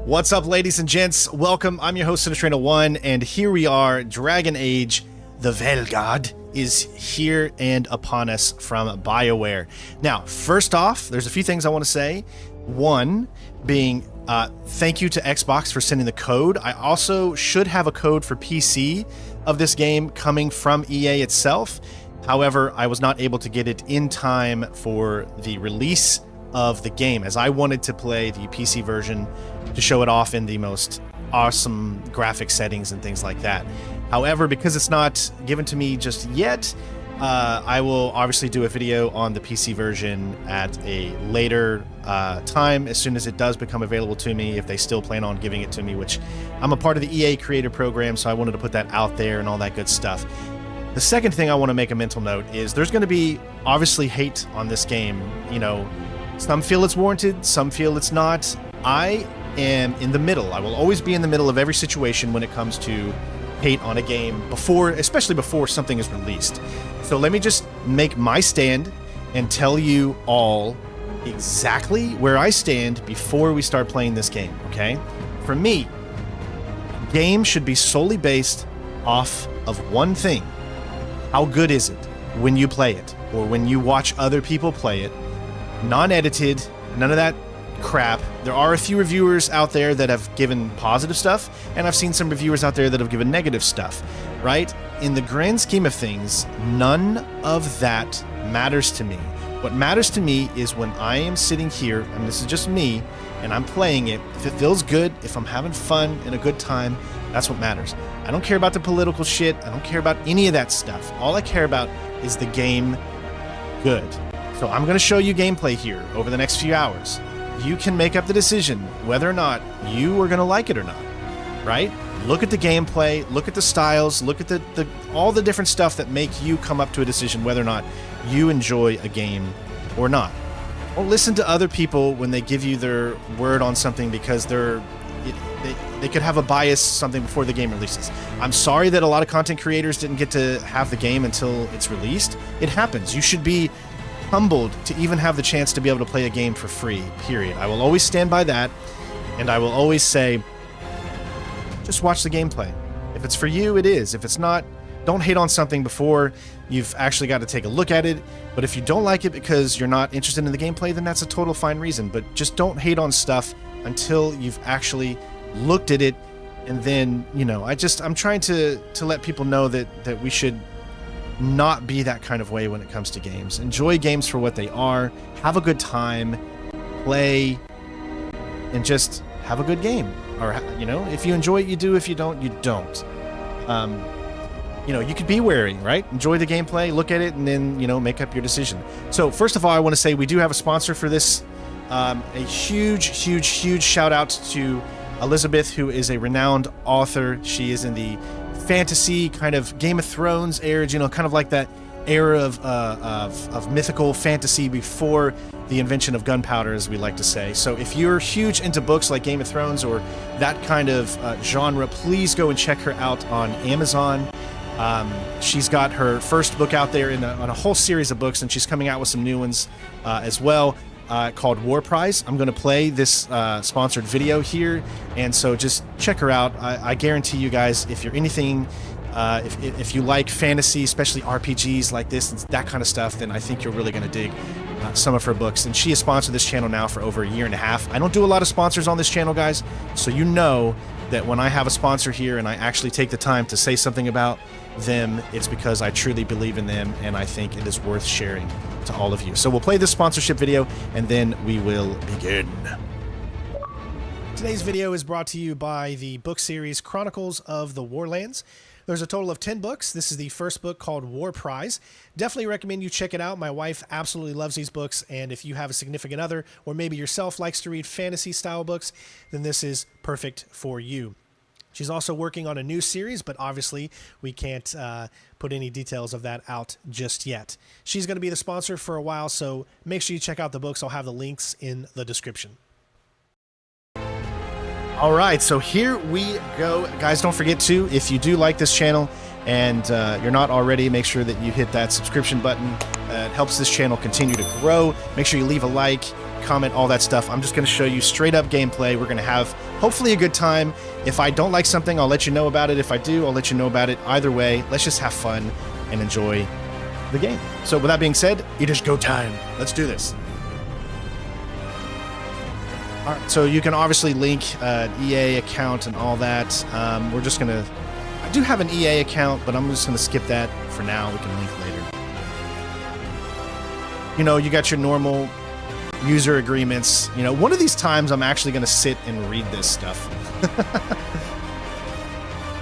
What's up, ladies and gents? Welcome. I'm your host, Sinistrano1, and here we are. Dragon Age, the Veilguard, is here and upon us from BIOWARE. Now, first off, there's a few things I want to say. One being, thank you to Xbox for sending the code. I also should have a code for PC of this game coming from EA itself. However, I was not able to get it in time for the release of the game, as I wanted to play the PC version to show it off in the most awesome graphic settings and things like that. However, because it's not given to me just yet, I will obviously do a video on the PC version at a later time, as soon as it does become available to me, if they still plan on giving it to me, which I'm a part of the EA creator program, so I wanted to put that out there and all that good stuff. The second thing I want to make a mental note is there's going to be obviously hate on this game. You know, some feel it's warranted, some feel it's not. I am in the middle. I will always be in the middle of every situation when it comes to hate on a game, especially before something is released. So let me just make my stand and tell you all exactly where I stand before we start playing this game, okay? For me, a game should be solely based off of one thing. How good is it when you play it, or when you watch other people play it? Non-edited, none of that crap. There are a few reviewers out there that have given positive stuff, and I've seen some reviewers out there that have given negative stuff, right? In the grand scheme of things, none of that matters to me. What matters to me is when I am sitting here, and this is just me, and I'm playing it, if it feels good, if I'm having fun and a good time, that's what matters. I don't care about the political shit. I don't care about any of that stuff. All I care about is the game good. So I'm going to show you gameplay here over the next few hours. You can make up the decision whether or not you are going to like it or not, right? Look at the gameplay, look at the styles, look at all the different stuff that make you come up to a decision whether or not you enjoy a game or not. Don't listen to other people when they give you their word on something because they could have a bias something before the game releases. I'm sorry that a lot of content creators didn't get to have the game until it's released. It happens. You should be humbled to even have the chance to be able to play a game for free, period. I will always stand by that, and I will always say, just watch the gameplay. If it's for you, it is. If it's not, don't hate on something before you've actually got to take a look at it. But if you don't like it because you're not interested in the gameplay, then that's a total fine reason. But just don't hate on stuff until you've actually looked at it. And then, you know, I'm trying to let people know that we should not be that kind of way when it comes to games. Enjoy games for what they are, have a good time, play, and just have a good game. Or, you know, if you enjoy it, you do. If you don't, you don't. You know, you could be wary, right? Enjoy the gameplay, look at it, and then, you know, make up your decision. So first of all, I want to say we do have a sponsor for this. A huge shout out to Elizabeth, who is a renowned author. She is in the fantasy kind of Game of Thrones era, you know, kind of like that era of mythical fantasy before the invention of gunpowder, as we like to say. So if you're huge into books like Game of Thrones or that kind of genre, please go and check her out on Amazon. She's got her first book out there on a whole series of books, and she's coming out with some new ones as well. Called War Prize. I'm going to play this sponsored video here, and so just check her out. I guarantee you guys, if you're anything, if you like fantasy, especially RPGs like this and that kind of stuff, then I think you're really going to dig some of her books. And she has sponsored this channel now for over a year and a half. I don't do a lot of sponsors on this channel, guys, so you know that when I have a sponsor here and I actually take the time to say something about them, it's because I truly believe in them, and I think it is worth sharing to all of you. So we'll play this sponsorship video, and then we will begin. Today's video is brought to you by the book series Chronicles of the Warlands. There's a total of 10 books. This is the first book called War Prize. Definitely recommend you check it out. My wife absolutely loves these books, and if you have a significant other, or maybe yourself likes to read fantasy-style books, then this is perfect for you. She's also working on a new series, but obviously we can't put any details of that out just yet. She's going to be the sponsor for a while, so make sure you check out the books. I'll have the links in the description. All right, so here we go. Guys, don't forget to, if you do like this channel and you're not already, make sure that you hit that subscription button. It helps this channel continue to grow. Make sure you leave a like. comment, all that stuff. I'm just going to show you straight up gameplay. We're going to have hopefully a good time. If I don't like something, I'll let you know about it. If I do, I'll let you know about it. Either way, let's just have fun and enjoy the game. So with that being said, it is go time. Let's do this. All right, so you can obviously link EA account and all that. We're just going to... I do have an EA account, but I'm just going to skip that for now. We can link later. You know, you got your normal user agreements. You know, one of these times I'm actually going to sit and read this stuff.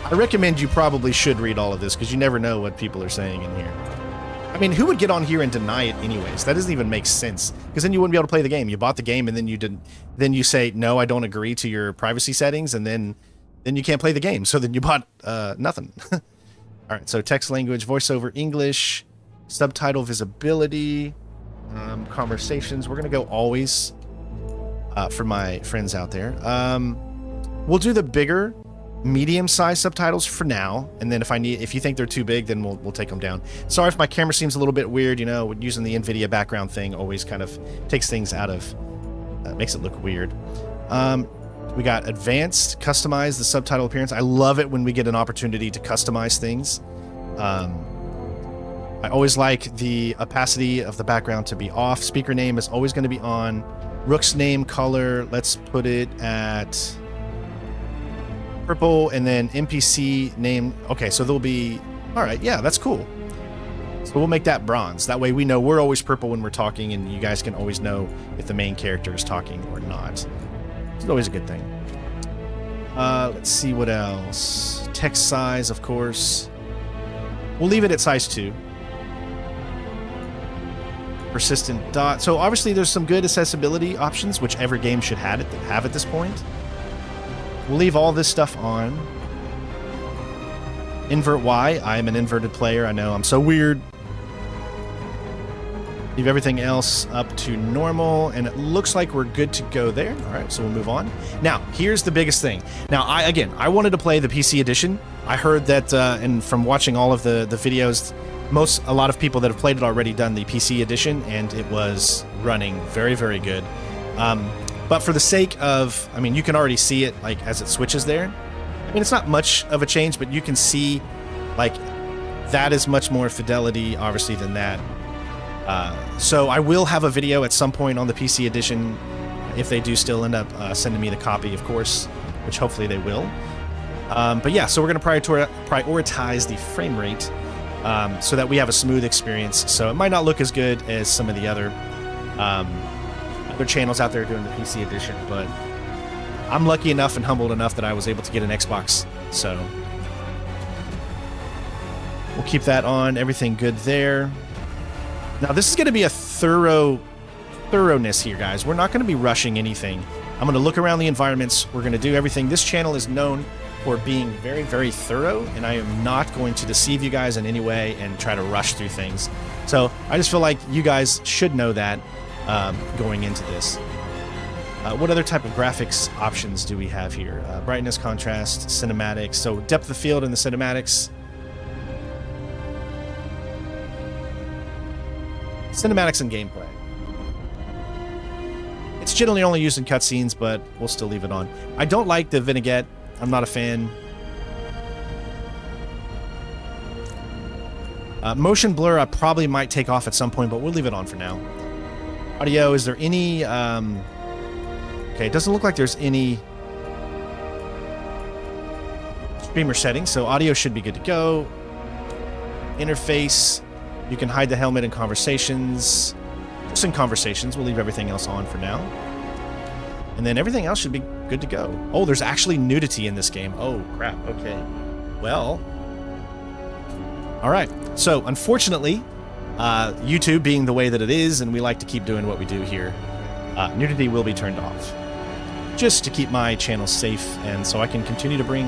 I recommend you probably should read all of this because you never know what people are saying in here. I mean, who would get on here and deny it anyways? That doesn't even make sense because then you wouldn't be able to play the game. You bought the game and then you didn't. Then you say, no, I don't agree to your privacy settings, and then you can't play the game. So then you bought nothing. All right, so text language, voiceover English, subtitle visibility, conversations. We're going to go always for my friends out there. We'll do the bigger, medium-sized subtitles for now, and then if you think they're too big, then we'll take them down. Sorry if my camera seems a little bit weird. You know, using the NVIDIA background thing always kind of takes things out of, makes it look weird. We got advanced, customize the subtitle appearance. I love it when we get an opportunity to customize things. I always like the opacity of the background to be off. Speaker name is always going to be on. Rook's name color, let's put it at purple, and then NPC name. Okay, so there'll be... All right, yeah, that's cool. So we'll make that bronze. That way we know we're always purple when we're talking, and you guys can always know if the main character is talking or not. It's always a good thing. Let's see what else. Text size, of course. We'll leave it at size 2. Persistent dot. So obviously there's some good accessibility options, which every game should have at this point. We'll leave all this stuff on. Invert Y. I'm an inverted player. I know, I'm so weird. Leave everything else up to normal, and it looks like we're good to go there. All right, so we'll move on. Now, here's the biggest thing. Now, I wanted to play the PC edition. I heard that, and from watching all of the videos, a lot of people that have played it already done the PC edition, and it was running very, very good. But for the sake of, I mean, you can already see it, like, as it switches there. I mean, it's not much of a change, but you can see, like, that is much more fidelity, obviously, than that. So I will have a video at some point on the PC edition, if they do still end up sending me the copy, of course, which hopefully they will. But yeah, so we're going to prioritize the frame rate so that we have a smooth experience. So it might not look as good as some of the other channels out there doing the PC edition, but I'm lucky enough and humbled enough that I was able to get an Xbox, so we'll keep that on. Everything good there. Now this is going to be a thoroughness here, guys. We're not going to be rushing anything. I'm going to look around the environments. We're going to do everything. This channel is known for being very, very thorough, and I am not going to deceive you guys in any way and try to rush through things. So I just feel like you guys should know that going into this. What other type of graphics options do we have here? Brightness, contrast, cinematics. So depth of field in the cinematics. Cinematics and gameplay. It's generally only used in cutscenes, but we'll still leave it on. I don't like the vignette. I'm not a fan. Motion blur I probably might take off at some point, but we'll leave it on for now. Audio, is there any... okay, it doesn't look like there's any streamer settings, so audio should be good to go. Interface, you can hide the helmet in conversations. Just in conversations, we'll leave everything else on for now. And then everything else should be good to go. Oh, there's actually nudity in this game. Oh, crap. Okay. Well. All right. So, unfortunately, YouTube being the way that it is, and we like to keep doing what we do here, nudity will be turned off. Just to keep my channel safe, and so I can continue to bring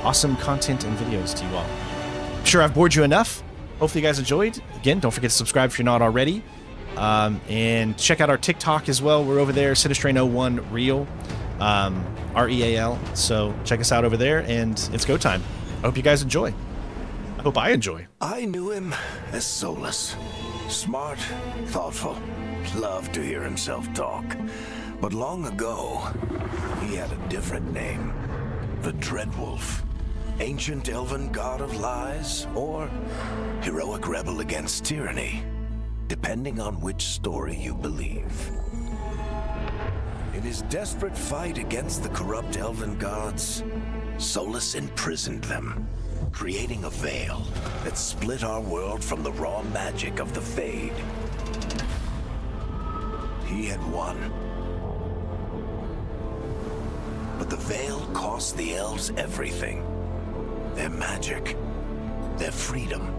awesome content and videos to you all. I'm sure I've bored you enough. Hopefully you guys enjoyed. Again, don't forget to subscribe if you're not already. And check out our TikTok as well. We're over there, Cinestrain01 Real, R-E-A-L. So check us out over there, and it's go time. I hope you guys enjoy. I hope I enjoy. I knew him as soulless, smart, thoughtful, Love to hear himself talk. But long ago, he had a different name. The Dreadwolf. Ancient elven god of lies, or heroic rebel against tyranny, depending on which story you believe. In his desperate fight against the corrupt elven gods, Solus imprisoned them, creating a veil that split our world from the raw magic of the Fade. He had won. But the veil cost the elves everything. Their magic, their freedom,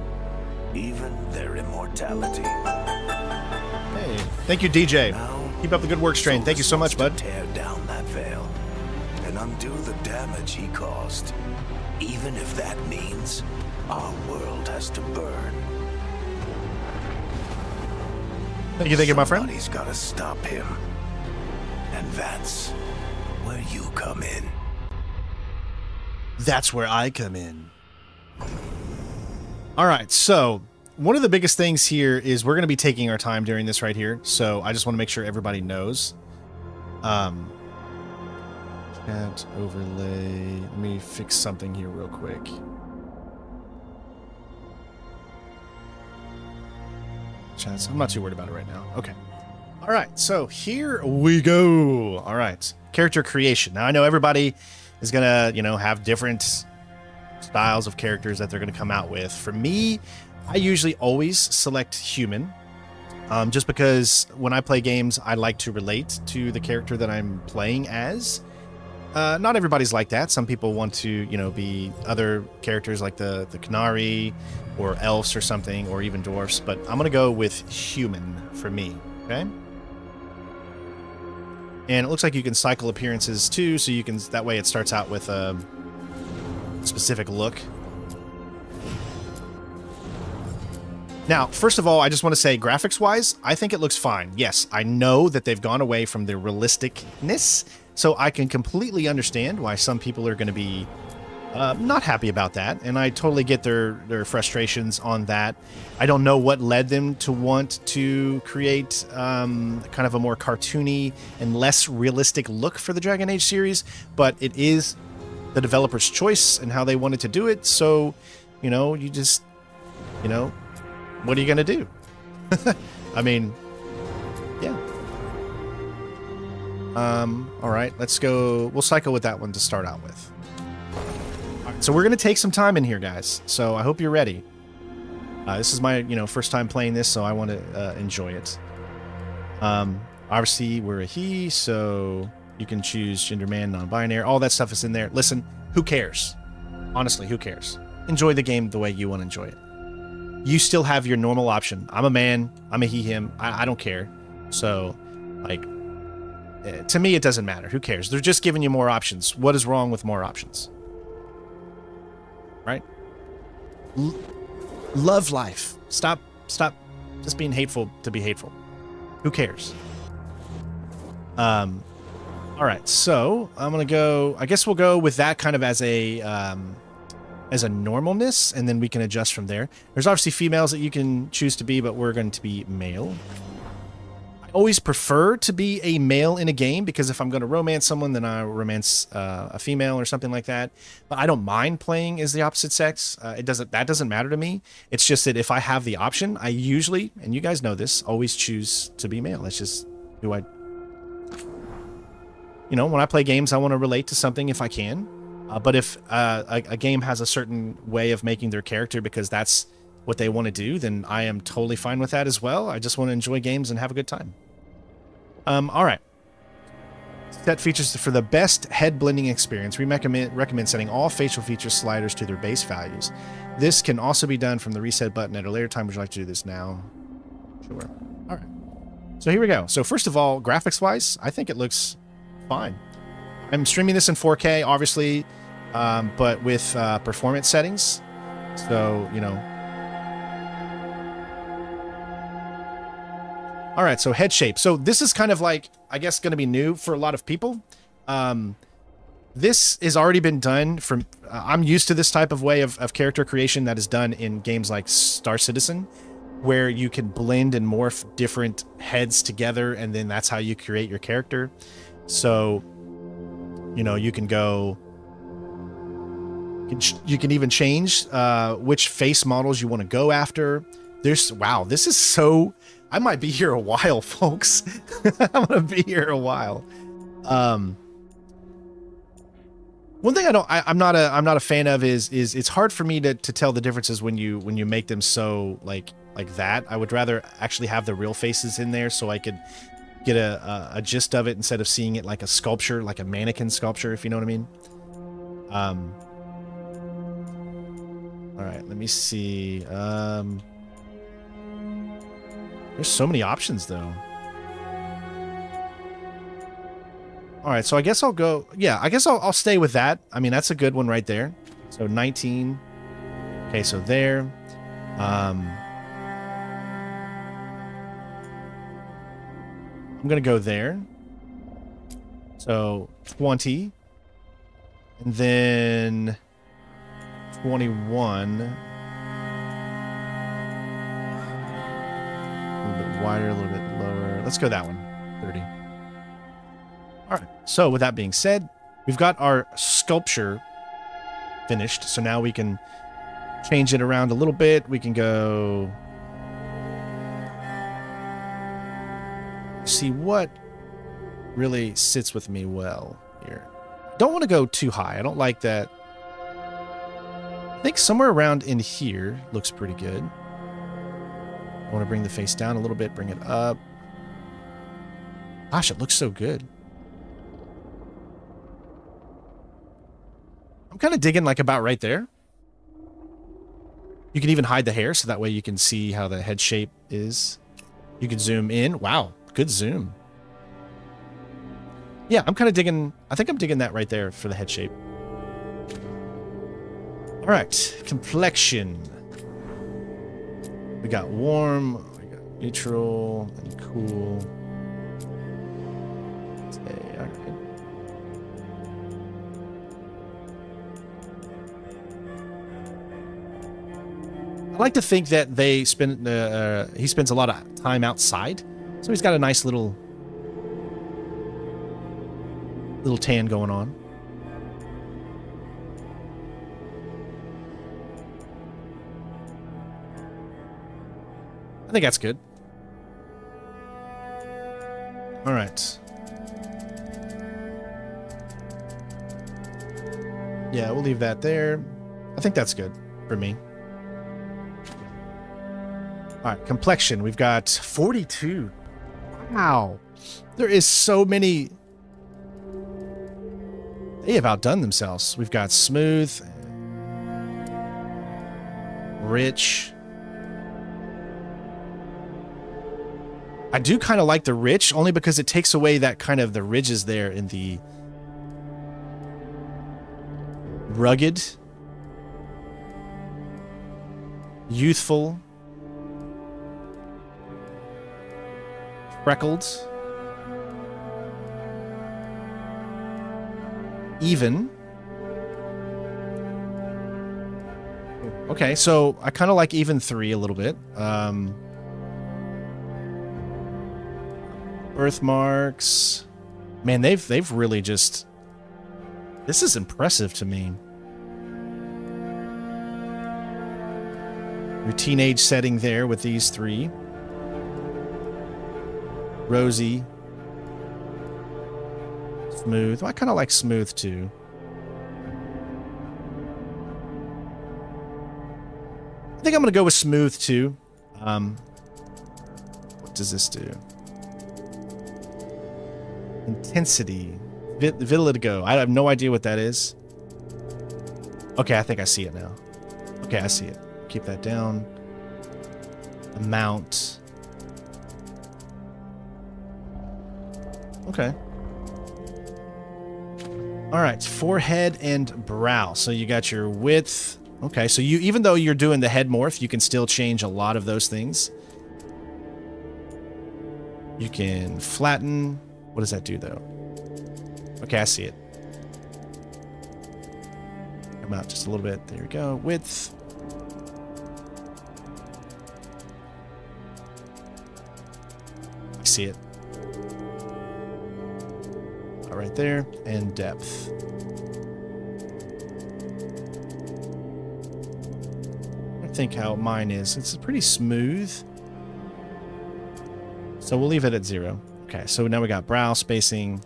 even their immortality. Hey, thank you, DJ. Now, keep up the good work, Strain. Thank you so much, bud. Tear down that veil and undo the damage he caused, even if that means our world has to burn. Thank you, my friend. Somebody's got to stop him, and that's where you come in. That's where I come in. All right, so one of the biggest things here is we're going to be taking our time during this right here. So I just want to make sure everybody knows. Chat overlay. Let me fix something here real quick. Chat. I'm not too worried about it right now. Okay. All right, so here we go. All right, character creation. Now I know everybody is gonna, have different styles of characters that they're gonna come out with. For me, I usually always select human, just because when I play games, I like to relate to the character that I'm playing as. Not everybody's like that. Some people want to, be other characters like the Canary or elves or something, or even dwarfs. But I'm gonna go with human for me. Okay. And it looks like you can cycle appearances too, so you can, that way it starts out with a specific look. Now, first of all, I just want to say, graphics-wise, I think it looks fine. Yes, I know that they've gone away from the realisticness, so I can completely understand why some people are going to be not happy about that, and I totally get their frustrations on that. I don't know what led them to want to create kind of a more cartoony and less realistic look for the Dragon Age series, but it is the developer's choice and how they wanted to do it, so, you just, what are you going to do? I mean, yeah. All right, let's go. We'll cycle with that one to start out with. So we're going to take some time in here, guys. So I hope you're ready. This is my, first time playing this, so I want to enjoy it. Obviously, we're a he, so you can choose gender man, non-binary. All that stuff is in there. Listen, who cares? Honestly, who cares? Enjoy the game the way you want to enjoy it. You still have your normal option. I'm a man. I'm a he, him. I don't care. So, like, to me, it doesn't matter. Who cares? They're just giving you more options. What is wrong with more options? Right? Love life. Stop just being hateful to be hateful. Who cares? All right, so I'm gonna go. I guess we'll go with that kind of as a normalness, and then we can adjust from there. There's obviously females that you can choose to be, but we're going to be male. I always prefer to be a male in a game, because if I'm going to romance someone, then I romance a female or something like that. But I don't mind playing as the opposite sex. That doesn't matter to me. It's just that if I have the option, I usually, and you guys know this, always choose to be male. That's just who I... when I play games, I want to relate to something if I can. But if a game has a certain way of making their character because that's what they want to do, then I am totally fine with that as well. I just want to enjoy games and have a good time. All right. Set features for the best head blending experience. We recommend setting all facial feature sliders to their base values. This can also be done from the reset button at a later time. Would you like to do this now? Sure. All right. So here we go. So first of all, graphics-wise, I think it looks fine. I'm streaming this in 4K, obviously, but with performance settings. So, All right, so head shape. So this is kind of like, I guess, going to be new for a lot of people. This has already been done from... I'm used to this type of way of character creation that is done in games like Star Citizen. where you can blend and morph different heads together, and then that's how you create your character. So, you know, you can go, you can even change which face models you want to go after. Wow, this is so, I might be here a while, folks. I'm gonna be here a while. One thing I'm not a fan of is it's hard for me to tell the differences when you make them so like that. I would rather actually have the real faces in there so I could get a gist of it instead of seeing it like a sculpture, like a mannequin sculpture, if you know what I mean. All right, let me see. There's so many options though. All right, so I guess I'll go, yeah, I guess I'll stay with that. I mean, that's a good one right there. So 19. Okay, so there. I'm gonna go there. So 20. And then 21. A little bit wider, a little bit lower. Let's go that one. 30. All right, so with that being said, we've got our sculpture finished. So now we can change it around a little bit. We can go see what really sits with me well here. Don't want to go too high. I don't like that. I think somewhere around in here looks pretty good. I want to bring the face down a little bit, bring it up. Gosh, it looks so good. I'm kind of digging like about right there. You can even hide the hair so that way you can see how the head shape is. You can zoom in. Wow, good zoom. Yeah, I'm kind of digging, I think I'm digging that right there for the head shape. All right, complexion. We got warm, we got neutral, and cool. Okay, all right. I like to think that they spend, he spends a lot of time outside, so he's got a nice little tan going on. I think that's good. All right. Yeah, we'll leave that there. I think that's good for me. All right, complexion. We've got 42. Wow. There is so many. They have outdone themselves. We've got smooth, rich. I do kind of like the rich, only because it takes away that kind of the ridges there in the rugged, youthful, freckled, even. Okay, so I kind of like even 3 a little bit. Birthmarks. Man, they've really just. This is impressive to me. Your teenage setting there with these 3. Rosy. Smooth. Well, I kind of like smooth too. I think I'm going to go with smooth too. What does this do? Intensity. Vitiligo. I have no idea what that is. Okay, I think I see it now. Okay, I see it. Keep that down. Amount. Okay. All right, forehead and brow. So you got your width. Okay, so you, even though you're doing the head morph, you can still change a lot of those things. You can flatten. What does that do, though? Okay, I see it. Come out just a little bit. There we go. Width. see it. Right there, and depth. I think how mine is. It's pretty smooth. So we'll leave it at 0. Okay, so now we got brow spacing.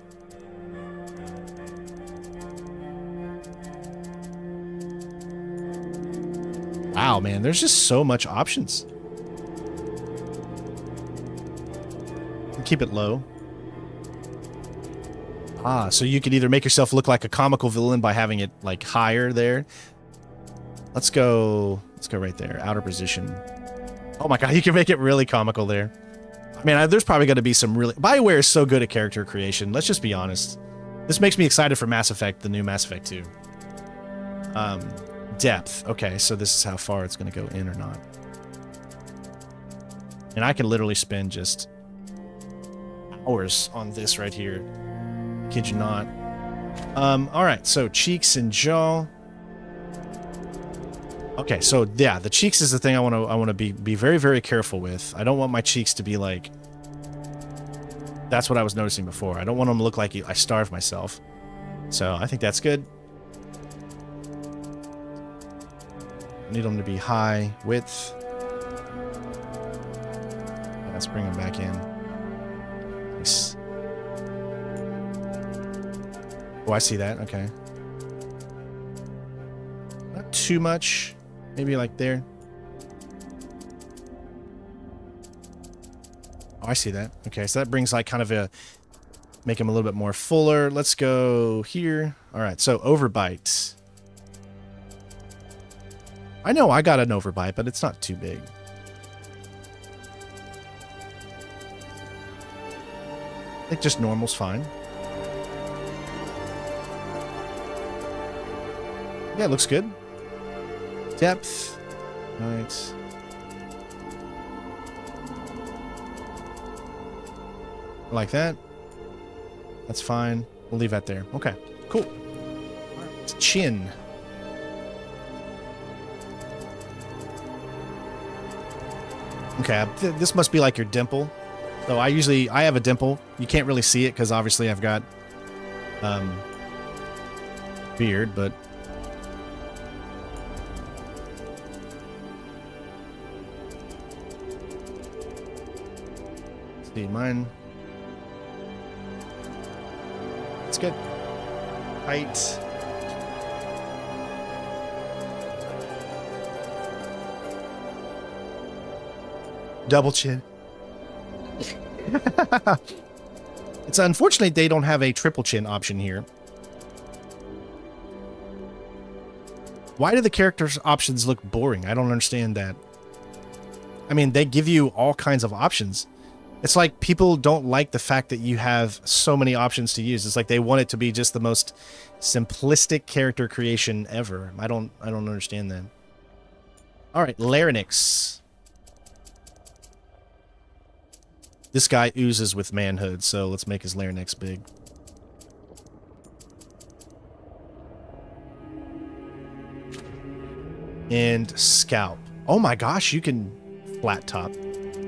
Wow, man, there's just so much options. Keep it low. Ah, so you could either make yourself look like a comical villain by having it like higher there. Let's go right there. Outer position. Oh my god, you can make it really comical there. I mean, there's probably going to be some really... BioWare is so good at character creation. Let's just be honest. This makes me excited for Mass Effect, the new Mass Effect 2. Depth. Okay, so this is how far it's going to go in or not. And I can literally spend just hours on this right here. Kid you not. Alright, so cheeks and jaw. Okay, so yeah, the cheeks is the thing I want to be very, very careful with. I don't want my cheeks to be like... That's what I was noticing before. I don't want them to look like I starved myself. So I think that's good. I need them to be high width. Let's bring them back in. Nice. Oh, I see that. Okay. Not too much. Maybe like there. Oh, I see that. Okay, so that brings like kind of a... Make him a little bit more fuller. Let's go here. All right, so overbite. I know I got an overbite, but it's not too big. I think just normal's fine. Yeah, it looks good. Depth. Right. Like that. That's fine. We'll leave that there. Okay, cool. All right. Chin. Okay, this must be like your dimple. So I have a dimple. You can't really see it because obviously I've got beard, but see mine. It's good. Height. Double chin. It's unfortunate they don't have a triple chin option here. Why do the characters' options look boring? I don't understand that. I mean, they give you all kinds of options. It's like people don't like the fact that you have so many options to use. It's like they want it to be just the most simplistic character creation ever. I don't understand that. All right, larynx. This guy oozes with manhood, so let's make his larynx big. And scalp. Oh my gosh, you can flat top.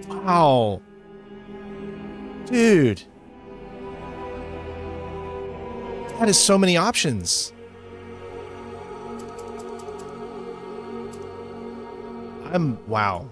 Wow. Dude. That is so many options. Wow.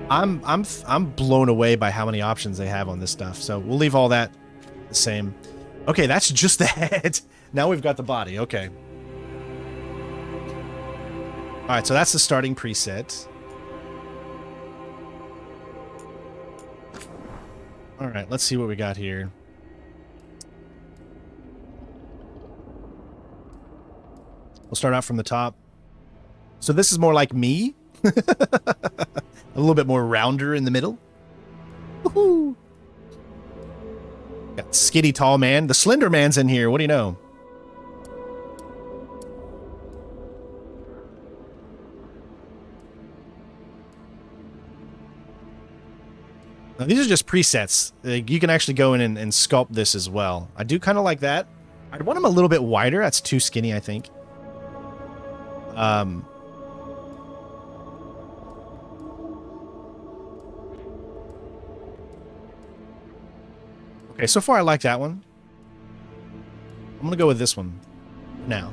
I'm blown away by how many options they have on this stuff. So we'll leave all that the same. Okay, that's just the head. Now we've got the body. Okay. All right, so that's the starting preset. All right, let's see what we got here. We'll start out from the top. So this is more like me. A little bit more rounder in the middle. Woohoo! Got skinny tall man. The slender man's in here. What do you know? Now, these are just presets. You can actually go in and sculpt this as well. I do kind of like that. I'd want him a little bit wider. That's too skinny, I think. Okay, so far I like that one. I'm gonna go with this one now.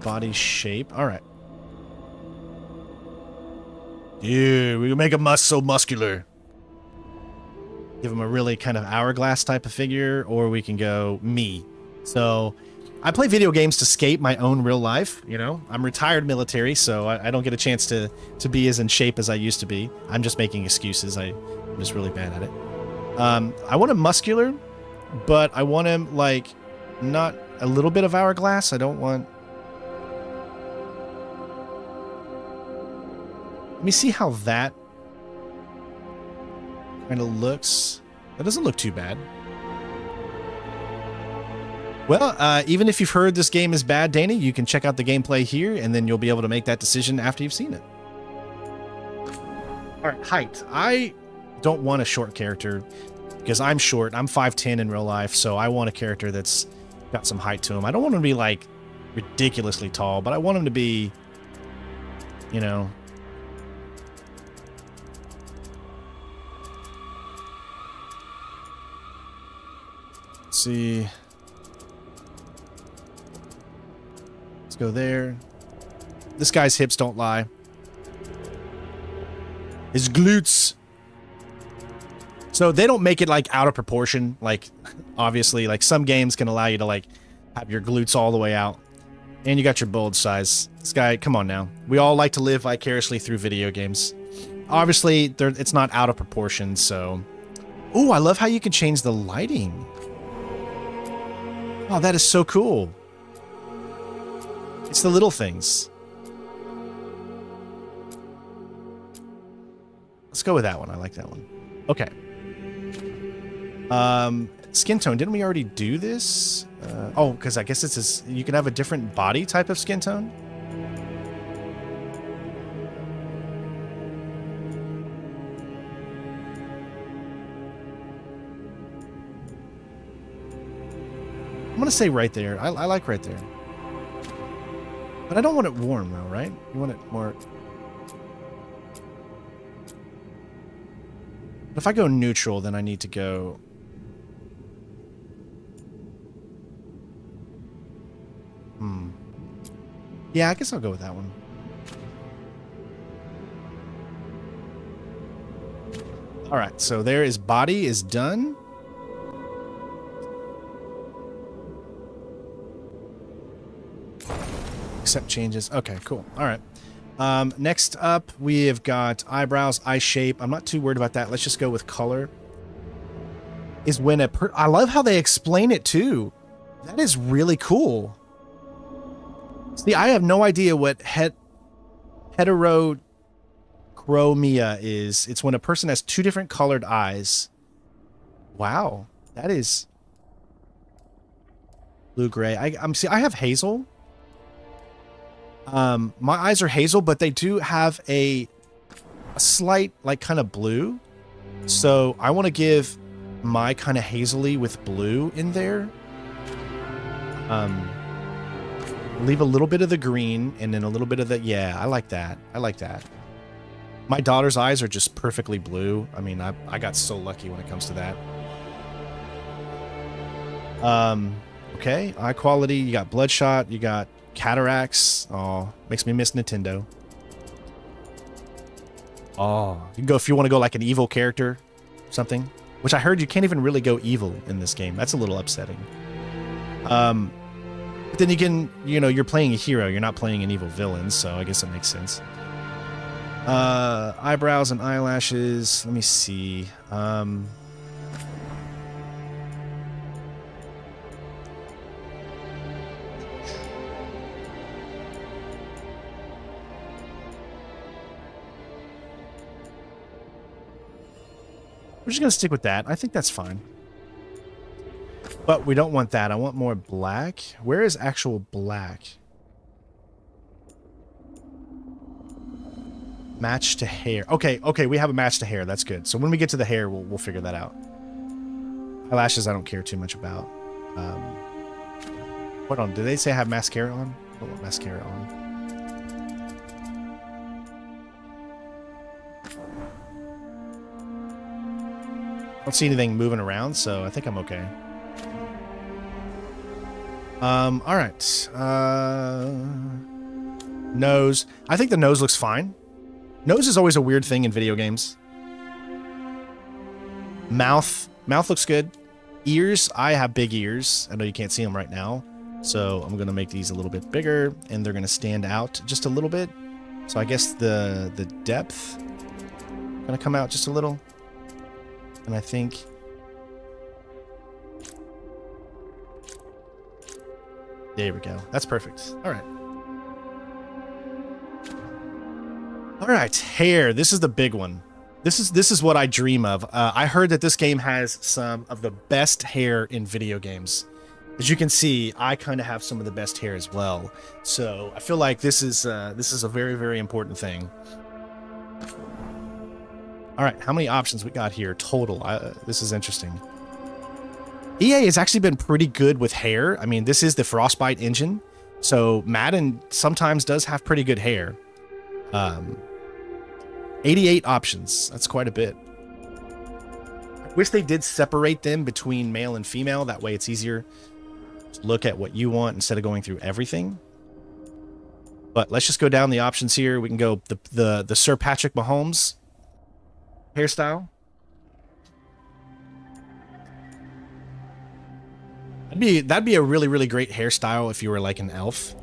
Body shape. All right. Yeah, we can make him so muscular. Give him a really kind of hourglass type of figure, or we can go me. So I play video games to escape my own real life. You know, I'm retired military, so I don't get a chance to be as in shape as I used to be. I'm just making excuses. I'm just really bad at it. I want him muscular, but I want him like not a little bit of hourglass. I don't want. Let me see how that kind of looks. That doesn't look too bad. Well, even if you've heard this game is bad, Danny, you can check out the gameplay here, and then you'll be able to make that decision after you've seen it. All right, height. I don't want a short character because I'm short. I'm 5'10" in real life, so I want a character that's got some height to him. I don't want him to be, like, ridiculously tall, but I want him to be, you know... Let's see... Go there. This guy's hips don't lie. His glutes. So they don't make it like out of proportion. Like obviously, like some games can allow you to like have your glutes all the way out. And you got your bulge size. This guy, come on now. We all like to live vicariously through video games. Obviously, it's not out of proportion, so... Ooh, I love how you can change the lighting. Oh, that is so cool. It's the little things. Let's go with that one. I like that one. Okay. Skin tone. Didn't we already do this? Oh, because I guess it's you can have a different body type of skin tone. I'm gonna say right there. I like right there. But I don't want it warm, though, right? You want it more... If I go neutral, then I need to go... Yeah, I guess I'll go with that one. Alright, so there is body is done. Accept changes. Okay, cool. All right. Next up, we have got eyebrows, eye shape. I'm not too worried about that. Let's just go with color. Is when I love how they explain it too. That is really cool. See, I have no idea what heterochromia is. It's when a person has two different colored eyes. Wow, that is blue gray. See, I have hazel. My eyes are hazel, but they do have a slight, like, kind of blue. So I want to give my kind of hazily with blue in there. Leave a little bit of the green and then a little bit of the... Yeah, I like that. I like that. My daughter's eyes are just perfectly blue. I mean, I got so lucky when it comes to that. Okay, eye quality. You got bloodshot. You got... cataracts. Oh, makes me miss Nintendo. Oh, you can go if you want to go like an evil character, something. Which I heard you can't even really go evil in this game. That's a little upsetting. But then you can, you know, you're playing a hero. You're not playing an evil villain, so I guess it makes sense. Eyebrows and eyelashes. Let me see. We're just going to stick with that. I think that's fine. But we don't want that. I want more black. Where is actual black? Match to hair. Okay, okay, we have a match to hair. That's good. So when we get to the hair, we'll figure that out. Eyelashes, I don't care too much about. Hold on, did they say I have mascara on? I don't want mascara on. I don't see anything moving around, so I think I'm okay. All right. Nose. I think the nose looks fine. Nose is always a weird thing in video games. Mouth. Mouth looks good. Ears. I have big ears. I know you can't see them right now. So I'm going to make these a little bit bigger, and they're going to stand out just a little bit. So I guess the depth going to come out just a little. And I think... There we go. That's perfect. All right. All right, hair. This is the big one. This is what I dream of. I heard that this game has some of the best hair in video games. As you can see, I kind of have some of the best hair as well. So I feel like this is a very, very important thing. All right, how many options we got here total? This is interesting. EA has actually been pretty good with hair. I mean, this is the Frostbite engine, so Madden sometimes does have pretty good hair. 88 options. That's quite a bit. I wish they did separate them between male and female. That way it's easier to look at what you want instead of going through everything. But let's just go down the options here. We can go the Sir Patrick Mahomes hairstyle. That'd be a really, really great hairstyle if you were like an elf.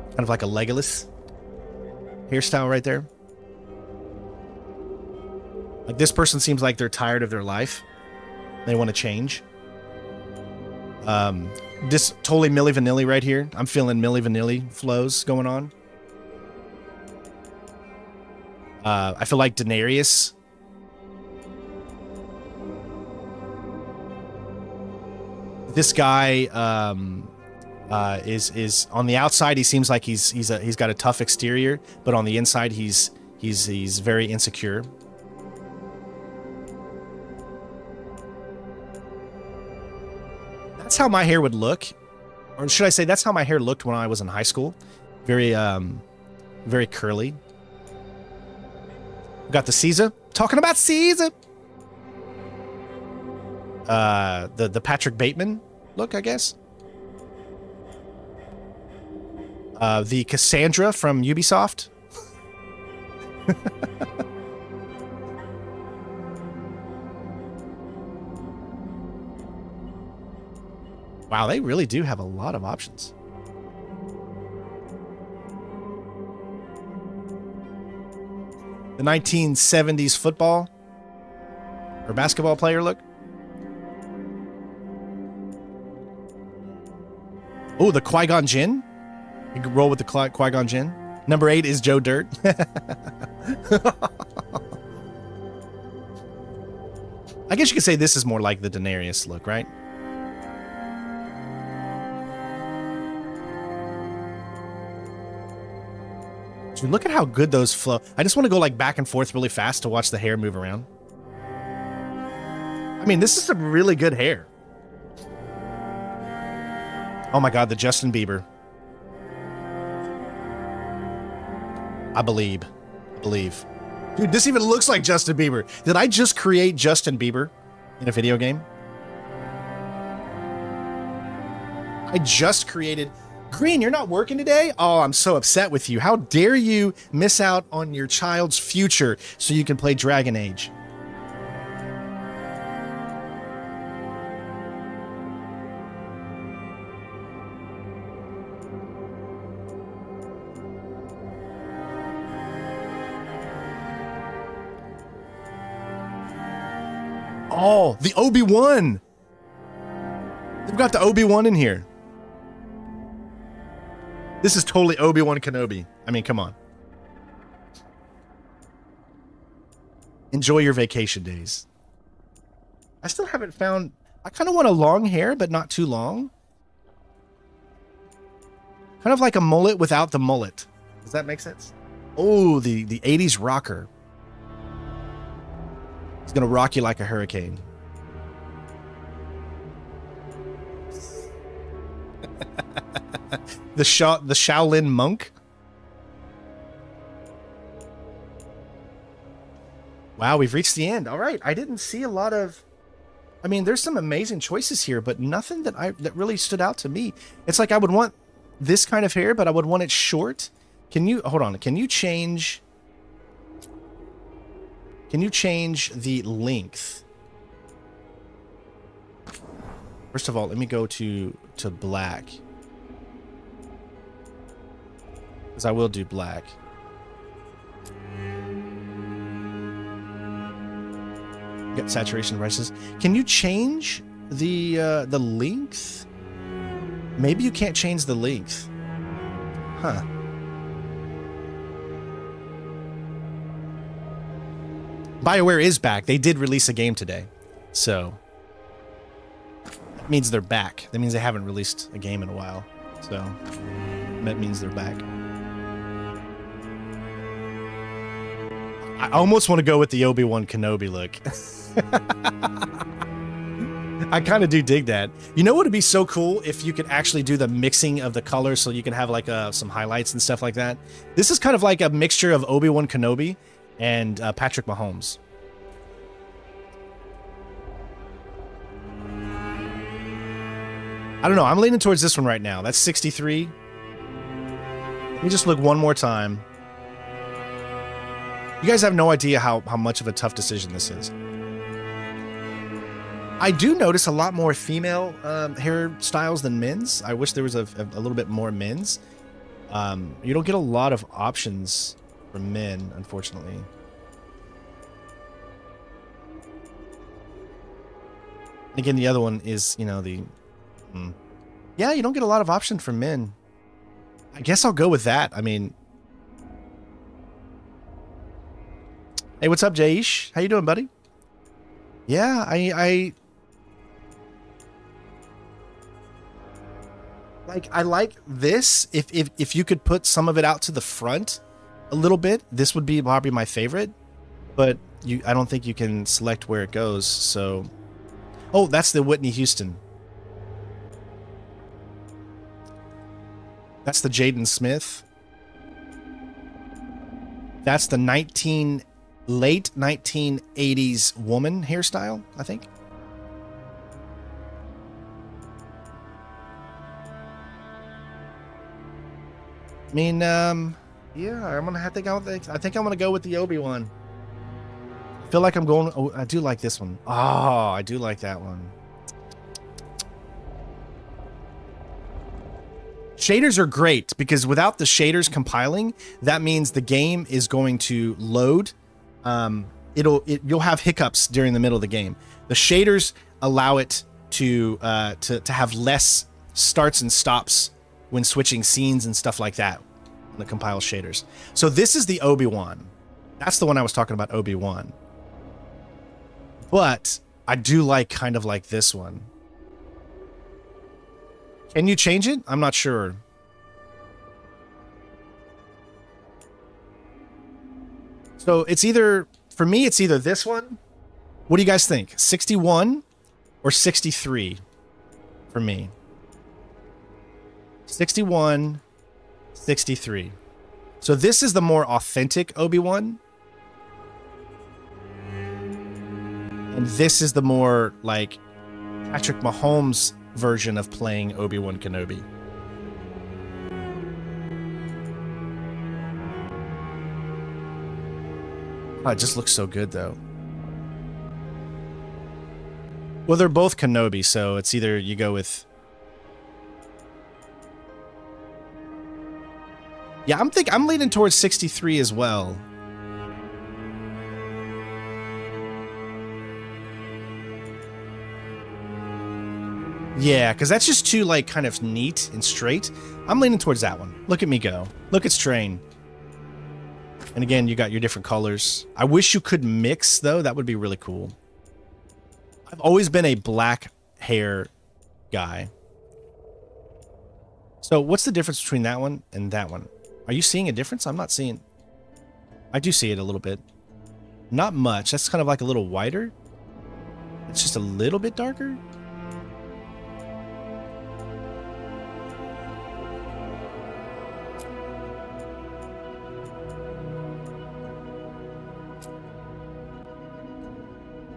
Kind of like a Legolas hairstyle right there. Like, this person seems like they're tired of their life. They want to change. This totally Milli Vanilli right here. I'm feeling Milli Vanilli flows going on. I feel like Daenerys. This guy is on the outside. He seems like he's got a tough exterior, but on the inside he's very insecure. That's how my hair would look, or should I say, that's how my hair looked when I was in high school. Very very curly. We got the Caesar. Talking about Caesar. The Patrick Bateman look, I guess. The Cassandra from Ubisoft. Wow, they really do have a lot of options. The 1970s football or basketball player look. Oh, the Qui-Gon Jinn. You can roll with the Qui-Gon Jinn. Number 8 is Joe Dirt. I guess you could say this is more like the Daenerys look, right? Dude, look at how good those flow. I just want to go like back and forth really fast to watch the hair move around. I mean, this is some really good hair. Oh my God, the Justin Bieber. I believe. Dude, this even looks like Justin Bieber. Did I just create Justin Bieber in a video game? I just created... Green, you're not working today? Oh, I'm so upset with you. How dare you miss out on your child's future so you can play Dragon Age? Oh, the Obi-Wan. They've got the Obi-Wan in here. This is totally Obi-Wan Kenobi. I mean, come on. Enjoy your vacation days. I still haven't found... I kind of want a long hair, but not too long. Kind of like a mullet without the mullet. Does that make sense? Oh, the 80s rocker. He's gonna rock you like a hurricane. the Shaolin monk. Wow, we've reached the end. All right, I didn't see a lot of. I mean, there's some amazing choices here, but nothing that really stood out to me. It's like I would want this kind of hair, but I would want it short. Can you hold on? Can you change? Can you change the length? First of all, let me go to black. Because I will do black. Get saturation prices. Can you change the length? Maybe you can't change the length. Huh. BioWare is back. They did release a game today. So that means they're back. That means they haven't released a game in a while. So that means they're back. I almost want to go with the Obi-Wan Kenobi look. I kind of do dig that. You know what would be so cool if you could actually do the mixing of the colors so you can have like some highlights and stuff like that. This is kind of like a mixture of Obi-Wan Kenobi and Patrick Mahomes. I don't know. I'm leaning towards this one right now. That's 63. Let me just look one more time. You guys have no idea how much of a tough decision this is. I do notice a lot more female hairstyles than men's. I wish there was a little bit more men's. You don't get a lot of options for men, unfortunately. And again, the other one is, you know, the... Yeah, you don't get a lot of options for men. I guess I'll go with that. I mean... Hey, what's up, Jaish? How you doing, buddy? Yeah, I like this. If you could put some of it out to the front a little bit, this would be probably my favorite. But I don't think you can select where it goes. So, oh, that's the Whitney Houston. That's the Jaden Smith. That's the late 1980s woman hairstyle, I think. I mean, yeah, I think I'm gonna go with the Obi-Wan. I feel like I'm going. Oh, I do like this one. Oh, I do like that one. Shaders are great because without the shaders compiling, that means the game is going to load. You'll have hiccups during the middle of the game. The shaders allow it to have less starts and stops when switching scenes and stuff like that. The compile shaders. So this is the Obi-Wan. That's the one I was talking about, Obi-Wan. But I do like kind of like this one. Can you change it? I'm not sure. So it's either, for me, it's either this one. What do you guys think? 61 or 63 for me? 61, 63. So this is the more authentic Obi-Wan. And this is the more like Patrick Mahomes version of playing Obi-Wan Kenobi. Oh, it just looks so good, though. Well, they're both Kenobi, so it's either you go with... Yeah, I'm leaning towards 63 as well. Yeah, because that's just too, like, kind of neat and straight. I'm leaning towards that one. Look at me go. Look at Strain. And again, you got your different colors. I wish you could mix, though. That would be really cool. I've always been a black hair guy. So what's the difference between that one and that one? Are you seeing a difference? I'm not seeing. I do see it a little bit. Not much. That's kind of like a little whiter. It's just a little bit darker.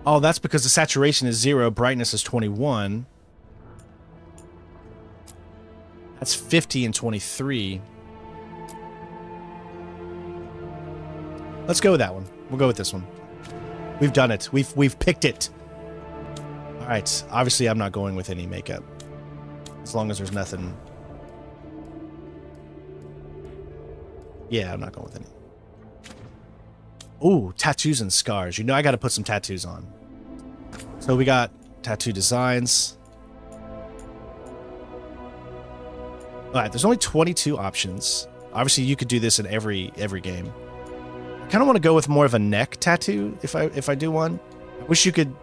Oh, that's because the saturation is 0, brightness is 21. That's 50 and 23. Let's go with that one. We'll go with this one. We've done it. We've picked it. All right. Obviously, I'm not going with any makeup. As long as there's nothing. Yeah, I'm not going with any. Ooh, tattoos and scars. You know I got to put some tattoos on. So we got tattoo designs. All right, there's only 22 options. Obviously, you could do this in every game. I kind of want to go with more of a neck tattoo if I do one. I wish you could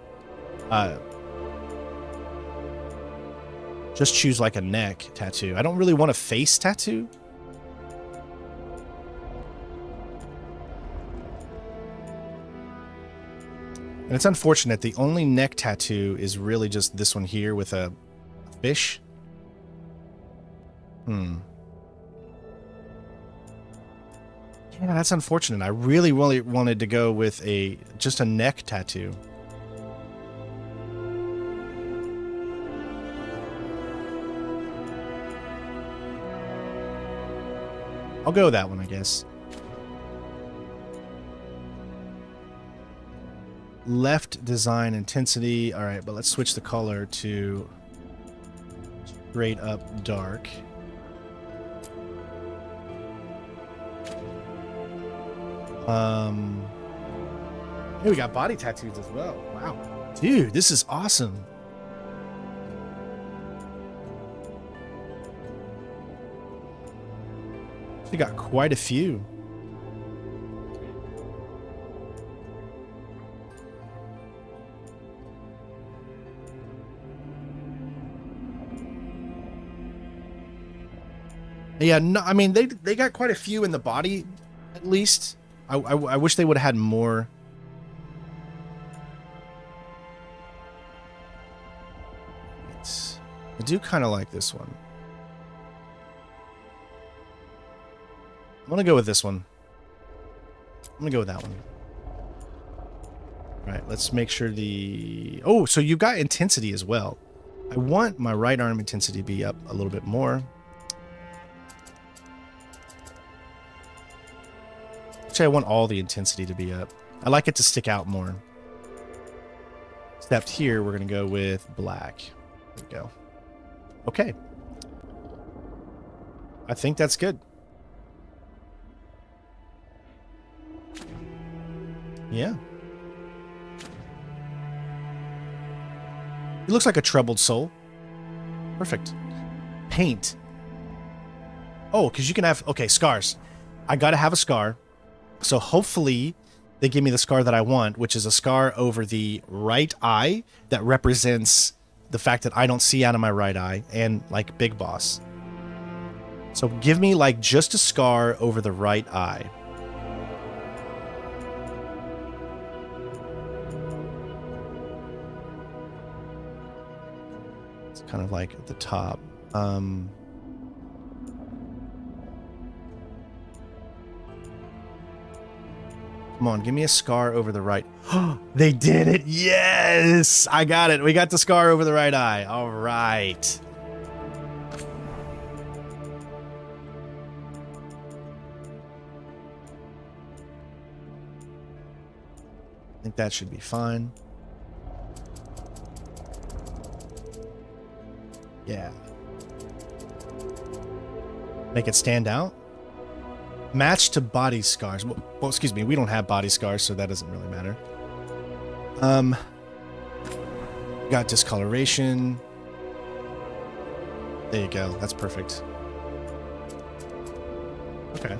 just choose like a neck tattoo. I don't really want a face tattoo. And it's unfortunate, the only neck tattoo is really just this one here with a fish. Yeah, that's unfortunate. I really wanted to go with just a neck tattoo. I'll go with that one, I guess. Left design intensity. All right, but let's switch the color to straight up dark. Hey, we got body tattoos as well. Wow. Dude, this is awesome. We got quite a few. Yeah, no, I mean, they got quite a few in the body, at least. I wish they would have had more. I do kind of like this one. I'm going to go with this one. I'm going to go with that one. All right, let's make sure the... Oh, so you got intensity as well. I want my right arm intensity to be up a little bit more. Actually, I want all the intensity to be up. I like it to stick out more. Except here, we're going to go with black. There we go. Okay. I think that's good. Yeah. He looks like a troubled soul. Perfect. Paint. Oh, because you can have... Okay, scars. I got to have a scar. So hopefully they give me the scar that I want, which is a scar over the right eye that represents the fact that I don't see out of my right eye, and like Big Boss. So give me like just a scar over the right eye. It's kind of like at the top. Come on, give me a scar over the right. They did it. Yes, I got it. We got the scar over the right eye. All right. I think that should be fine. Yeah. Make it stand out. Match to body scars. Well, excuse me, we don't have body scars, so that doesn't really matter. Got discoloration. There you go. That's perfect. Okay.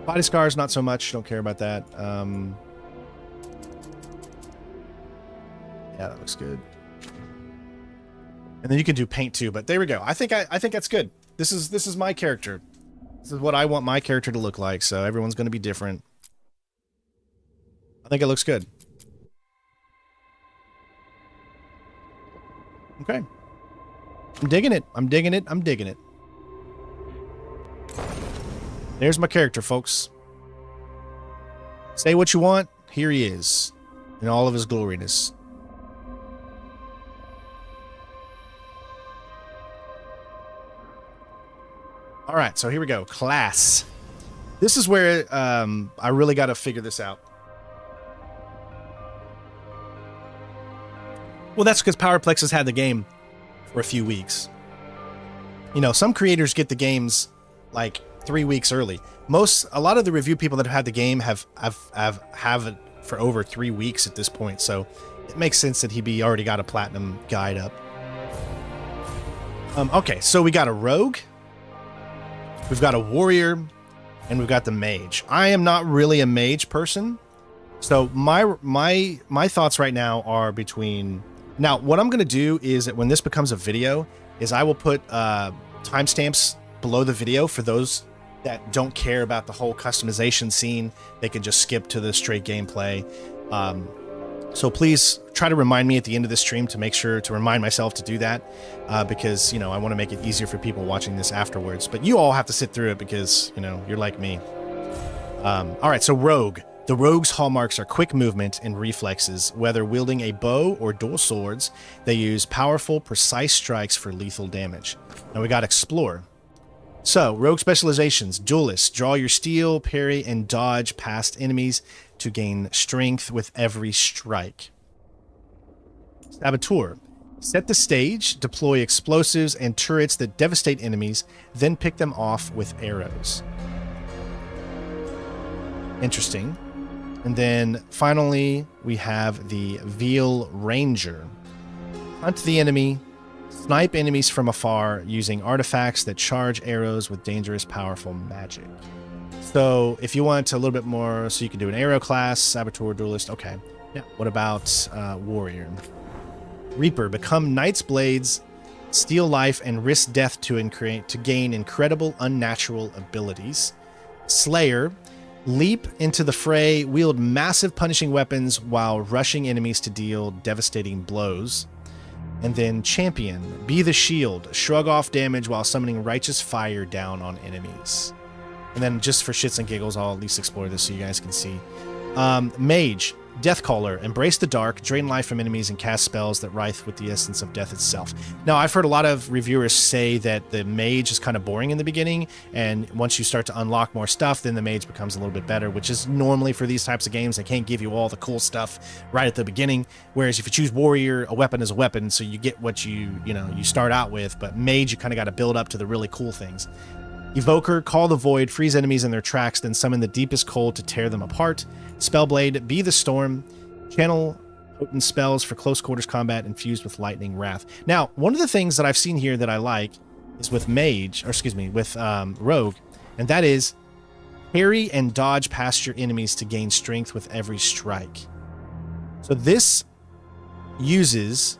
Body scars, not so much. Don't care about that. Yeah, that looks good. And then you can do paint too, but there we go. I think that's good. This is my character. This is what I want my character to look like, so everyone's going to be different. I think it looks good. Okay. I'm digging it. I'm digging it. I'm digging it. There's my character, folks. Say what you want. Here he is. In all of his gloriness. Alright, so here we go. Class. This is where I really got to figure this out. Well, that's because Powerplex has had the game for a few weeks. You know, some creators get the games like 3 weeks early. A lot of the review people that have had the game have it for over 3 weeks at this point, so it makes sense that he already got a platinum guide up. Okay, so we got a rogue, we've got a warrior, and we've got the mage. I am not really a mage person, so my thoughts right now are between. Now, what I'm going to do is that when this becomes a video, is I will put timestamps below the video for those that don't care about the whole customization scene. They can just skip to the straight gameplay. So please try to remind me at the end of this stream to make sure to remind myself to do that, because, you know, I want to make it easier for people watching this afterwards. But you all have to sit through it because, you know, you're like me. All right, so rogue. The rogue's hallmarks are quick movement and reflexes. Whether wielding a bow or dual swords, they use powerful, precise strikes for lethal damage. Now we got explore. So, rogue specializations. Duelist. Draw your steel, parry, and dodge past enemies to gain strength with every strike. Saboteur. Set the stage, deploy explosives and turrets that devastate enemies, then pick them off with arrows. Interesting. And then, finally, we have the Veil Ranger. Hunt the enemy. Snipe enemies from afar using artifacts that charge arrows with dangerous, powerful magic. So, if you want a little bit more, so you can do an arrow class, saboteur, duelist. Okay. Yeah. What about warrior? Reaper. Become knight's blades, steal life, and risk death to gain incredible, unnatural abilities. Slayer. Leap into the fray, wield massive punishing weapons while rushing enemies to deal devastating blows. And then champion. Be the shield. Shrug off damage while summoning righteous fire down on enemies. And then just for shits and giggles, I'll at least explore this so you guys can see. Mage. Deathcaller. Embrace the dark, drain life from enemies, and cast spells that writhe with the essence of death itself. Now, I've heard a lot of reviewers say that the mage is kind of boring in the beginning, and once you start to unlock more stuff, then the mage becomes a little bit better, which is normally for these types of games. They can't give you all the cool stuff right at the beginning, whereas if you choose warrior, a weapon is a weapon, so you get what you start out with, but mage, you kind of got to build up to the really cool things. Evoker, call the void, freeze enemies in their tracks, then summon the deepest cold to tear them apart. Spellblade, be the storm, channel potent spells for close quarters combat infused with lightning wrath. Now, one of the things that I've seen here that I like is with rogue, and that is parry and dodge past your enemies to gain strength with every strike. So this uses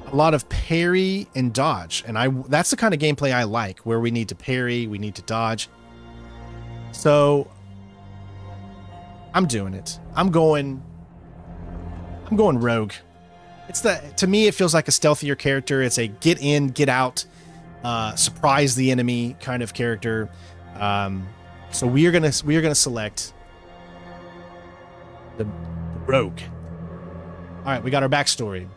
a lot of parry and dodge, and that's the kind of gameplay I like, where we need to parry, we need to dodge. So I'm doing it. I'm going rogue. To me it feels like a stealthier character. It's a get in, get out, surprise the enemy kind of character. So we are gonna select the rogue. All right, we got our backstory.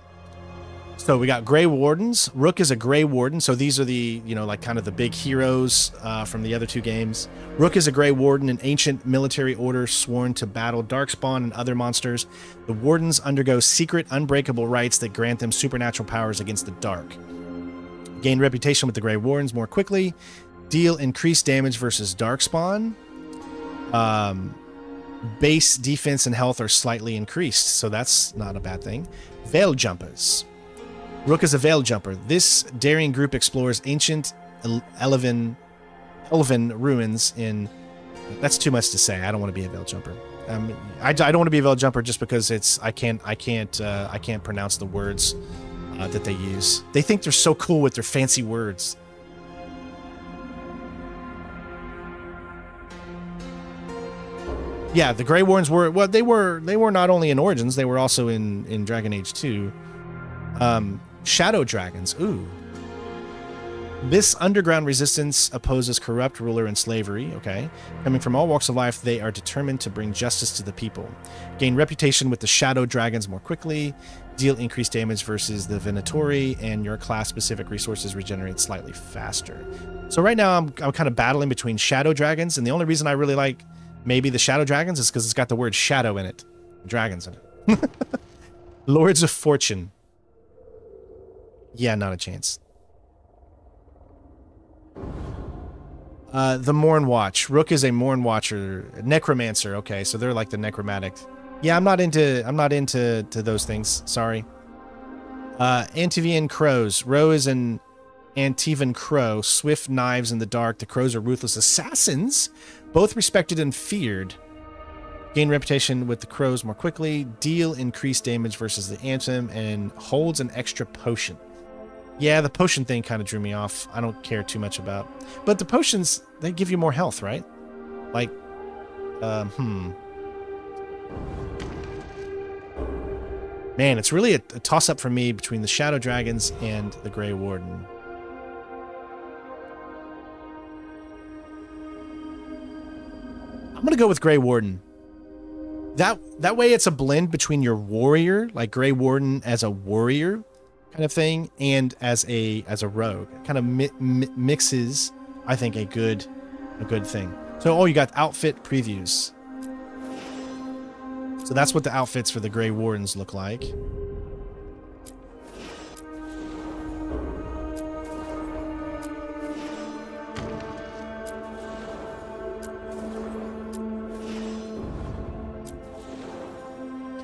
So we got Grey Wardens. Rook is a Grey Warden. So these are the, like kind of the big heroes from the other two games. Rook is a Grey Warden, an ancient military order sworn to battle Darkspawn and other monsters. The Wardens undergo secret, unbreakable rites that grant them supernatural powers against the dark. Gain reputation with the Grey Wardens more quickly. Deal increased damage versus Darkspawn. Base defense and health are slightly increased, so that's not a bad thing. Veil Jumpers. Rook is a Veil Jumper. This daring group explores ancient elven ruins in... That's too much to say. I don't want to be a Veil Jumper. I don't want to be a Veil Jumper just because I can't pronounce the words that they use. They think they're so cool with their fancy words. Yeah, the Grey Wardens were, well, they were not only in Origins, they were also in Dragon Age 2. Shadow Dragons. Ooh. This underground resistance opposes corrupt ruler and slavery. Okay. Coming from all walks of life, they are determined to bring justice to the people. Gain reputation with the Shadow Dragons more quickly. Deal increased damage versus the Venatori, and your class-specific resources regenerate slightly faster. So right now, I'm kind of battling between Shadow Dragons, and the only reason I really like maybe the Shadow Dragons is because it's got the word shadow in it. Dragons in it. Lords of Fortune. Yeah, not a chance. The Morn Watch. Rook is a Morn Watcher. Necromancer. Okay, so they're like the necromantic. Yeah, I'm not into those things. Sorry. Antivian Crows. Ro is an Antivan Crow. Swift knives in the dark. The Crows are ruthless assassins. Both respected and feared. Gain reputation with the Crows more quickly. Deal increased damage versus the Anthem. And holds an extra potion. Yeah, the potion thing kind of drew me off. I don't care too much about. But the potions, they give you more health, right? Like, Man, it's really a toss-up for me between the Shadow Dragons and the Grey Warden. I'm going to go with Grey Warden. That way it's a blend between your warrior, like Grey Warden as a warrior kind of thing, and as a rogue. It kind of mixes, I think, a good thing. So, you got outfit previews. So that's what the outfits for the Grey Wardens look like.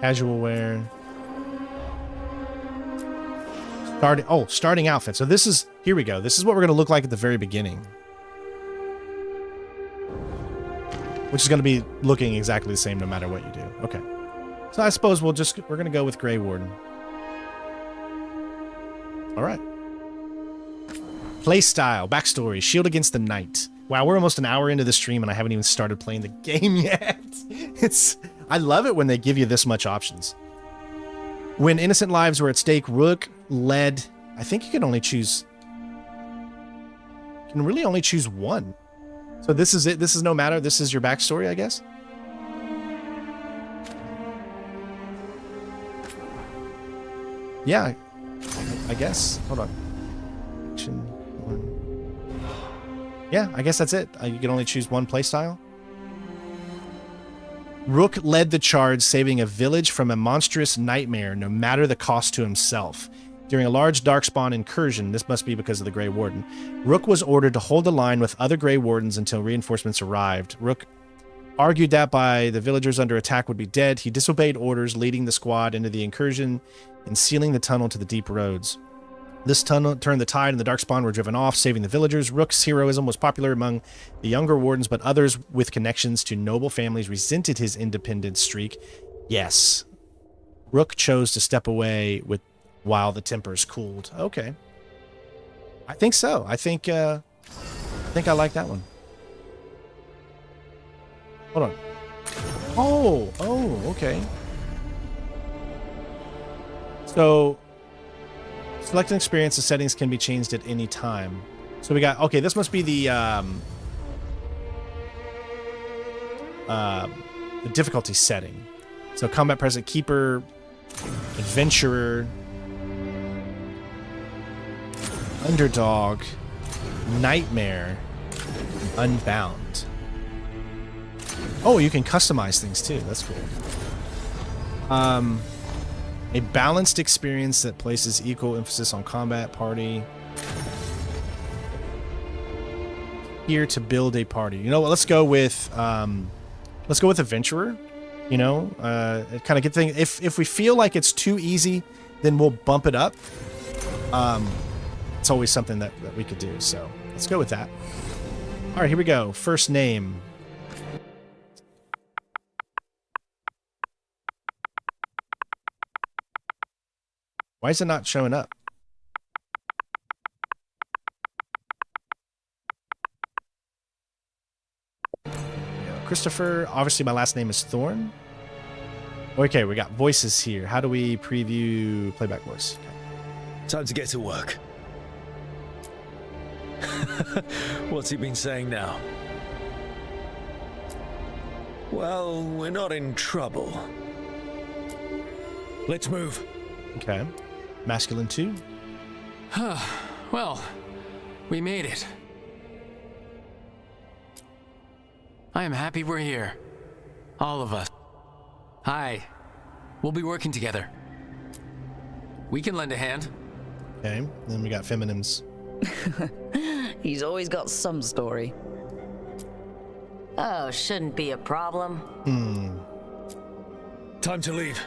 Casual wear. Starting outfit. So this is, here we go. This is what we're going to look like at the very beginning. Which is going to be looking exactly the same no matter what you do. Okay. So I suppose we're going to go with Grey Warden. All right. Playstyle, backstory, shield against the night. Wow, we're almost an hour into the stream and I haven't even started playing the game yet. I love it when they give you this much options. When innocent lives were at stake, Rook led, I think you can only choose, you can really only choose one. So this is it. This is no matter. This is your backstory, I guess. Yeah, I guess. Hold on. Action one. Yeah, I guess that's it. You can only choose one playstyle. Rook led the charge, saving a village from a monstrous nightmare, no matter the cost to himself. During a large Darkspawn incursion, this must be because of the Grey Warden, Rook was ordered to hold the line with other Grey Wardens until reinforcements arrived. Rook argued that by the villagers under attack would be dead. He disobeyed orders, leading the squad into the incursion and sealing the tunnel to the deep roads. This tunnel turned the tide and the Darkspawn were driven off, saving the villagers. Rook's heroism was popular among the younger wardens, but others with connections to noble families resented his independent streak. Yes, Rook chose to step away while the tempers cooled. Okay. I think so. I think I like that one. Hold on. Oh, okay. So, select an experience. The settings can be changed at any time. So we got, okay, this must be the difficulty setting. So combat present, keeper, adventurer, underdog, nightmare, unbound. Oh, you can customize things too. That's cool. A balanced experience that places equal emphasis on combat, party. Here to build a party. You know what? Let's go with adventurer. You know, kind of get thing. If we feel like it's too easy, then we'll bump it up. It's always something that we could do. So let's go with that. All right, here we go. First name. Why is it not showing up? Christopher. Obviously, my last name is Thorne. Okay, we got voices here. How do we preview playback voice? Okay. Time to get to work. What's he been saying now? Well, we're not in trouble. Let's move. Okay. Masculine 2. Well, we made it. I am happy we're here. All of us. Hi. We'll be working together. We can lend a hand. Okay. Then we got feminines. He's always got some story. Oh, shouldn't be a problem. Time to leave.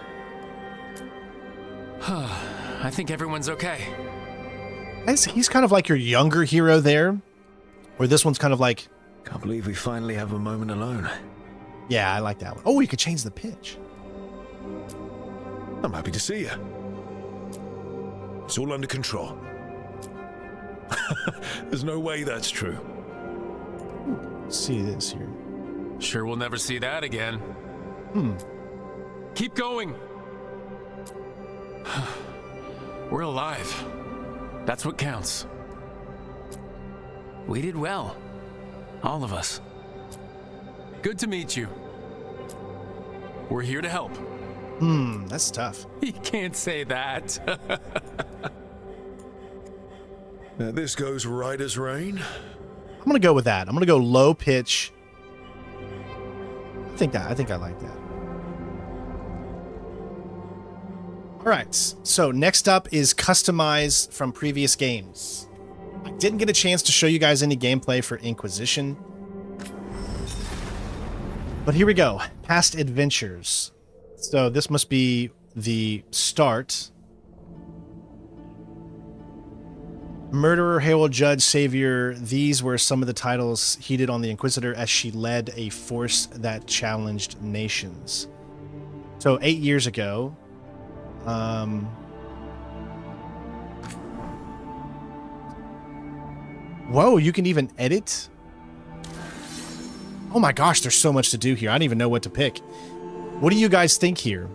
I think everyone's okay. He's kind of like your younger hero there. Or this one's kind of like... Can't believe we finally have a moment alone. Yeah, I like that one. Oh, you could change the pitch. I'm happy to see you. It's all under control. There's no way that's true. Let's see this here. Sure we'll never see that again. Keep going. We're alive. That's what counts. We did well. All of us. Good to meet you. We're here to help. That's tough. You can't say that. Now this goes right as rain. I'm gonna go with that. I'm gonna go low pitch. I think I like that. All right. So next up is customize from previous games. I didn't get a chance to show you guys any gameplay for Inquisition, but here we go. Past adventures. So this must be the start. Murderer, Herald, Judge, Savior. These were some of the titles heeded on the Inquisitor as she led a force that challenged nations. So 8 years ago. Whoa, you can even edit? Oh my gosh, there's so much to do here. I don't even know what to pick. What do you guys think here?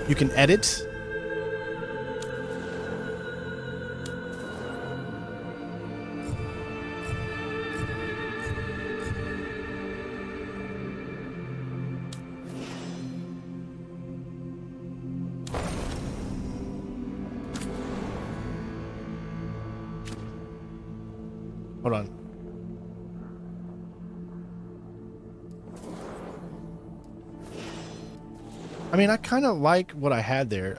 You can edit. Hold on. I mean, I kind of like what I had there.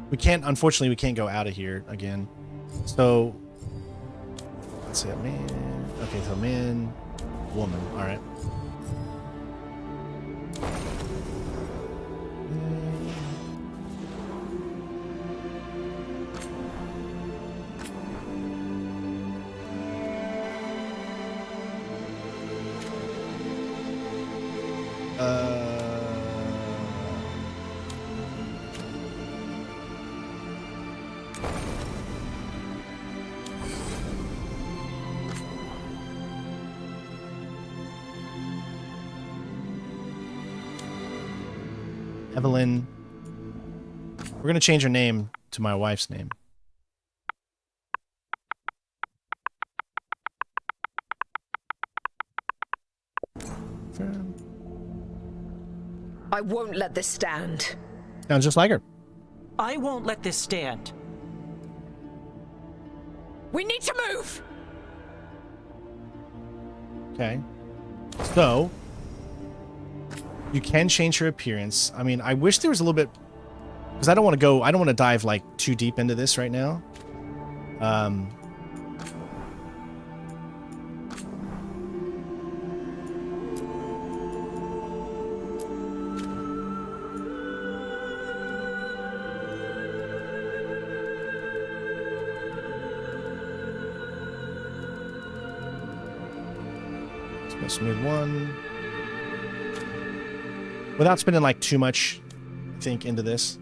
Unfortunately, we can't go out of here again. So, let's see, man. Okay, so man, woman. All right. Evelyn. We're going to change her name to my wife's name. I won't let this stand. Sounds just like her. I won't let this stand. We need to move! Okay. So, you can change her appearance. I mean, I wish there was a little bit... Because I don't want to dive, like, too deep into this right now. Smooth one. Without spending like too much, I think, into this.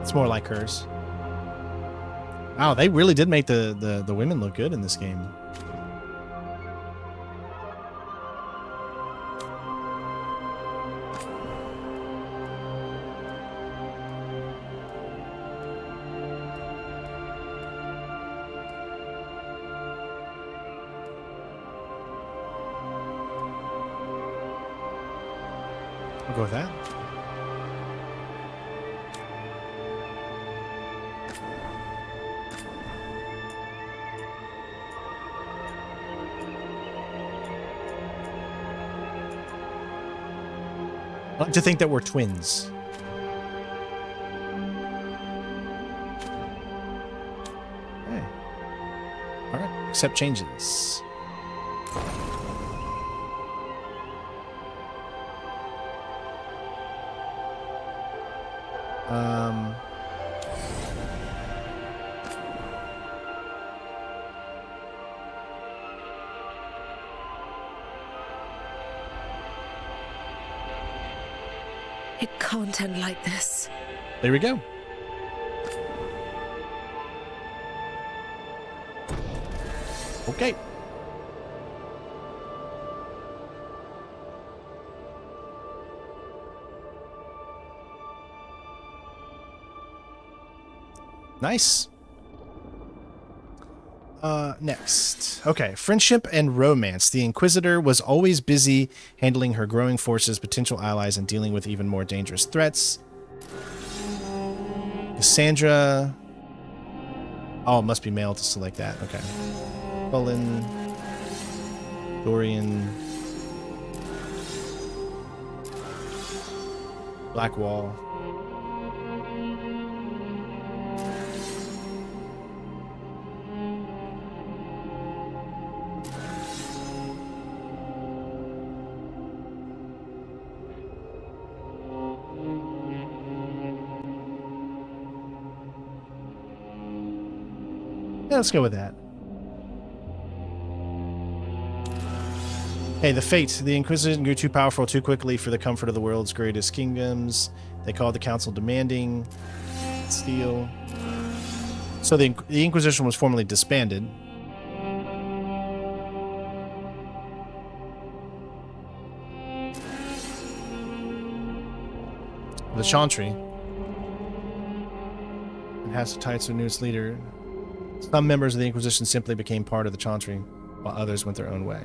It's more like hers. Wow, they really did make the women look good in this game. I'll go with that. I like to think that we're twins. Okay. All right. Accept changes. It can't end like this. There we go. Okay. Nice. Next. Okay, friendship and romance. The Inquisitor was always busy handling her growing forces, potential allies, and dealing with even more dangerous threats. Cassandra. Oh, it must be male to select that. Okay. Cullen. Dorian. Blackwall. Yeah, let's go with that. Hey, the fate. The Inquisition grew too powerful too quickly for the comfort of the world's greatest kingdoms. They called the council demanding. Steal. So the Inquisition was formally disbanded. The Chantry. It has the tights of newest leader. Some members of the Inquisition simply became part of the Chantry, while others went their own way.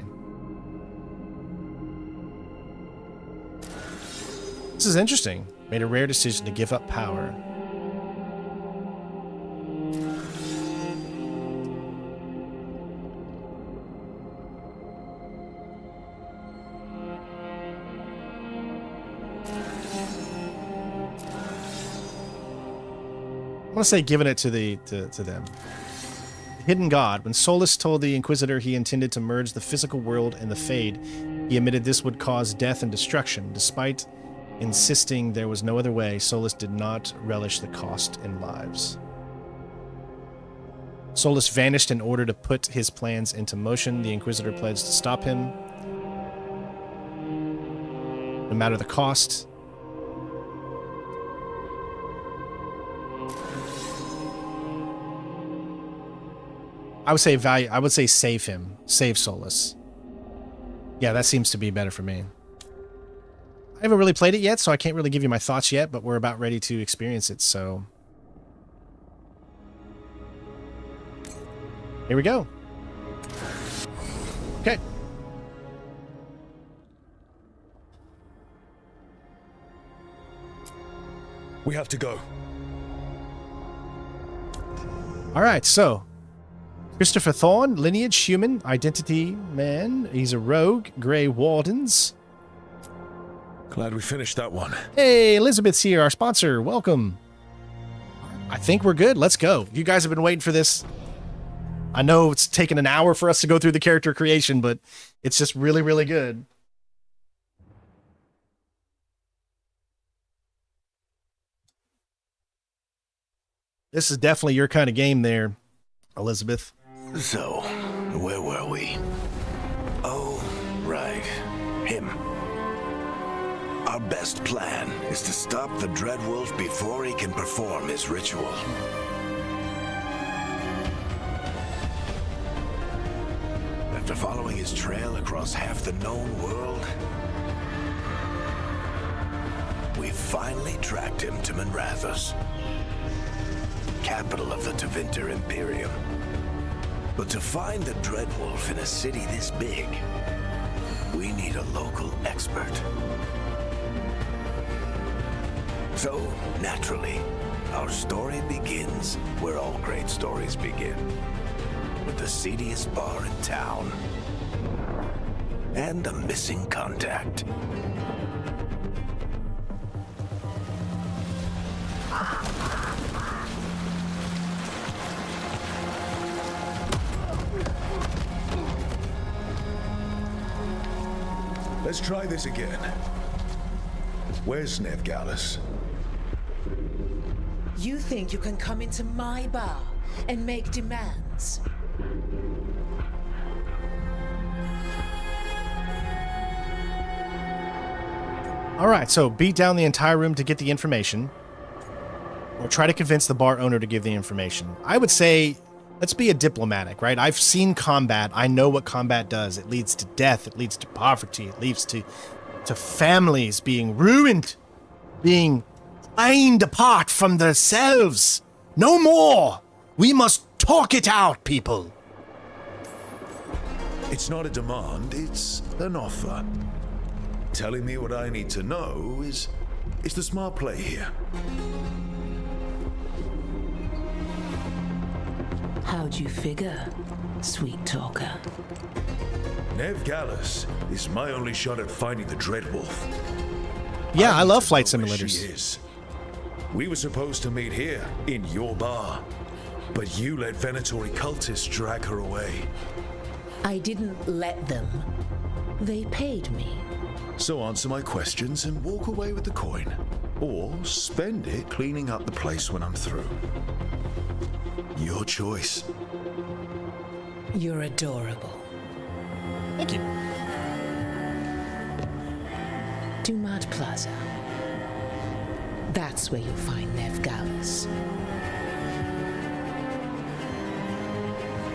This is interesting. Made a rare decision to give up power. I want to say giving it to them. Hidden God. When Solus told the Inquisitor he intended to merge the physical world and the Fade, he admitted this would cause death and destruction. Despite insisting there was no other way, Solus did not relish the cost in lives. Solus vanished in order to put his plans into motion. The Inquisitor pledged to stop him, no matter the cost. I would say save him. Save Solus. Yeah, that seems to be better for me. I haven't really played it yet, so I can't really give you my thoughts yet, but we're about ready to experience it, so... Here we go. Okay. We have to go. Alright, so... Christopher Thorne, lineage human, identity man. He's a rogue, Grey Wardens. Glad we finished that one. Hey, Elizabeth's here, our sponsor. Welcome. I think we're good. Let's go. You guys have been waiting for this. I know it's taken an hour for us to go through the character creation, but it's just really, really good. This is definitely your kind of game there, Elizabeth. So, where were we? Oh, right. Him. Our best plan is to stop the Dreadwolf before he can perform his ritual. After following his trail across half the known world, we finally tracked him to Minrathous, capital of the Tevinter Imperium. But to find the Dreadwolf in a city this big, we need a local expert. So, naturally, our story begins where all great stories begin. With the seediest bar in town. And a missing contact. Let's try this again. Where's Veilguard? You think you can come into my bar and make demands? All right, so beat down the entire room to get the information, or try to convince the bar owner to give the information. I would say, let's be a diplomatic, right? I've seen combat. I know what combat does. It leads to death. It leads to poverty. It leads to families being ruined, being torn apart from themselves. No more. We must talk it out, people. It's not a demand, it's an offer. Telling me what I need to know is the smart play here. How'd you figure, sweet talker? Veilguard is my only shot at finding the Dreadwolf. Yeah, I love need to flight know where simulators. she is. We were supposed to meet here, in your bar. But you let Venatori cultists drag her away. I didn't let them. They paid me. So answer my questions and walk away with the coin. Or spend it cleaning up the place when I'm through. Your choice. You're adorable. Thank you. Dumad Plaza. That's where you'll find Veilguard.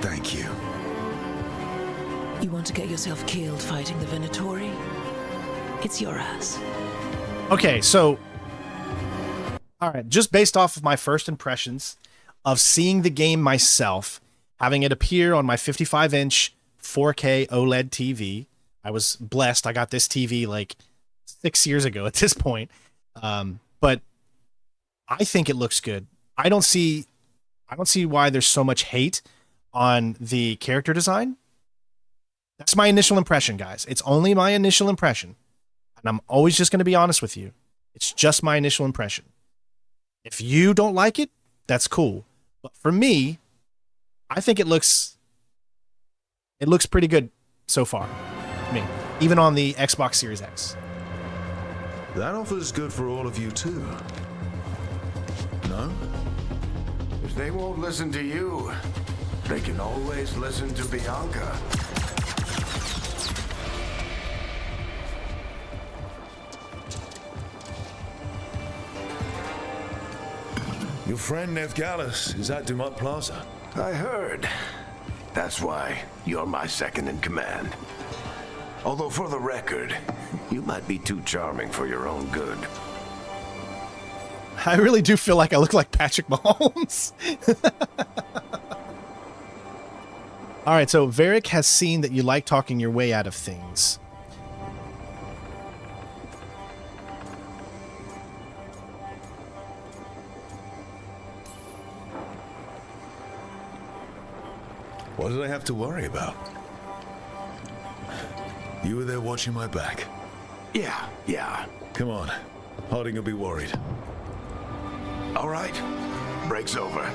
Thank you. You want to get yourself killed fighting the Venatori? It's your ass. Okay, so, all right, just based off of my first impressions of seeing the game myself, having it appear on my 55-inch 4K OLED TV. I was blessed. I got this TV like 6 years ago at this point. But I think it looks good. I don't see why there's so much hate on the character design. That's my initial impression, guys. It's only my initial impression. And I'm always just going to be honest with you. It's just my initial impression. If you don't like it, that's cool. But for me, I think it looks pretty good so far. I mean, even on the Xbox Series X. That offer's good for all of you too. No? If they won't listen to you, they can always listen to Bianca. Your friend Veilguard is at Dumad Plaza. I heard. That's why you're my second in command. Although for the record, you might be too charming for your own good. I really do feel like I look like Patrick Mahomes. All right, so Varric has seen that you like talking your way out of things. What did I have to worry about? You were there watching my back. Yeah. Come on. Harding will be worried. All right. Break's over.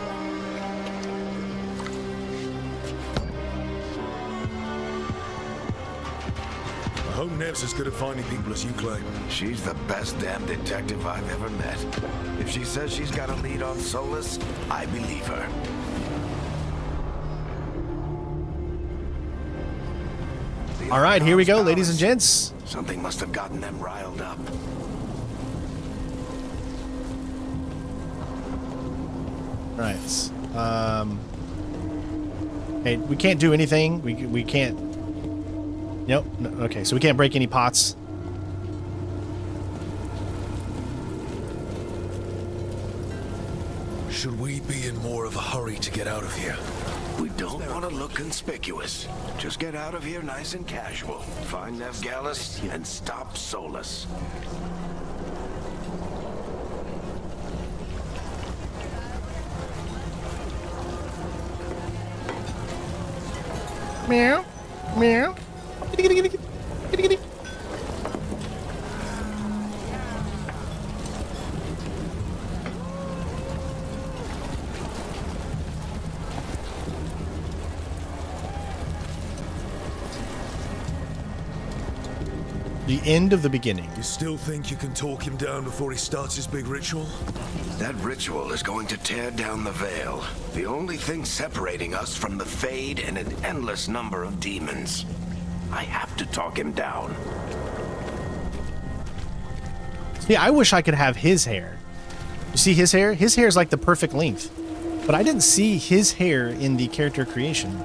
hope Nev's as good at finding people as you claim. She's the best damn detective I've ever met. If she says she's got a lead on Solus, I believe her. All right, here we go, ladies and gents. Something must have gotten them riled up. All right. Hey, we can't do anything. We can't. Nope. No, okay, so we can't break any pots. Should we be in more of a hurry to get out of here? We don't want to look conspicuous. Just get out of here nice and casual. Find Nev Gallus and stop Solus. Meow. Meow. The end of the beginning. You still think you can talk him down before he starts his big ritual? That ritual is going to tear down the veil. The only thing separating us from the Fade and an endless number of demons. I have to talk him down. Yeah, I wish I could have his hair. You see his hair? His hair is like the perfect length. But I didn't see his hair in the character creation.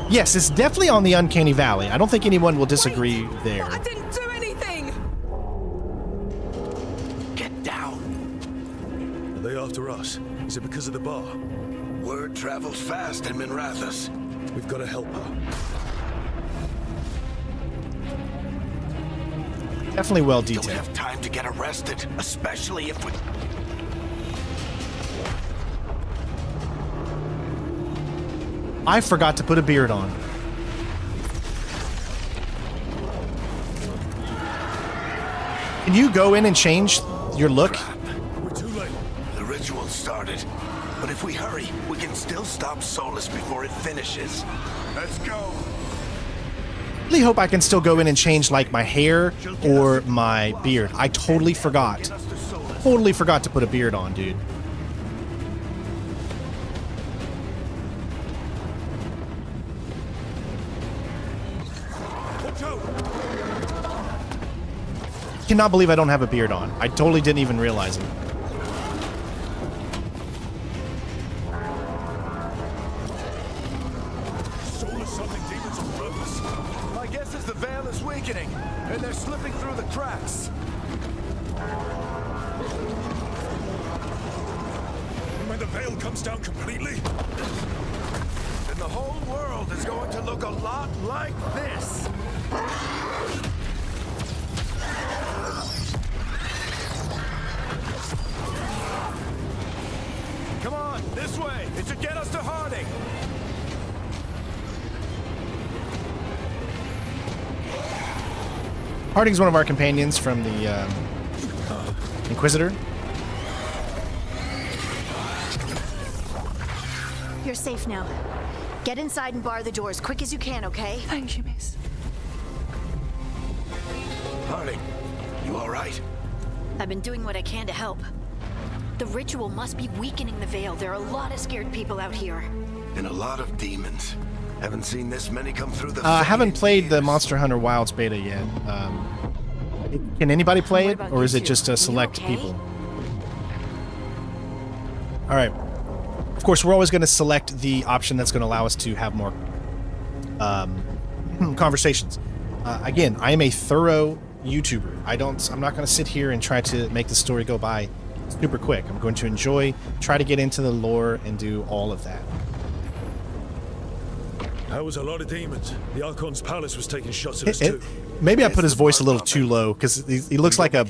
Yes, it's definitely on the Uncanny Valley. I don't think anyone will disagree there. I didn't do anything! Get down. Are they after us? Is it because of the bar? Word travels fast in Minrathous. We've got to help her. Definitely well Don't detailed. have time to get arrested, especially if we... I forgot to put a beard on. Can you go in and change your look? We're too late. The ritual started. But if we hurry, we can still stop Solus before it finishes. Let's go. I really hope I can still go in and change like my hair or my beard. I totally forgot. Totally forgot to put a beard on, dude. Cannot believe I don't have a beard on. I totally didn't even realize it. Solus something demons on purpose. My guess is the veil is weakening, and they're slipping through the cracks. And when the veil comes down completely, And the whole world is going to look a lot like this. Come on, this way. It should get us to Harding. Harding's one of our companions from the Inquisitor. You're safe now. Get inside and bar the doors quick as you can, okay? Thank you, miss. Harding, you all right? I've been doing what I can to help. The ritual must be weakening the veil. There are a lot of scared people out here. And a lot of demons. Haven't seen this many come through the... I haven't Fade played the years. Monster Hunter Wilds beta yet. Can anybody play What it, about or you is it two? just You select okay? people? All right. Of course, we're always going to select the option that's going to allow us to have more conversations. Again, I am a thorough YouTuber. I'm not going to sit here and try to make the story go by super quick. I'm going to enjoy, try to get into the lore, and do all of that. that was a lot of demons. The Archon's palace was taking shots at us too. Maybe I put his voice a little too low because he looks like a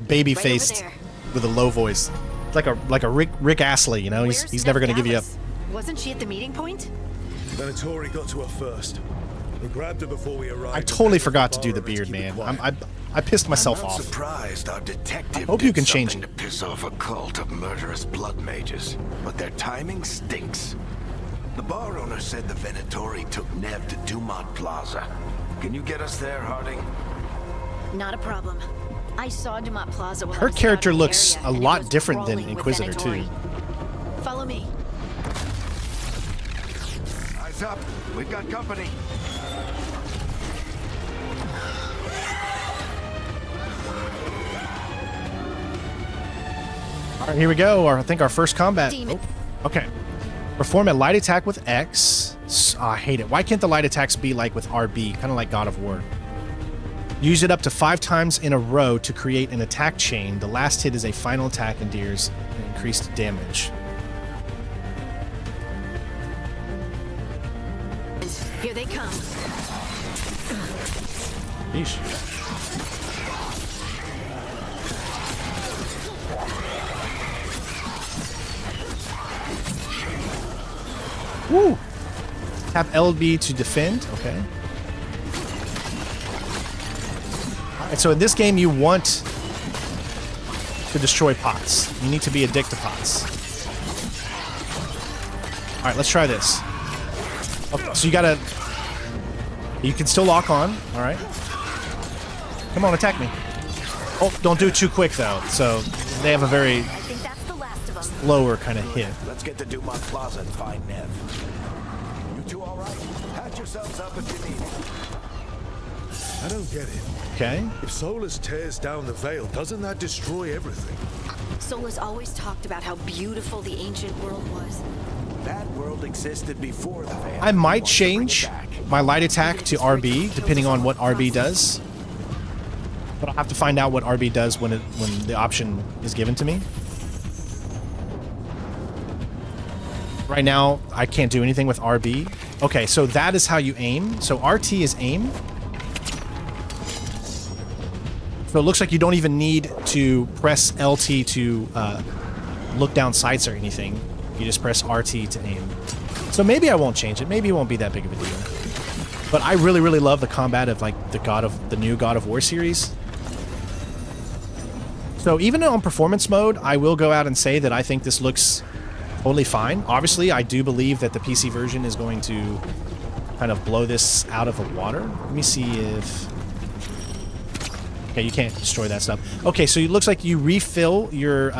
baby Right over faced there. with a low voice, like a Rick Astley. You know, Where's he's never Nev going to give you up. Gallus? Wasn't she at the meeting point? Venatori got to her first. We grabbed her before we arrived. I and totally left forgot the to do bar the of it beard, keep it man. quiet. I pissed myself I'm not off. surprised our detective Hope you did can change something it. to piss off a cult of murderous blood mages, but their timing stinks. The bar owner said the Venatori took Nev to Dumont Plaza. Can you get us there, Harding? Not a problem. I saw Dumont Plaza while I Her was character scouting the looks area, a and it lot was different than crawling with Inquisitor, too. Venatori. Follow me. Eyes up. We've got company. All right, here we go. I think our first combat. Demon. Oh, okay. Perform a light attack with X. I hate it. Why can't the light attacks be like with RB, kind of like God of War? Use it up to 5 times in a row to create an attack chain. The last hit is a final attack and deals increased damage. Here they come. Yeesh. Woo! Tap LB to defend. Okay. Alright, so in this game, you want to destroy pots. You need to be addicted to pots. Alright, let's try this. Okay, so you gotta... You can still lock on. Alright. Come on, attack me. Oh, don't do it too quick, though. So they have a very I think that's the last of them. lower kind of hit. Let's get to Dumont Plaza and find Nev. You two all right? Patch yourselves up if you need it. I don't get it. Okay. If Solus tears down the veil, doesn't that destroy everything? Solas always talked about how beautiful the ancient world was. That world existed before the veil. I might Wants to bring it change back. my light attack to RB, depending on what RB does. But I'll have to find out what RB does when the option is given to me. Right now, I can't do anything with RB. Okay, so that is how you aim. So RT is aim. So it looks like you don't even need to press LT to look down sights or anything. You just press RT to aim. So maybe I won't change it. Maybe it won't be that big of a deal. But I really, really love the combat of like the new God of War series. So even on performance mode, I will go out and say that I think this looks totally fine. Obviously, I do believe that the PC version is going to kind of blow this out of the water. Let me see if... Okay, you can't destroy that stuff. Okay, so it looks like you refill your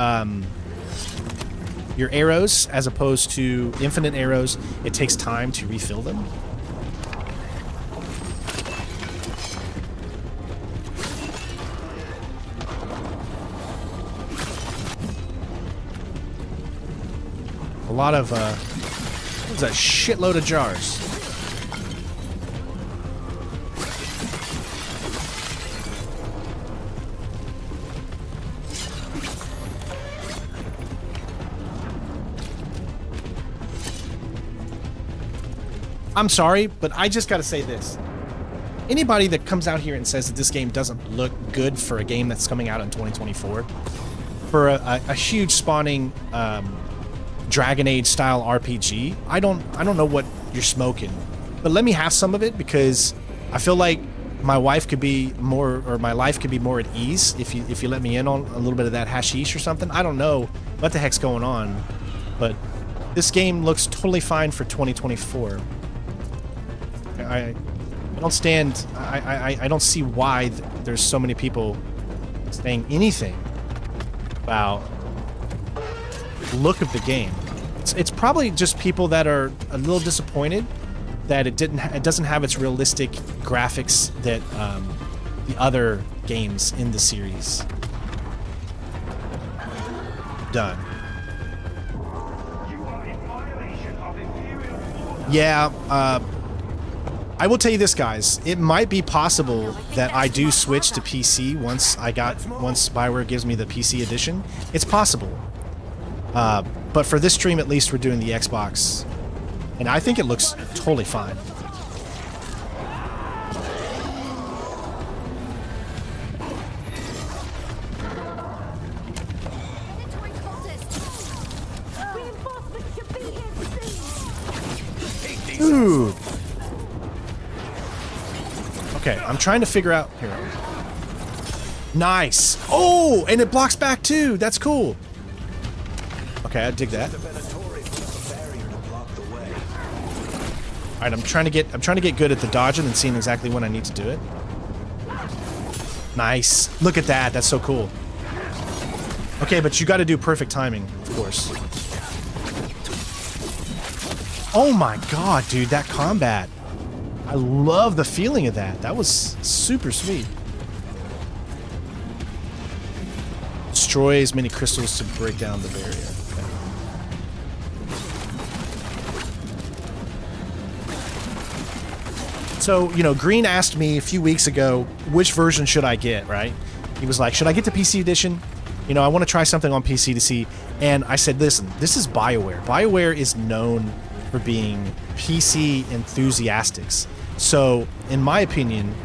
arrows as opposed to infinite arrows. It takes time to refill them. A lot of, what is that? Shitload of jars. I'm sorry, but I just gotta say this. Anybody that comes out here and says that this game doesn't look good for a game that's coming out in 2024, for a huge spawning Dragon Age style RPG, I don't know what you're smoking. But let me have some of it, because I feel like my wife could be more, or my life could be more at ease if you let me in on a little bit of that hashish or something. I don't know what the heck's going on, but this game looks totally fine for 2024. I don't see why there's so many people saying anything about the look of the game. It's probably just people that are a little disappointed that it doesn't have its realistic graphics that the other games in the series done. Yeah, I will tell you this, guys. It might be possible that I do switch to PC once BioWare gives me the PC edition. It's possible. But for this stream, at least, we're doing the Xbox. And I think it looks totally fine. Ooh. Okay, I'm trying to figure out... Here. Nice! Oh! And it blocks back too! That's cool! Okay, I dig that. All right, I'm trying to get good at the dodging and seeing exactly when I need to do it. Nice. Look at that. That's so cool. Okay, but you got to do perfect timing, of course. Oh my god, dude, that combat. I love the feeling of that. That was super sweet. Destroy as many crystals to break down the barrier. Okay. So, you know, Green asked me a few weeks ago, which version should I get, right? He was like, should I get the PC edition? You know, I want to try something on PC to see. And I said, listen, this is BioWare. BioWare is known for being PC enthusiastics. So, in my opinion,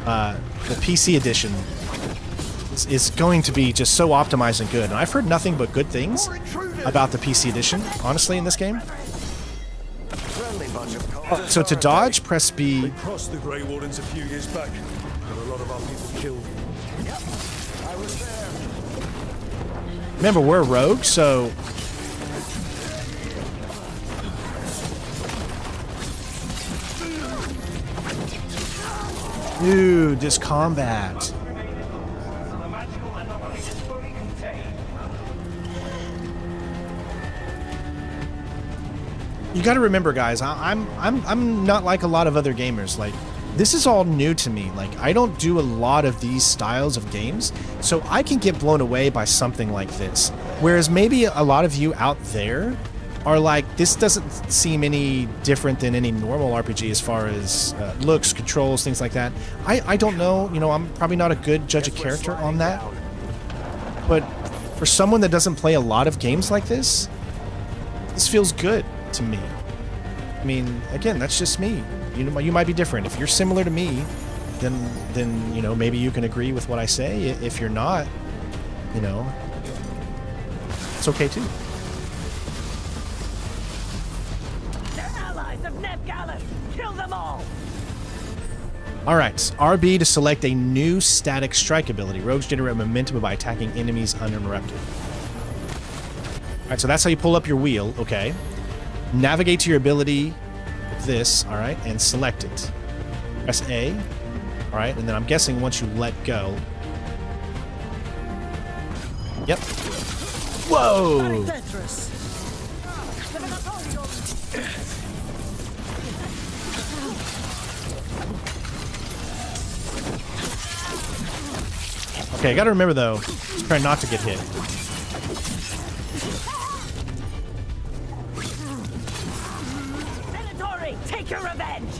the PC edition is going to be just so optimized and good. And I've heard nothing but good things about the PC edition, honestly, in this game. So to dodge, press B. We crossed the Grey Wardens a few years back. Got a lot of our people killed. Yep, I was there. Remember, we're a rogue, so... Dude, this combat. You got to remember, guys, I'm not like a lot of other gamers. Like, this is all new to me. Like, I don't do a lot of these styles of games, so I can get blown away by something like this. Whereas maybe a lot of you out there are like, this doesn't seem any different than any normal RPG as far as looks, controls, things like that. I don't know. You know, I'm probably not a good judge of character on that. But for someone that doesn't play a lot of games like this feels good to me. I mean, again, that's just me. You know, you might be different. If you're similar to me, then you know, maybe you can agree with what I say. If you're not, you know, it's okay too. They're allies of Ned Gallus. Kill them all. All right, RB to select a new static strike ability. Rogues generate momentum by attacking enemies uninterrupted. All right, so that's how you pull up your wheel. Okay. Navigate to your ability with this, all right, and select it. Press A, all right, and then I'm guessing once you let go. Yep. Whoa! Okay, I gotta remember though, just try not to get hit. Take your revenge!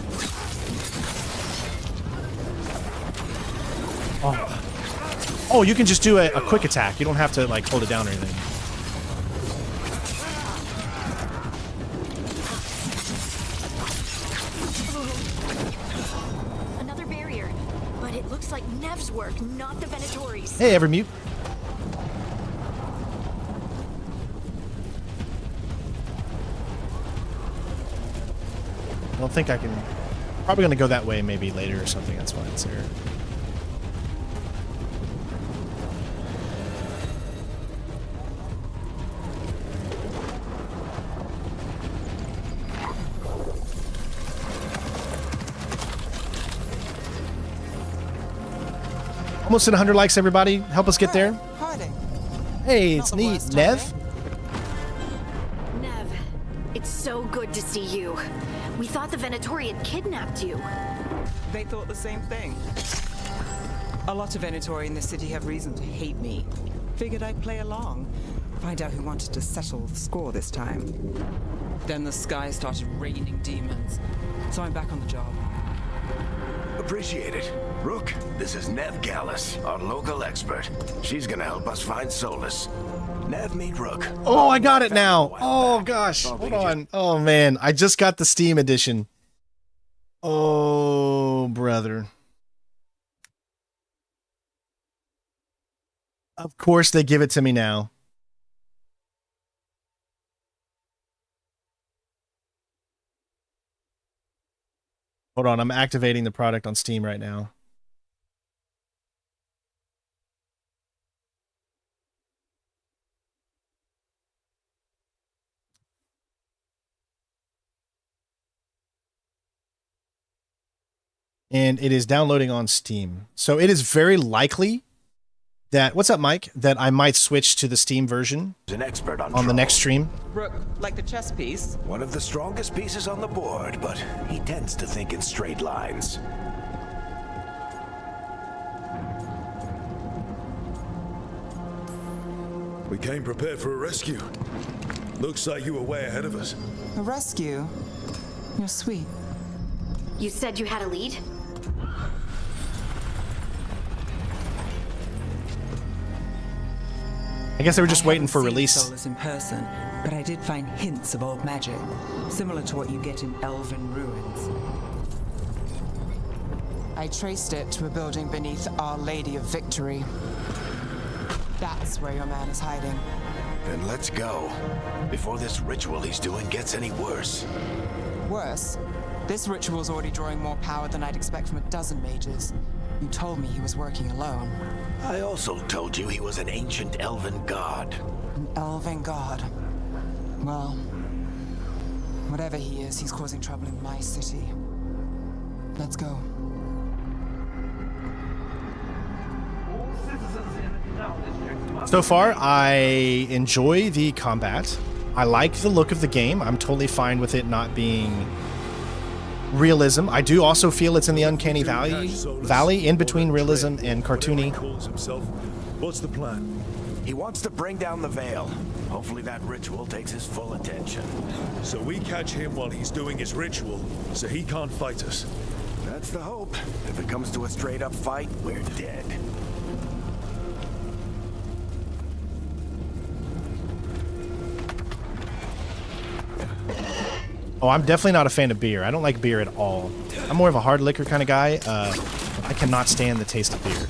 Oh, you can just do a quick attack. You don't have to, like, hold it down or anything. Another barrier, but it looks like Nev's work, not the Venatori's. Hey, Evermute. I don't think I can... Probably gonna go that way maybe later or something. That's why it's here. Almost at 100 likes, everybody. Help us get there. Hey, it's neat. Nev? Nev, it's so good to see you. We thought the Venatori had kidnapped you. They thought the same thing. A lot of Venatori in the city have reason to hate me. Figured I'd play along. Find out who wanted to settle the score this time. Then the sky started raining demons. So I'm back on the job. Appreciate it. Rook, this is Nev Gallus, our local expert. She's gonna help us find solace. Nev, meet Rook. Oh, I got it now. Oh, gosh. Hold on. Oh, man. I just got the Steam edition. Oh, brother. Of course they give it to me now. Hold on. I'm activating the product on Steam right now. and it is downloading on Steam. So it is very likely that, what's up, Mike, that I might switch to the Steam version He's an expert on the next stream. Rook, like the chess piece. One of the strongest pieces on the board, but he tends to think in straight lines. We came prepared for a rescue. Looks like you were way ahead of us. A rescue? You're sweet. You said you had a lead? I guess they were just waiting for I haven't release. seen Solus in person, but I did find hints of old magic, similar to what you get in elven ruins. I traced it to a building beneath Our Lady of Victory. That's where your man is hiding. Then let's go, before this ritual he's doing gets any worse. Worse, this ritual's already drawing more power than I'd expect from a dozen mages. You told me he was working alone. I also told you he was an ancient elven god. An elven god. Well, whatever he is, he's causing trouble in my city. Let's go. So far, I enjoy the combat. I like the look of the game. I'm totally fine with it not being realism. I do also feel it's in the uncanny valley in between realism and cartoony. What's the plan? He wants to bring down the veil. Hopefully that ritual takes his full attention. So we catch him while he's doing his ritual, so he can't fight us. That's the hope. If it comes to a straight-up fight, we're dead. Oh, I'm definitely not a fan of beer. I don't like beer at all. I'm more of a hard liquor kind of guy. I cannot stand the taste of beer.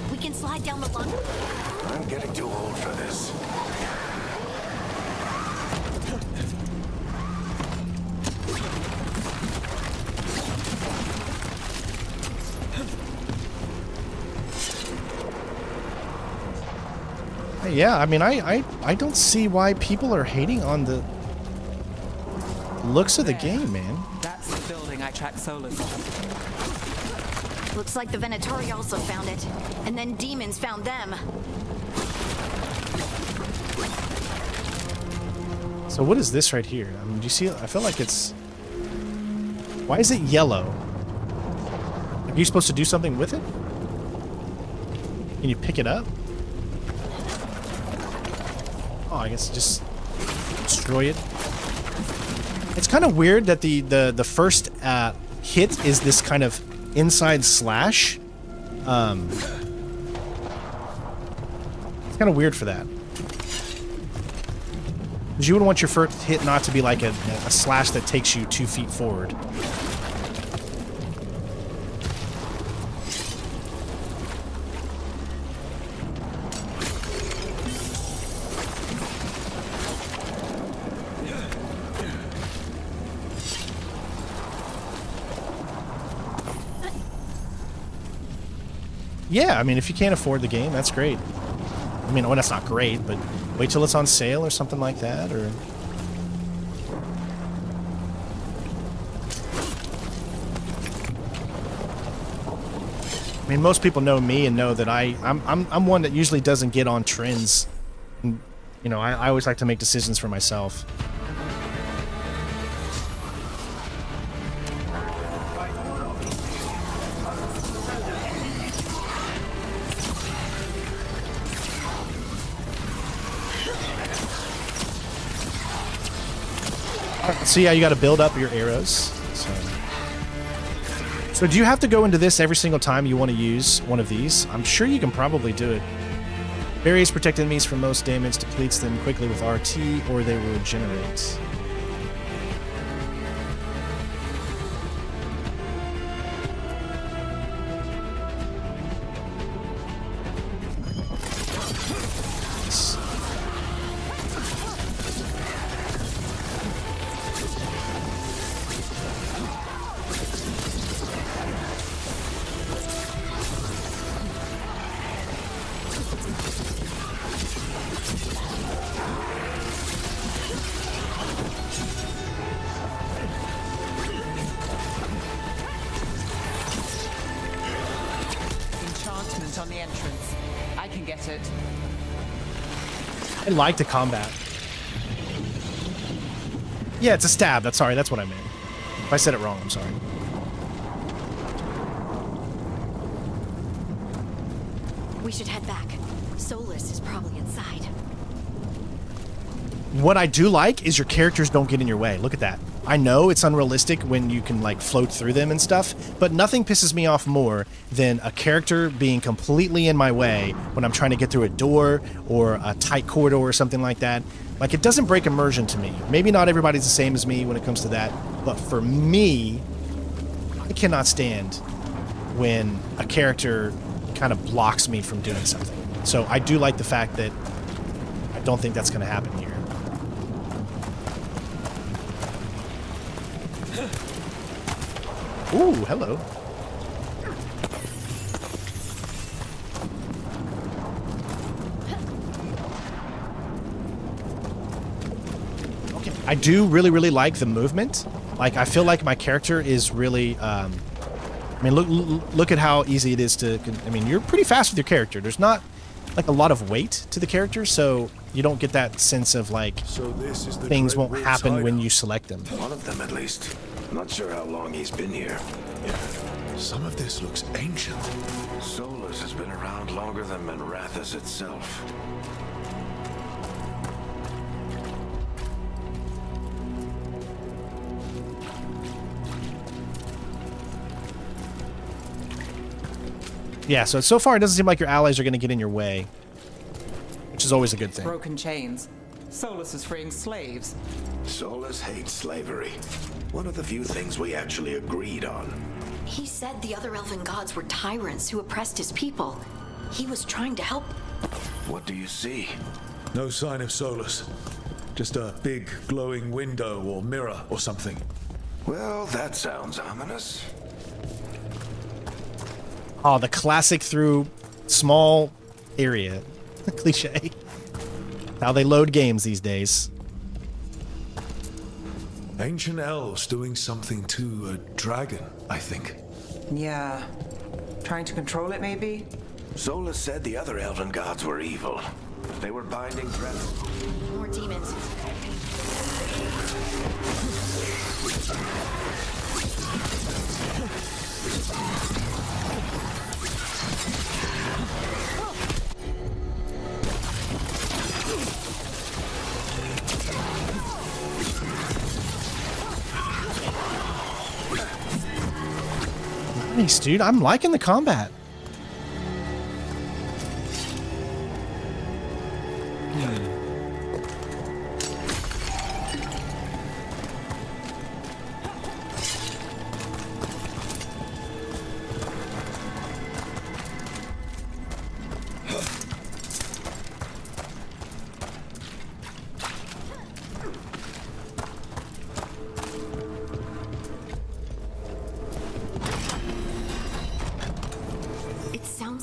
We can slide down the lung. I'm getting too old for this. Yeah, I mean, I don't see why people are hating on the looks of the game, man. That's the building I tracked Solus on. Looks like the Venatori also found it. And then demons found them. So what is this right here? I mean, do you see? I feel like it's... Why is it yellow? Are you supposed to do something with it? Can you pick it up? Oh, I guess just destroy it. It's kind of weird that the first hit is this kind of inside slash. It's kind of weird for that. Because you would want your first hit not to be like a slash that takes you 2 feet forward. Yeah, I mean, if you can't afford the game, that's great. I mean, well, that's not great, but wait till it's on sale or something like that, or... I mean, most people know me and know that I'm one that usually doesn't get on trends. And, you know, I always like to make decisions for myself. So yeah, you got to build up your arrows. So do you have to go into this every single time you want to use one of these? I'm sure you can probably do it. Berries protect enemies from most damage, depletes them quickly with RT, or they will regenerate. got it. I like the combat. Yeah, it's a stab. That's what I meant. If I said it wrong, I'm sorry. We should head back. Solus is probably inside. What I do like is your characters don't get in your way. Look at that. I know it's unrealistic when you can like float through them and stuff, but nothing pisses me off more than a character being completely in my way when I'm trying to get through a door or a tight corridor or something like that. Like, it doesn't break immersion to me. Maybe not everybody's the same as me when it comes to that, but for me, I cannot stand when a character kind of blocks me from doing something. So I do like the fact that I don't think that's going to happen here. Ooh, hello. Okay. I do really like the movement. Like, I feel like my character is really, I mean, look at how easy it is to, I mean, you're pretty fast with your character. There's not, like, a lot of weight to the character, so you don't get that sense of, like, things won't happen when you select them. One of them, at least. Not sure how long he's been here. Some of this looks ancient. Solus has been around longer than Manrathus itself. Yeah, so far it doesn't seem like your allies are going to get in your way, which is always a good thing. Broken chains. Solus is freeing slaves. Solus hates slavery. One of the few things we actually agreed on. He said the other elven gods were tyrants who oppressed his people. He was trying to help. What do you see? No sign of Solus. Just a big glowing window or mirror or something. Well, that sounds ominous. Oh, the classic through small area. Cliche. How they load games these days. Ancient elves doing something to a dragon, I think. Yeah. Trying to control it, maybe? Solus said the other elven gods were evil. They were binding More demons. Nice, dude. I'm liking the combat.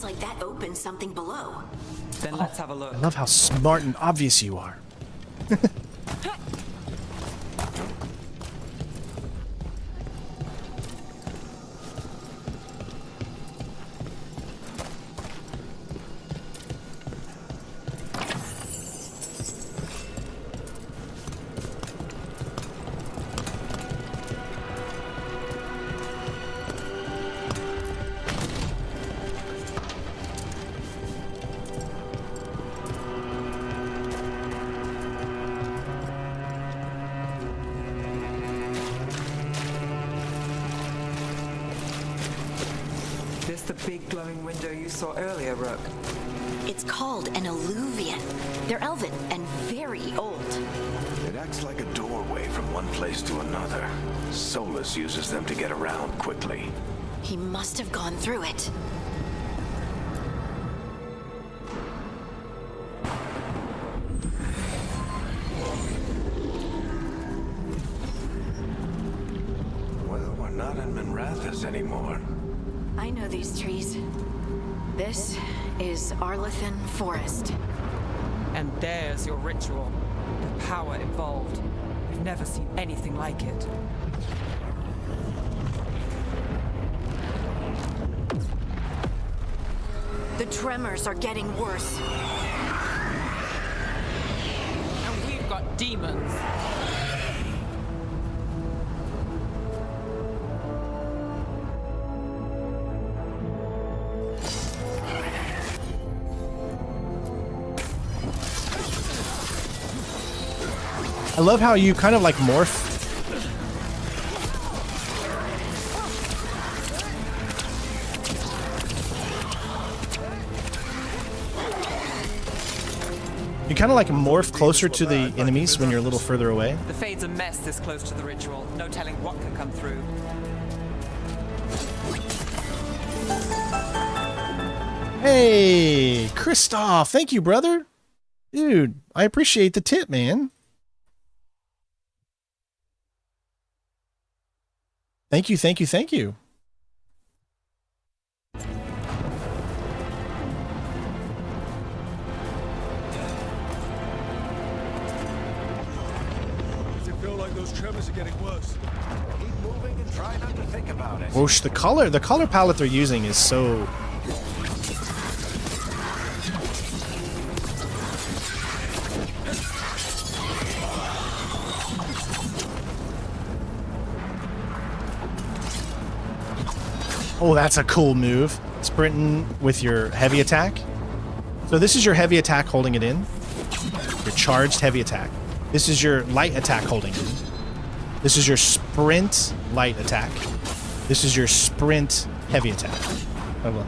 Like that opens something below. Then let's have a look. I love how smart and obvious you are. The big glowing window you saw earlier, Rook. It's called an alluvian. They're elven and very old. It acts like a doorway from one place to another. Solus uses them to get around quickly. He must have gone through it. Well, we're not in Manrathus anymore. I know these trees. This is Arlethan Forest. And there's your ritual. The power involved. I've never seen anything like it. The tremors are getting worse. And we've got demons. I love how you kind of like morph. You kind of like morph closer to the enemies when you're a little further away. The Fade's a mess this close to the ritual. No telling what can come through. Hey, Christoph, thank you, brother. Dude, I appreciate the tip, man. Thank you, thank you, thank you. Does it feel like those tremors are getting worse? Keep moving and try not to think about it. Whoosh, the color palette they're using is so... Oh, that's a cool move. Sprinting with your heavy attack. So this is your heavy attack holding it in. Your charged heavy attack. This is your light attack holding it in. This is your sprint light attack. This is your sprint heavy attack. Oh, well.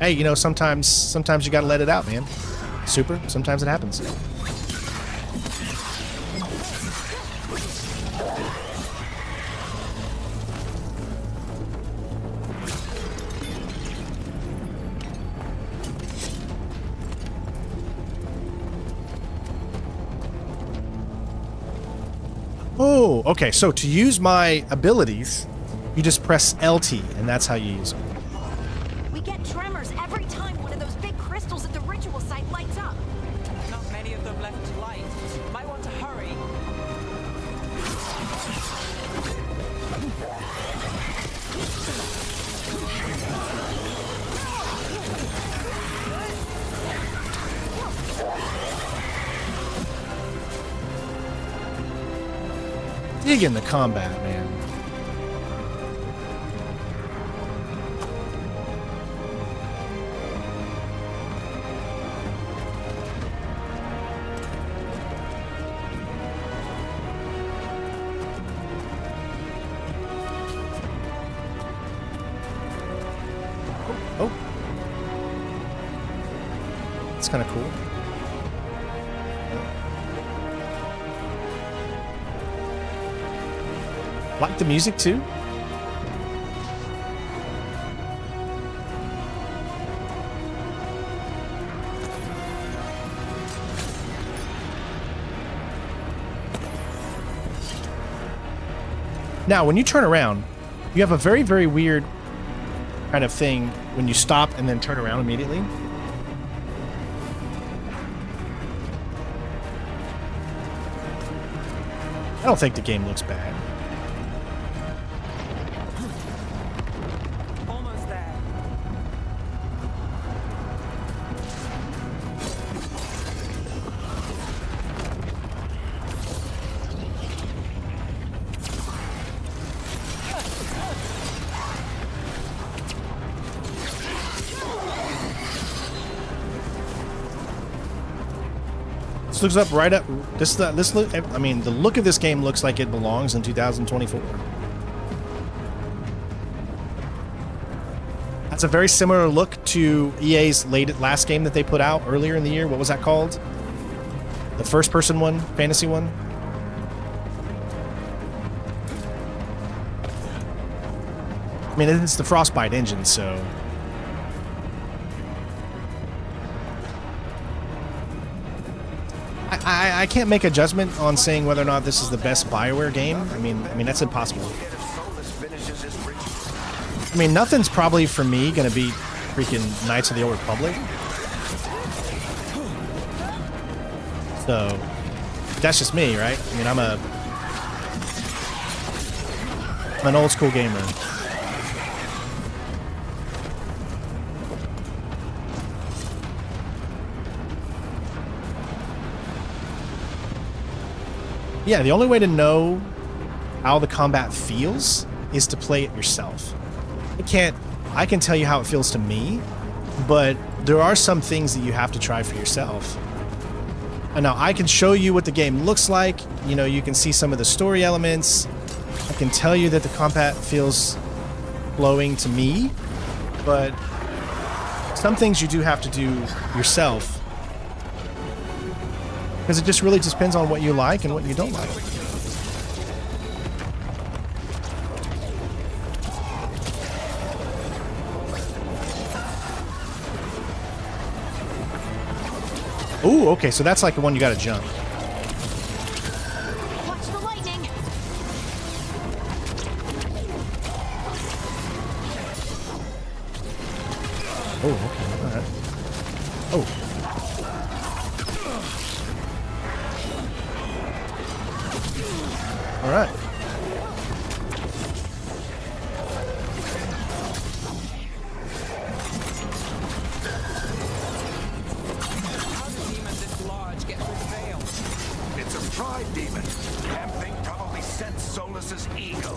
Hey, you know, sometimes you gotta let it out, man. Super, sometimes it happens. Oh, okay, so to use my abilities, you just press LT, and that's how you use them. We get tremors every time one of those big crystals at the ritual site lights up. Not many of them left to light. Might want to hurry. Digging the combat, man. Oh. It's kind of cool. Like the music too? Now, when you turn around, you have a very, very weird kind of thing when you stop and then turn around immediately. I don't think the game looks bad. Almost there. This looks up right up. This look. I mean, the look of this game looks like it belongs in 2024. That's a very similar look to EA's last game that they put out earlier in the year. What was that called? The first-person one, fantasy one. I mean, it's the Frostbite engine, so. I can't make a judgment on saying whether or not this is the best BioWare game. I mean that's impossible. I mean, nothing's probably for me gonna beat freaking Knights of the Old Republic. So that's just me, right? I mean, I'm an old school gamer. Yeah, the only way to know how the combat feels is to play it yourself. I can tell you how it feels to me, but there are some things that you have to try for yourself. And now I can show you what the game looks like. You know, you can see some of the story elements. I can tell you that the combat feels flowing to me, but some things you do have to do yourself. Because it just really depends on what you like and what you don't like. Ooh, okay, so that's like the one you gotta jump. Watch the lightning. Oh, okay, alright. Oh. Alright. It's a pride demon. Damn thing probably sent Solus's ego.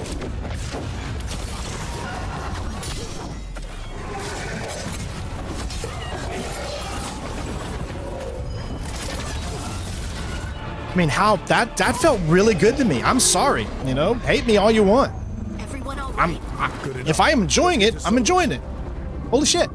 I mean, how that felt really good to me. I'm sorry, you know, hate me all you want. Everyone all right? If I am enjoying it, I'm enjoying it. Holy shit.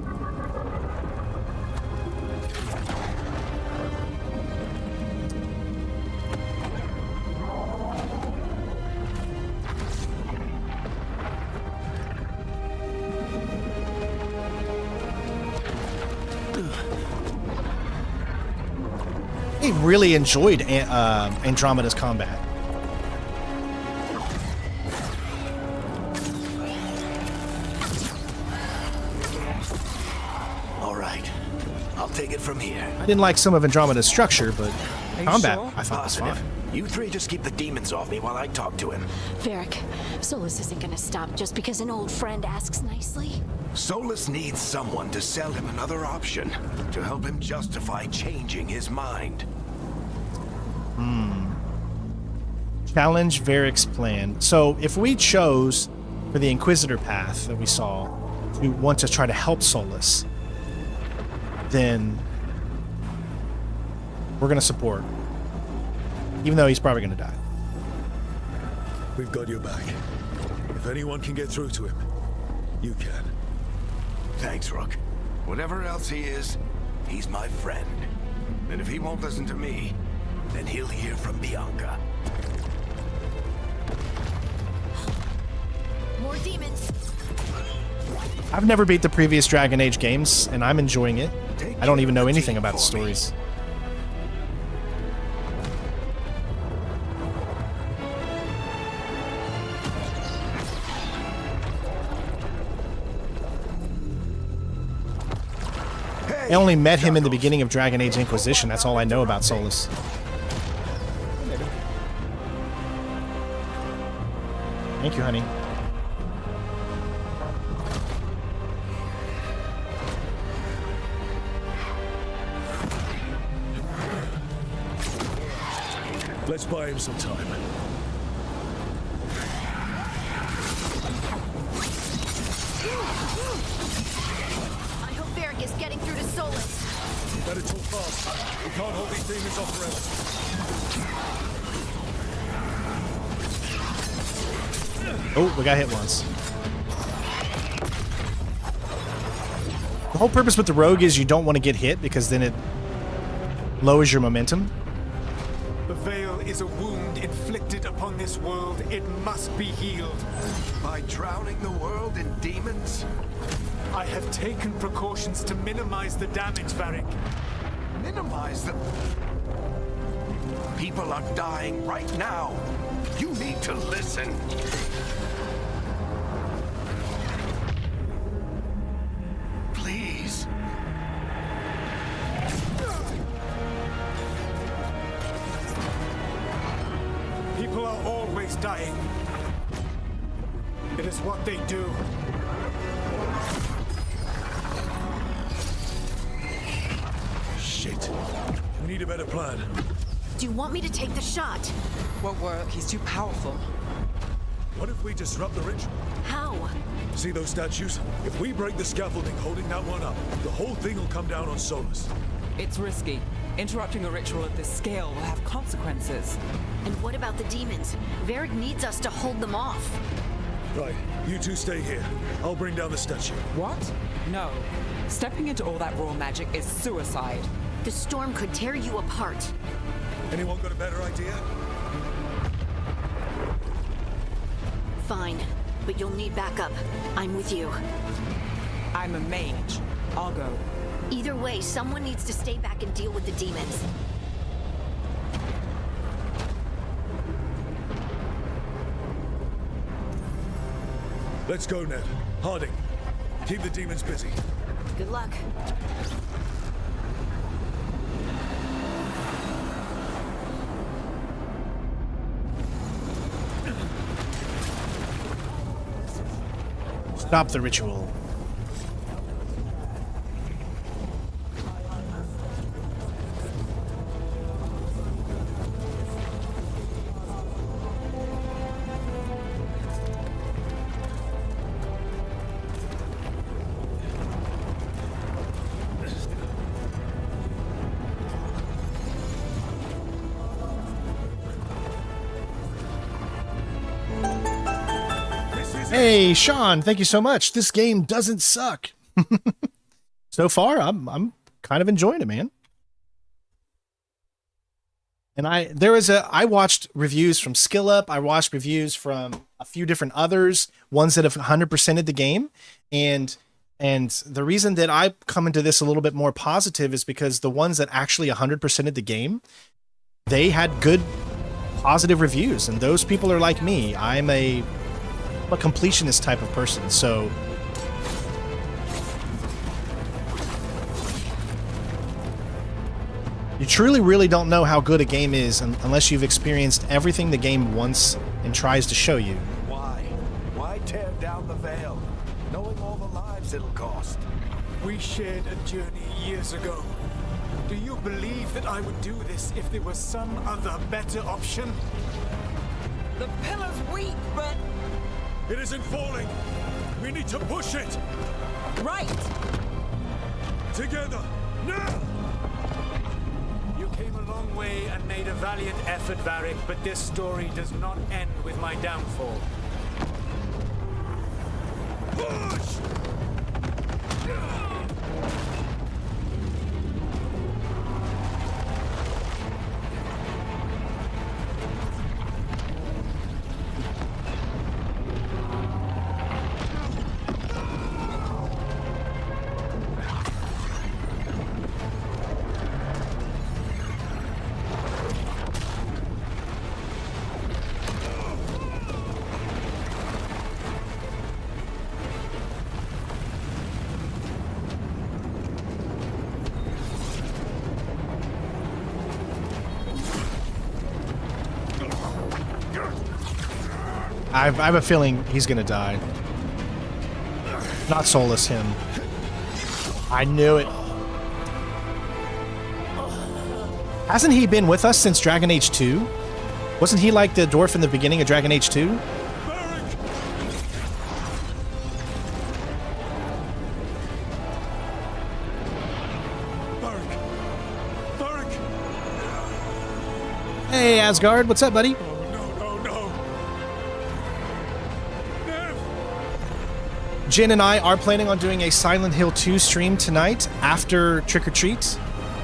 I really enjoyed Andromeda's combat. All right, I'll take it from here. I didn't like some of Andromeda's structure, but combat sure? I thought was fine. You three just keep the demons off me while I talk to him. Varric, Solus isn't gonna stop just because an old friend asks nicely. Solus needs someone to sell him another option, to help him justify changing his mind. Challenge Varric's plan. So if we chose for the Inquisitor path that we saw, we want to try to help Solus, then we're going to support. Even though he's probably going to die. We've got your back. If anyone can get through to him, you can. Thanks, Rook. Whatever else he is, he's my friend. And if he won't listen to me, then he'll hear from Bianca. More demons. I've never beat the previous Dragon Age games, and I'm enjoying it. I don't even know anything about the stories. I only met him in the beginning of Dragon Age Inquisition. That's all I know about Solus. Thank you, honey. Let's buy him some time. I hope Varric is getting through to Solus. Better talk fast. We can't hold these demons off forever. Oh, we got hit once. The whole purpose with the rogue is you don't want to get hit because then it lowers your momentum. The veil is a wound inflicted upon this world. It must be healed. By drowning the world in demons? I have taken precautions to minimize the damage, Varric. Minimize the... People are dying right now. You need to listen. Please. People are always dying. It is what they do. Shit. We need a better plan. Do you want me to take the shot? Won't work. He's too powerful. What if we disrupt the ritual? How? See those statues? If we break the scaffolding holding that one up, the whole thing will come down on Solus. It's risky. Interrupting a ritual at this scale will have consequences. And what about the demons? Varric needs us to hold them off. Right, you two stay here. I'll bring down the statue. What? No. Stepping into all that raw magic is suicide. The storm could tear you apart. Anyone got a better idea? Fine, but you'll need backup. I'm with you. I'm a mage. I'll go. Either way, someone needs to stay back and deal with the demons. Let's go, Ned. Harding, keep the demons busy. Good luck. Stop the ritual. Hey, Sean, thank you so much. This game doesn't suck. So far, I'm kind of enjoying it, man. And I watched reviews from SkillUp. I watched reviews from a few different others, ones that have 100%ed the game. And the reason that I come into this a little bit more positive is because the ones that actually 100%ed the game, they had good positive reviews. And those people are like me. I'm a completionist type of person, so you truly really don't know how good a game is unless you've experienced everything the game wants and tries to show you. Why tear down the veil, knowing all the lives it'll cost? We shared a journey years ago. Do you believe that I would do this if there was some other better option? The pillar's weak, but... It isn't falling. We need to push it. Right. Together. Now! You came a long way and made a valiant effort, Varric, but this story does not end with my downfall. Push! I have a feeling he's gonna die. Not Solus, him. I knew it. Hasn't he been with us since Dragon Age 2? Wasn't he like the dwarf in the beginning of Dragon Age 2? Hey, Asgard, what's up, buddy? Jin and I are planning on doing a Silent Hill 2 stream tonight after Trick or Treat,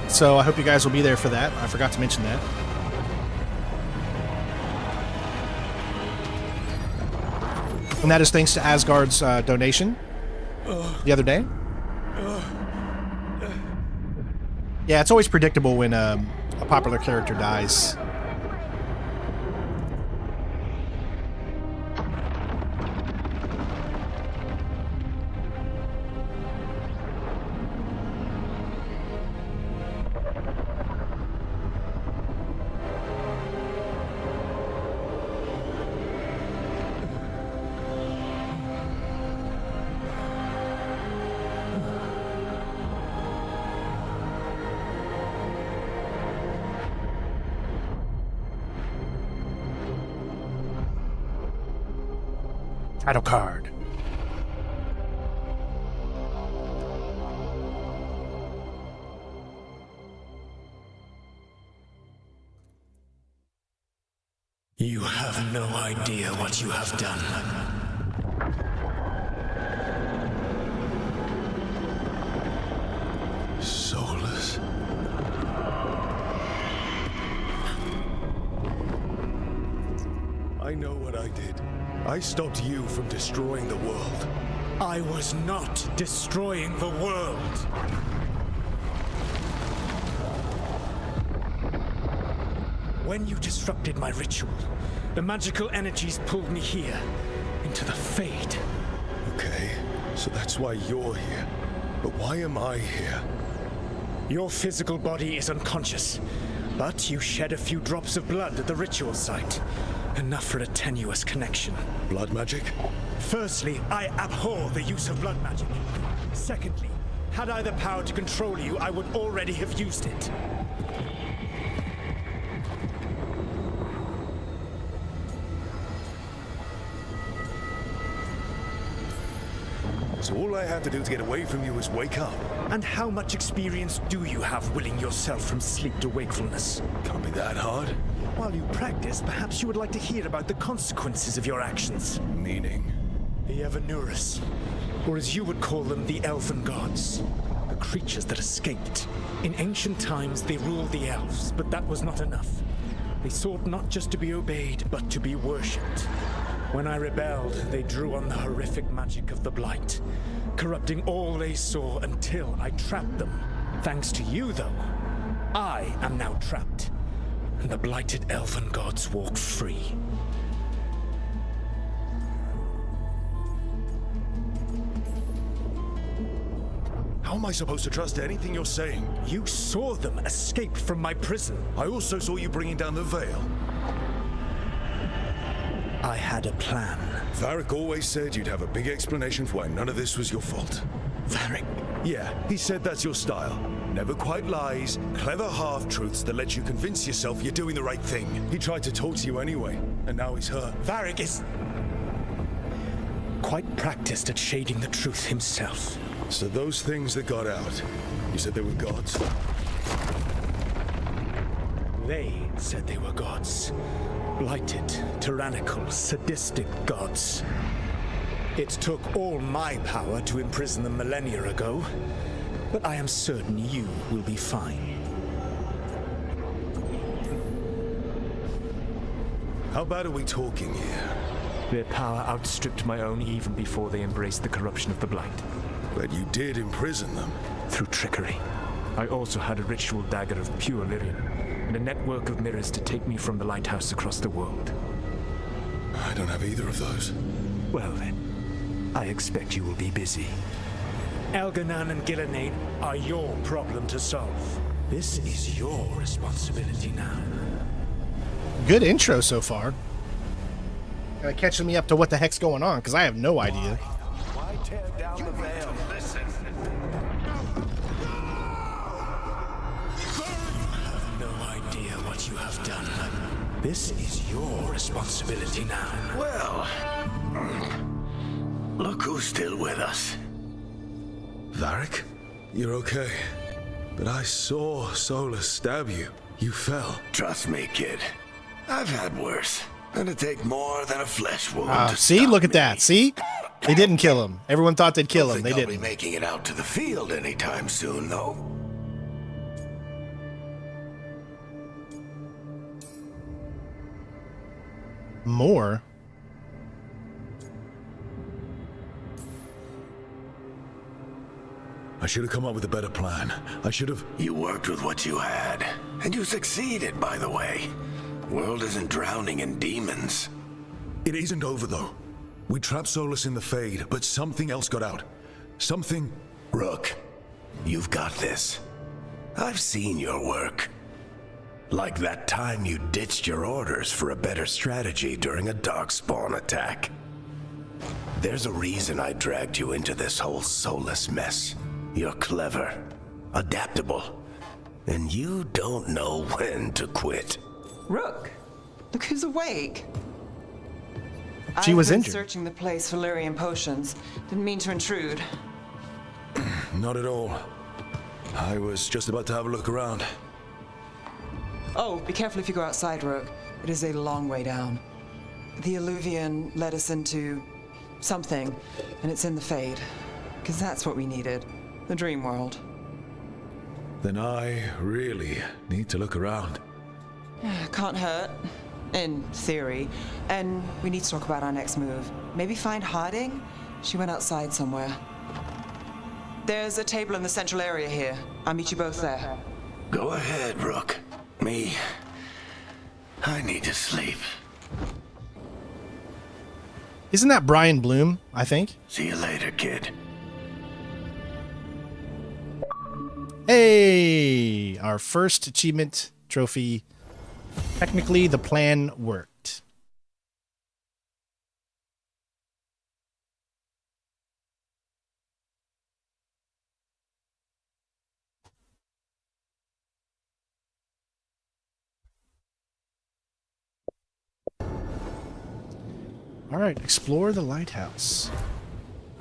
so I hope you guys will be there for that. I forgot to mention that. And that is thanks to Asgard's donation the other day. Yeah, it's always predictable when a popular character dies. Title card. You have no idea what you have done. Soulless. I know what I did. I stopped you from destroying the world. I was not destroying the world. When you disrupted my ritual, the magical energies pulled me here, into the Fade. Okay, so that's why you're here. But why am I here? Your physical body is unconscious, but you shed a few drops of blood at the ritual site. Enough for a tenuous connection. Blood magic? Firstly, I abhor the use of blood magic. Secondly, had I the power to control you, I would already have used it. So all I have to do to get away from you is wake up. And how much experience do you have willing yourself from sleep to wakefulness? Can't be that hard. While you practice, perhaps you would like to hear about the consequences of your actions. Meaning? The Evanurus, or as you would call them, the Elven Gods. The creatures that escaped. In ancient times, they ruled the elves, but that was not enough. They sought not just to be obeyed, but to be worshipped. When I rebelled, they drew on the horrific magic of the Blight, corrupting all they saw until I trapped them. Thanks to you, though, I am now trapped, and the blighted Elven Gods walk free. How am I supposed to trust anything you're saying? You saw them escape from my prison. I also saw you bringing down the veil. I had a plan. Varric always said you'd have a big explanation for why none of this was your fault. Varric? Yeah, he said that's your style. Never quite lies, clever half-truths that let you convince yourself you're doing the right thing. He tried to talk to you anyway, and now he's hurt. Varric is quite practiced at shading the truth himself. So those things that got out, you said they were gods? They said they were gods. Blighted, tyrannical, sadistic gods. It took all my power to imprison them millennia ago, but I am certain you will be fine. How bad are we talking here? Their power outstripped my own even before they embraced the corruption of the Blight. But you did imprison them. Through trickery. I also had a ritual dagger of pure lyrium, and a network of mirrors to take me from the lighthouse across the world. I don't have either of those. Well then, I expect you will be busy. Elganan and Gillenane are your problem to solve. This is your responsibility now. Good intro so far. Catching me up to what the heck's going on, because I have no idea. Why tear down the veil? Listen. You have done. This is your responsibility now. Well, look who's still with us. Varric? You're okay. But I saw Solus stab you. You fell. Trust me, kid. I've had worse. It'd take more than a flesh wound to see? stop Look at me. that. See? They didn't kill him. Everyone thought they'd kill him. They I'll didn't. be making it out to the field anytime soon, though. More? I should have come up with a better plan. I should have... You worked with what you had. And you succeeded, by the way. World isn't drowning in demons. It isn't over, though. We trapped Solus in the Fade, but something else got out. Something... Rook, you've got this. I've seen your work. Like that time you ditched your orders for a better strategy during a darkspawn attack. There's a reason I dragged you into this whole Solus mess. You're clever, adaptable, and you don't know when to quit. Rook, look who's awake. She was I've been injured. searching the place for Lyrian potions. Didn't mean to intrude. Not at all. I was just about to have a look around. Oh, be careful if you go outside, Rook. It is a long way down. The Illuvian led us into something, and it's in the Fade. Because that's what we needed. The dream world. Then I really need to look around. Can't hurt. In theory. And we need to talk about our next move. Maybe find Harding? She went outside somewhere. There's a table in the central area here. I'll meet you both there. Go ahead, Rook. Me, I need to sleep. Isn't that Brian Bloom, I think? See you later, kid. Hey! Our first achievement trophy. Technically, the plan worked. All right, explore the lighthouse.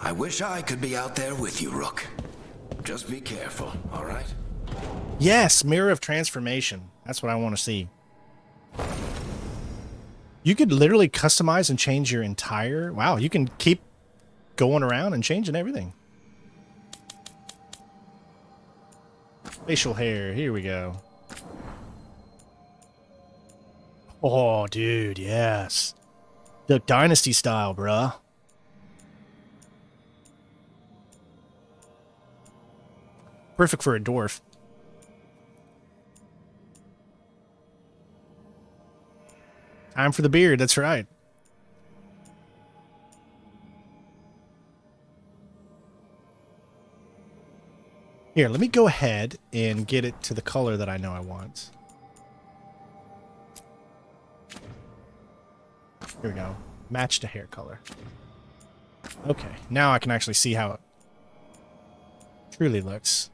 I wish I could be out there with you, Rook. Just be careful, all right? Yes, Mirror of Transformation. That's what I want to see. You could literally customize and change your entire... Wow, you can keep going around and changing everything. Facial hair, here we go. Oh, dude, yes. The Dynasty style, bruh. Perfect for a dwarf. Time for the beard, that's right. Here, let me go ahead and get it to the color that I know I want. Here we go. Match to hair color. Okay, now I can actually see how it truly looks.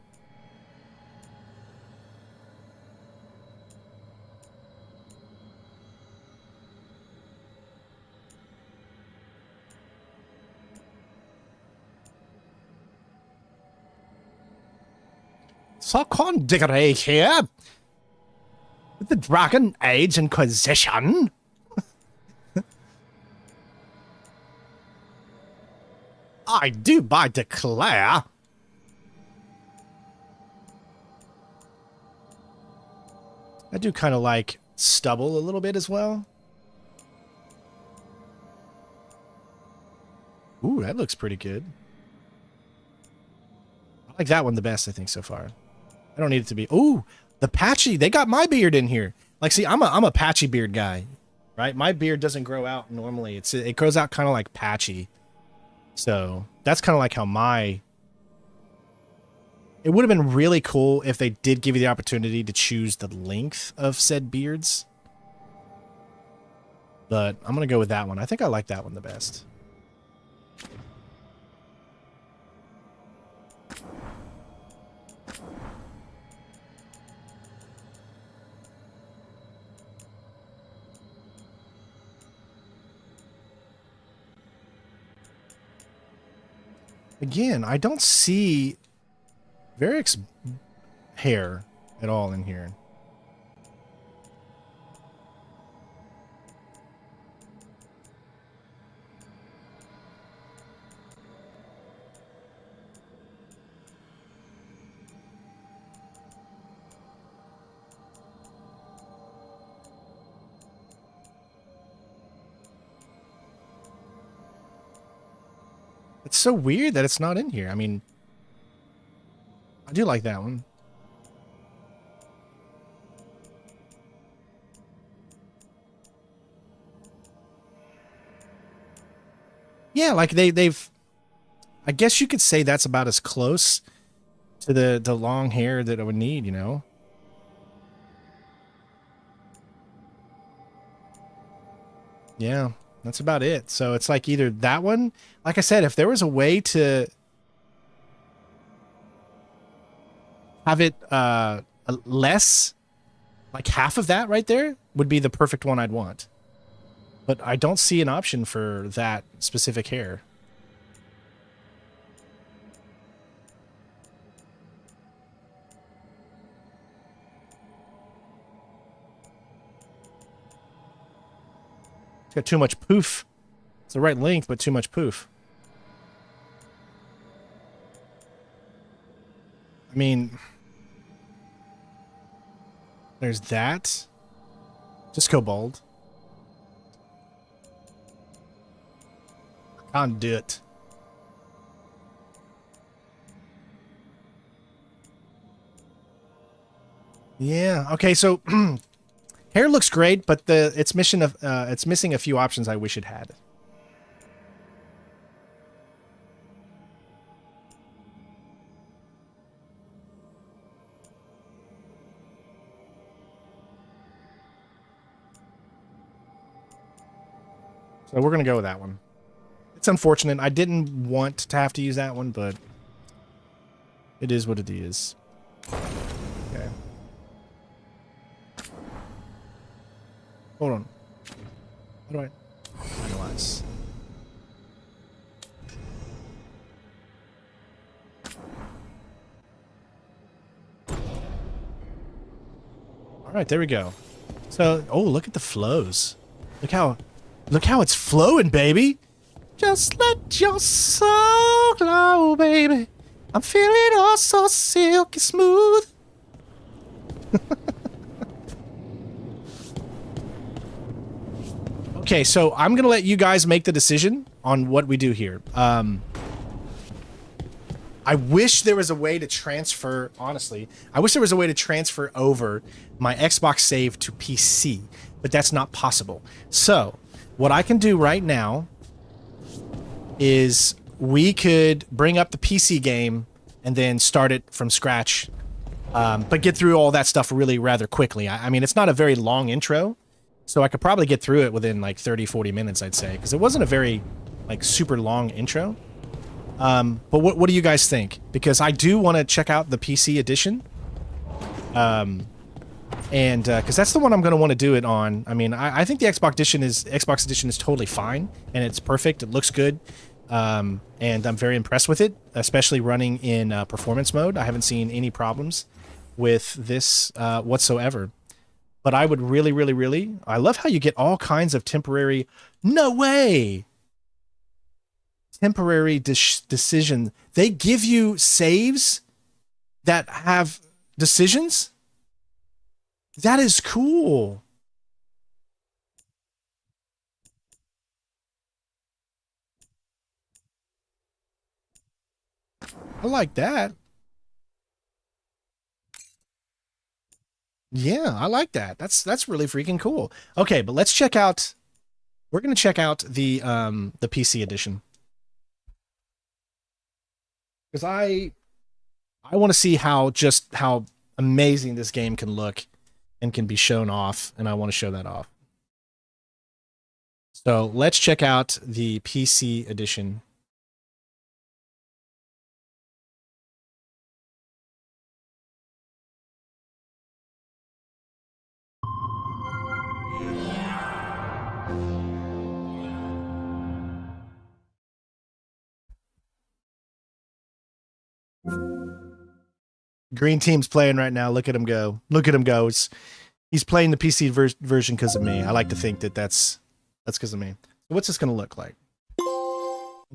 Secondary here with the Dragon Age Inquisition. I do by declare. I do kind of like stubble a little bit as well. Ooh, that looks pretty good. I like that one the best, I think, so far. I don't need it to be... Ooh, the patchy. They got my beard in here. Like, see, I'm a patchy beard guy, right? My beard doesn't grow out normally. It grows out kind of like patchy. So that's kind of like how my... It would have been really cool if they did give you the opportunity to choose the length of said beards. But I'm going to go with that one. I think I like that one the best. Again, I don't see Varric's hair at all in here. It's so weird that it's not in here. I mean, I do like that one. Yeah, like they've I guess you could say that's about as close to the long hair that I would need, you know? Yeah. That's about it. So it's like either that one, like I said, if there was a way to have it less, like half of that right there would be the perfect one I'd want. But I don't see an option for that specific hair. It's got too much poof. It's the right length, but too much poof. I mean, there's that. Just go bald. I can't do it. Yeah. Okay. So hair looks great, but it's missing a few options I wish it had. So we're going to go with that one. It's unfortunate. I didn't want to have to use that one, but it is what it is. Okay. Hold on. How do I analyze? All right, there we go. So, oh, look at the flows. Look how it's flowing, baby. Just let your soul glow, baby. I'm feeling all so silky smooth. Okay, so I'm going to let you guys make the decision on what we do here. I wish there was a way to transfer, honestly, I wish there was a way to transfer over my Xbox save to PC, but that's not possible. So, what I can do right now is we could bring up the PC game and then start it from scratch, but get through all that stuff really rather quickly. I mean, it's not a very long intro, so I could probably get through it within like 30-40 minutes, I'd say, because it wasn't a very like super long intro. But what do you guys think? Because I do want to check out the PC edition. And because that's the one I'm going to want to do it on. I mean, I think the Xbox edition is totally fine, and it's perfect. It looks good, and I'm very impressed with it, especially running in performance mode. I haven't seen any problems with this whatsoever. But I would really, really, really... I love how you get all kinds of temporary... No way! Temporary decision. They give you saves that have decisions? That is cool. I like that. Yeah, I like that. That's really freaking cool. Okay, but let's check out. We're gonna check out the PC edition because I want to see how amazing this game can look and can be shown off, and I want to show that off. So let's check out the PC edition. Green team's playing right now. Look at him go. Look at him go. He's playing the PC version because of me. I like to think that that's because of me. So what's this going to look like?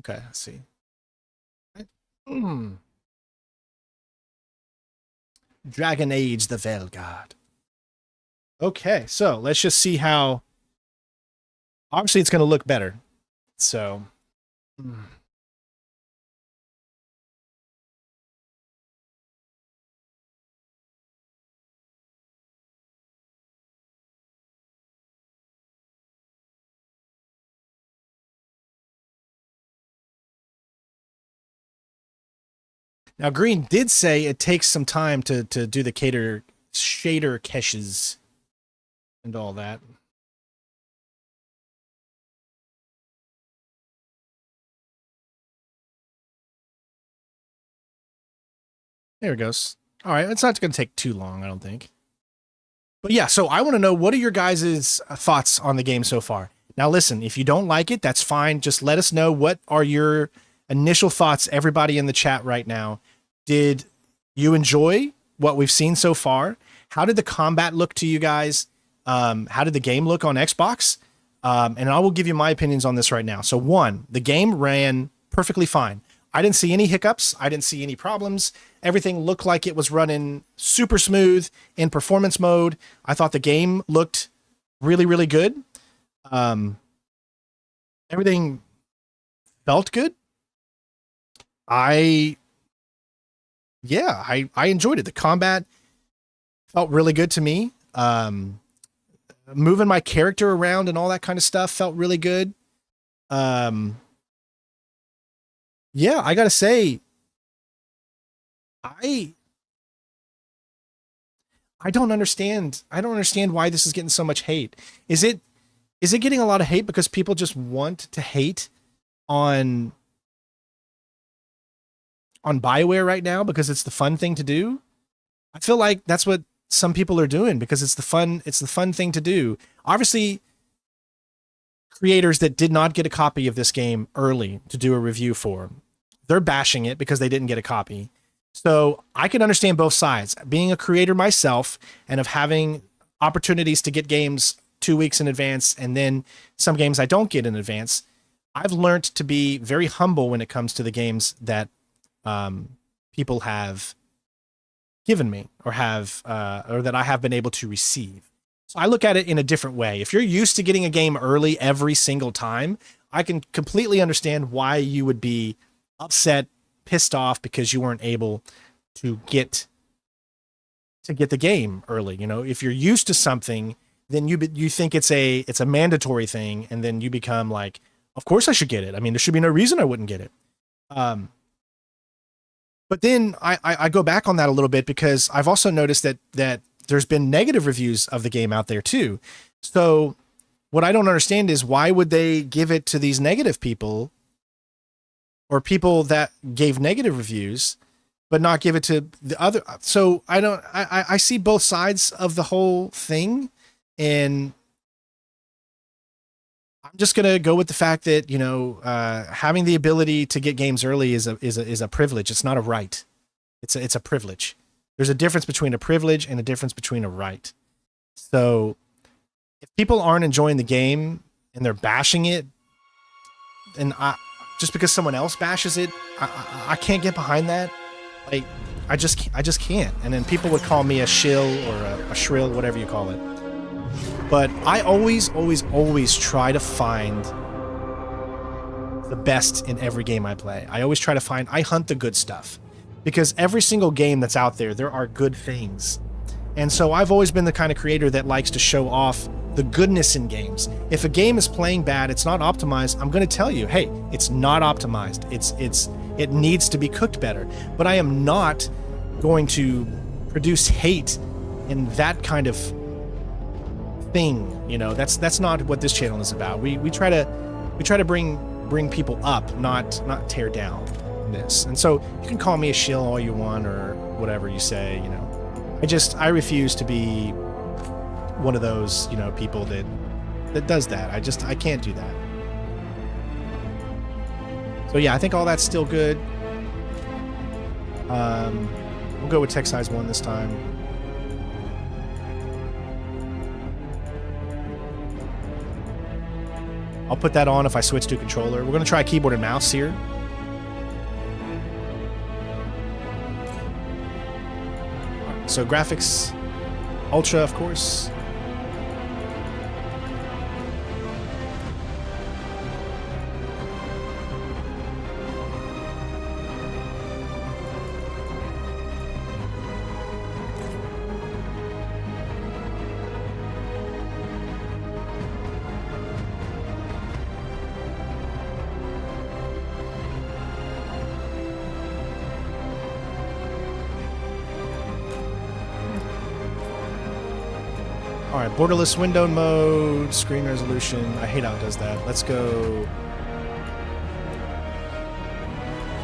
Okay, let's see. Dragon Age, the Veilguard. Okay, so let's just see how... Obviously, it's going to look better. So... Now, Green did say it takes some time to do the shader caches and all that. There it goes. All right, it's not going to take too long, I don't think. But yeah, so I want to know, what are your guys' thoughts on the game so far? Now, listen, if you don't like it, that's fine. Just let us know. What are your initial thoughts, everybody in the chat right now? Did you enjoy what we've seen so far? How did the combat look to you guys? How did the game look on Xbox? And I will give you my opinions on this right now. So 1, the game ran perfectly fine. I didn't see any hiccups. I didn't see any problems. Everything looked like it was running super smooth in performance mode. I thought the game looked really, really good. Everything felt good. I enjoyed it. The combat felt really good to me. Moving my character around and all that kind of stuff felt really good. Yeah, I gotta say, I don't understand. I don't understand why this is getting so much hate. Is it getting a lot of hate because people just want to hate on BioWare right now because it's the fun thing to do? I feel like that's what some people are doing because it's the fun thing to do. Obviously, creators that did not get a copy of this game early to do a review for, they're bashing it because they didn't get a copy. So I can understand both sides. Being a creator myself and of having opportunities to get games 2 weeks in advance and then some games I don't get in advance, I've learned to be very humble when it comes to the games that people have given me or that I have been able to receive. So I look at it in a different way. If you're used to getting a game early every single time, I can completely understand why you would be upset, pissed off because you weren't able to get the game early. You know, if you're used to something, then you think it's a mandatory thing, and then you become like, of course I should get it. I mean, there should be no reason I wouldn't get it. But then I go back on that a little bit because I've also noticed that there's been negative reviews of the game out there too. So what I don't understand is why would they give it to these negative people or people that gave negative reviews, but not give it to the other. So I see both sides of the whole thing, and I'm just going to go with the fact that, you know, having the ability to get games early is a privilege. It's not a right. It's a privilege. There's a difference between a privilege and a difference between a right. So if people aren't enjoying the game and they're bashing it, and just because someone else bashes it, I can't get behind that. Like, I just can't. And then people would call me a shill or a shrill, whatever you call it. But I always try to find the best in every game I play. I hunt the good stuff. Because every single game that's out there are good things. And so I've always been the kind of creator that likes to show off the goodness in games. If a game is playing bad, it's not optimized, I'm going to tell you, hey, it's not optimized. It needs to be cooked better. But I am not going to produce hate in that kind of thing. You know, that's not what this channel is about. We try to bring people up, not tear down this. And so you can call me a shill all you want or whatever you say, you know. I refuse to be one of those, you know, people that does that. I can't do that. So yeah, I think all that's still good. We'll go with text size 1 this time. I'll put that on if I switch to controller. We're going to try keyboard and mouse here. So graphics, ultra, of course. Alright, borderless window mode, screen resolution. I hate how it does that. Let's go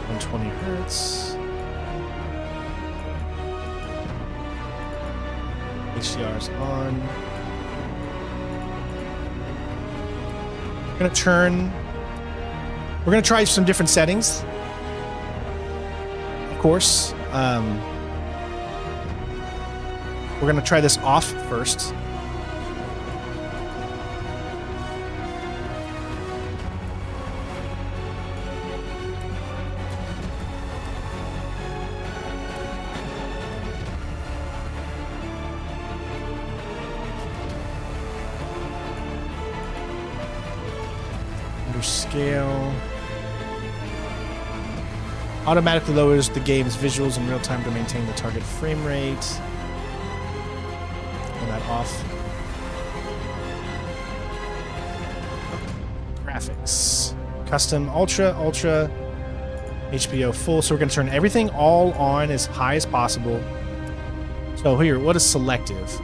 120 hertz. HDR's on. We're gonna try some different settings. Of course. We're gonna try this off first. Scale. Automatically lowers the game's visuals in real time to maintain the target frame rate. Turn that off. Graphics. Custom, ultra, HBO full. So we're going to turn everything all on as high as possible. So here, what is selective?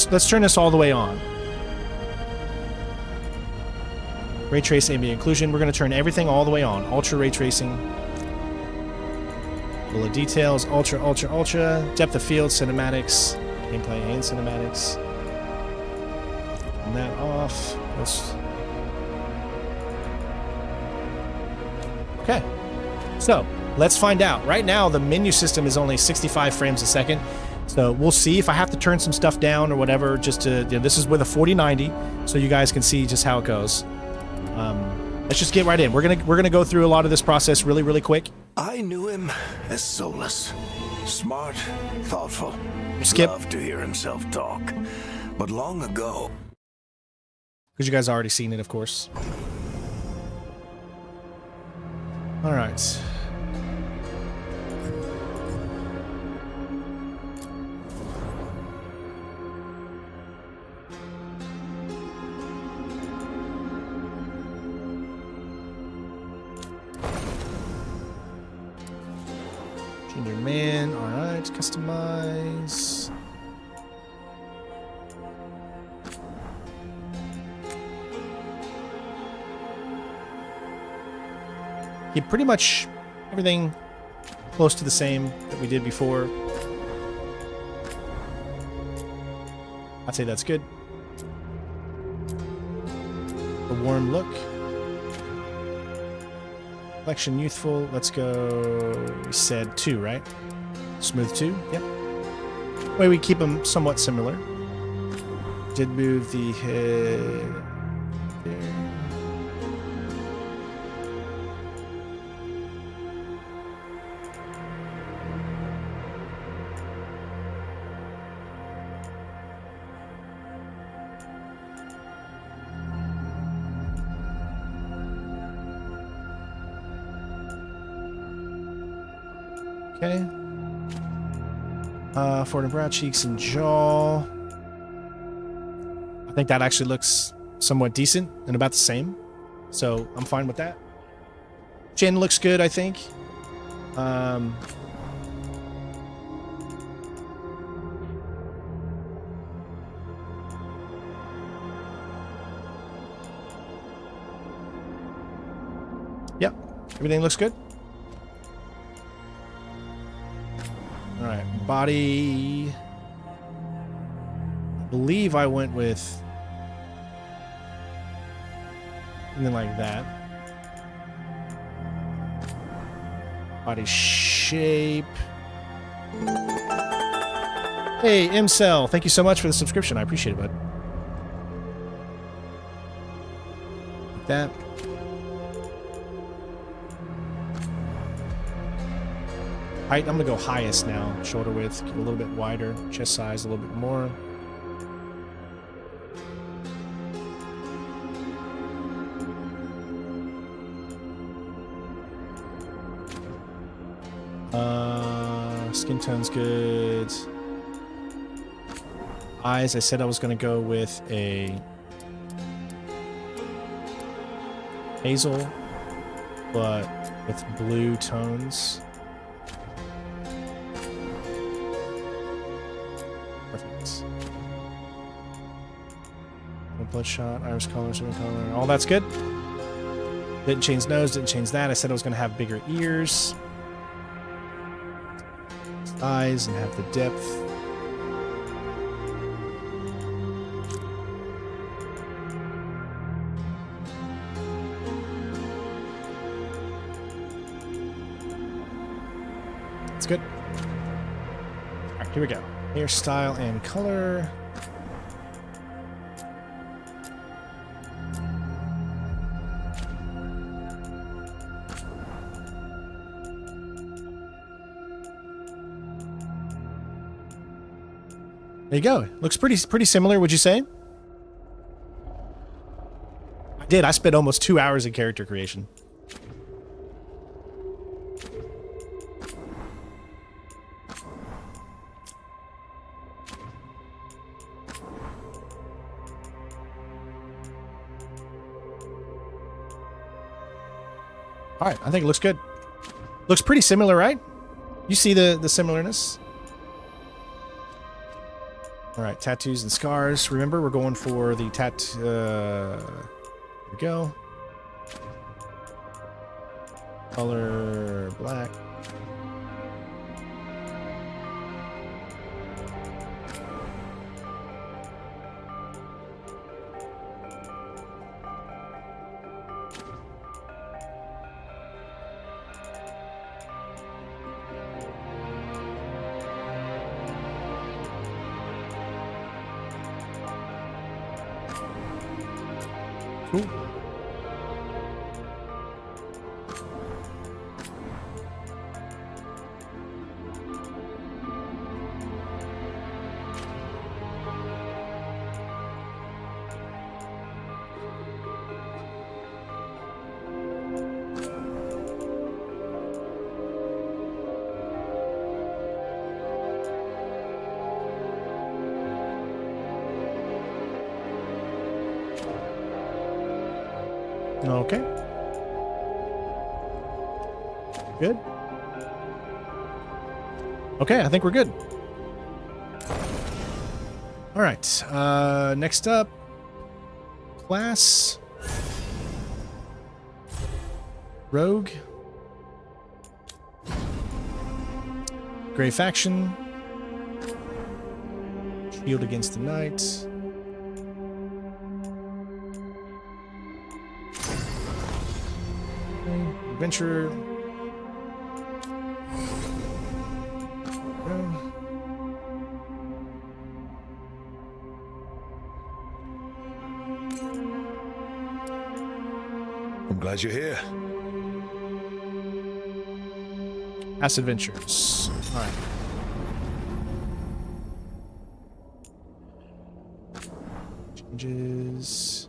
Let's turn this all the way on. Ray trace ambient occlusion. We're going to turn everything all the way on. Ultra ray tracing. Full of details. Ultra. Depth of field. Cinematics. Gameplay and cinematics. Turn that off. Okay. So, let's find out. Right now, the menu system is only 65 frames a second. So we'll see if I have to turn some stuff down or whatever, just to, this is with a 4090, so you guys can see just how it goes. Let's just get right in. We're gonna go through a lot of this process really quick. I knew him as soulless, smart, thoughtful. Skip. Loved to hear himself talk, but long ago. Because you guys already seen it, of course. All right. Junior man, alright, customize. Keep pretty much everything close to the same that we did before. I'd say that's good. A warm look. Collection youthful. Let's go. We said 2, right? Smooth 2. Yep. Way we keep them somewhat similar. Did move the head there. Okay. For the brow, cheeks, and jaw. I think that actually looks somewhat decent and about the same. So I'm fine with that. Chin looks good, I think. Yep. Everything looks good. Alright, body. I believe I went with something like that. Body shape. Hey, MCell, thank you so much for the subscription. I appreciate it, bud. Like that. Height, I'm gonna go highest now. Shoulder width, get a little bit wider. Chest size, a little bit more. Skin tone's good. Eyes, I said I was gonna go with a hazel, but with blue tones. Perfect. Bloodshot, iris color, skin color, all that's good. Didn't change nose, didn't change that. I said I was gonna have bigger ears. Eyes and have the depth. It's good. All right, here we go. Hairstyle and color. There you go. Looks pretty similar, would you say? I did. I spent almost 2 hours in character creation. All right, I think it looks good. Looks pretty similar, right? You see the similarness? All right, tattoos and scars. Remember, we're going for the here we go. Color black. Cool. Okay. Good. Okay, I think we're good. All right. Next up, class. Rogue. Gray faction. Shield against the night. Adventure. I'm glad you're here. Past adventures. All right. Changes.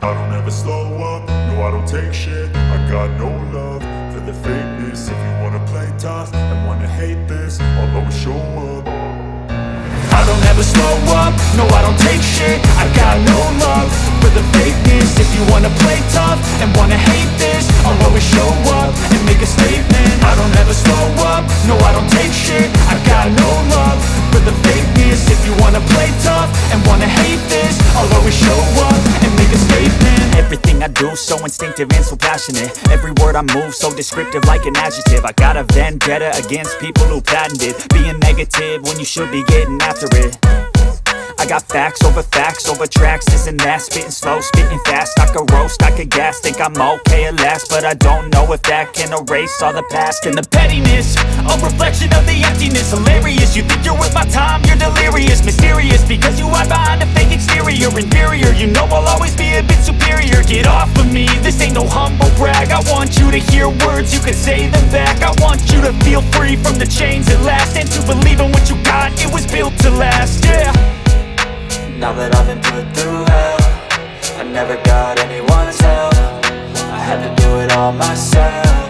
I don't ever slow up, no I don't take shit. I got no love for the fakeness. If you wanna play tough and wanna hate this, I'll always show up. I don't ever slow up, no I don't take shit. I got no love for the fakeness. If you wanna play tough and wanna hate this, I'll always show up and make a statement. I don't ever slow up, no I don't take shit. I got no love for the fakeness. If you wanna play tough and wanna hate this, I'll always show up and make a statement. Everything I do so instinctive and so passionate. Every word I move so descriptive like an adjective. I got a vendetta against people who patented being negative when you should be getting after it. I got facts over tracks, this and that. Spitting slow, spitting fast. I could roast, I could gas. Think I'm okay at last, but I don't know if that can erase all the past. And the pettiness, a reflection of the emptiness. Hilarious, you think you're worth my time, you're delirious. Mysterious, because you hide behind a fake exterior. Inferior, you know I'll always be a bit superior. Get off of me, this ain't no humble brag. I want you to hear words, you can say them back. I want you to feel free from the chains at last, and to believe in what you got, it was built to last, yeah. Now that I've been put through hell, I never got anyone's help. I had to do it all myself.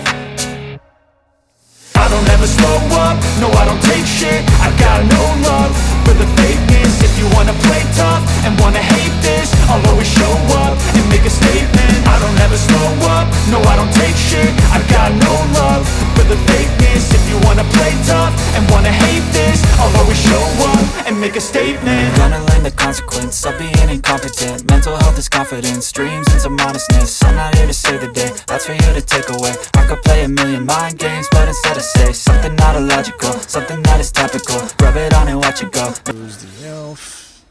I don't ever slow up, no I don't take shit. I got no love for the fakeness. If you wanna play tough and wanna hate this, I'll always show up and make a statement. I don't ever slow up, no I don't take shit. I got no love for the fakeness. If you wanna play tough and wanna hate this, I'll always show up and make a statement. Gonna learn the consequence of being incompetent. Mental health is confidence, dreams into modestness. I'm not here to save the day, that's for you to take away. I could play a million mind games, but instead I say something not illogical, something that is topical. Rub it on and watch it go. Who's the elf?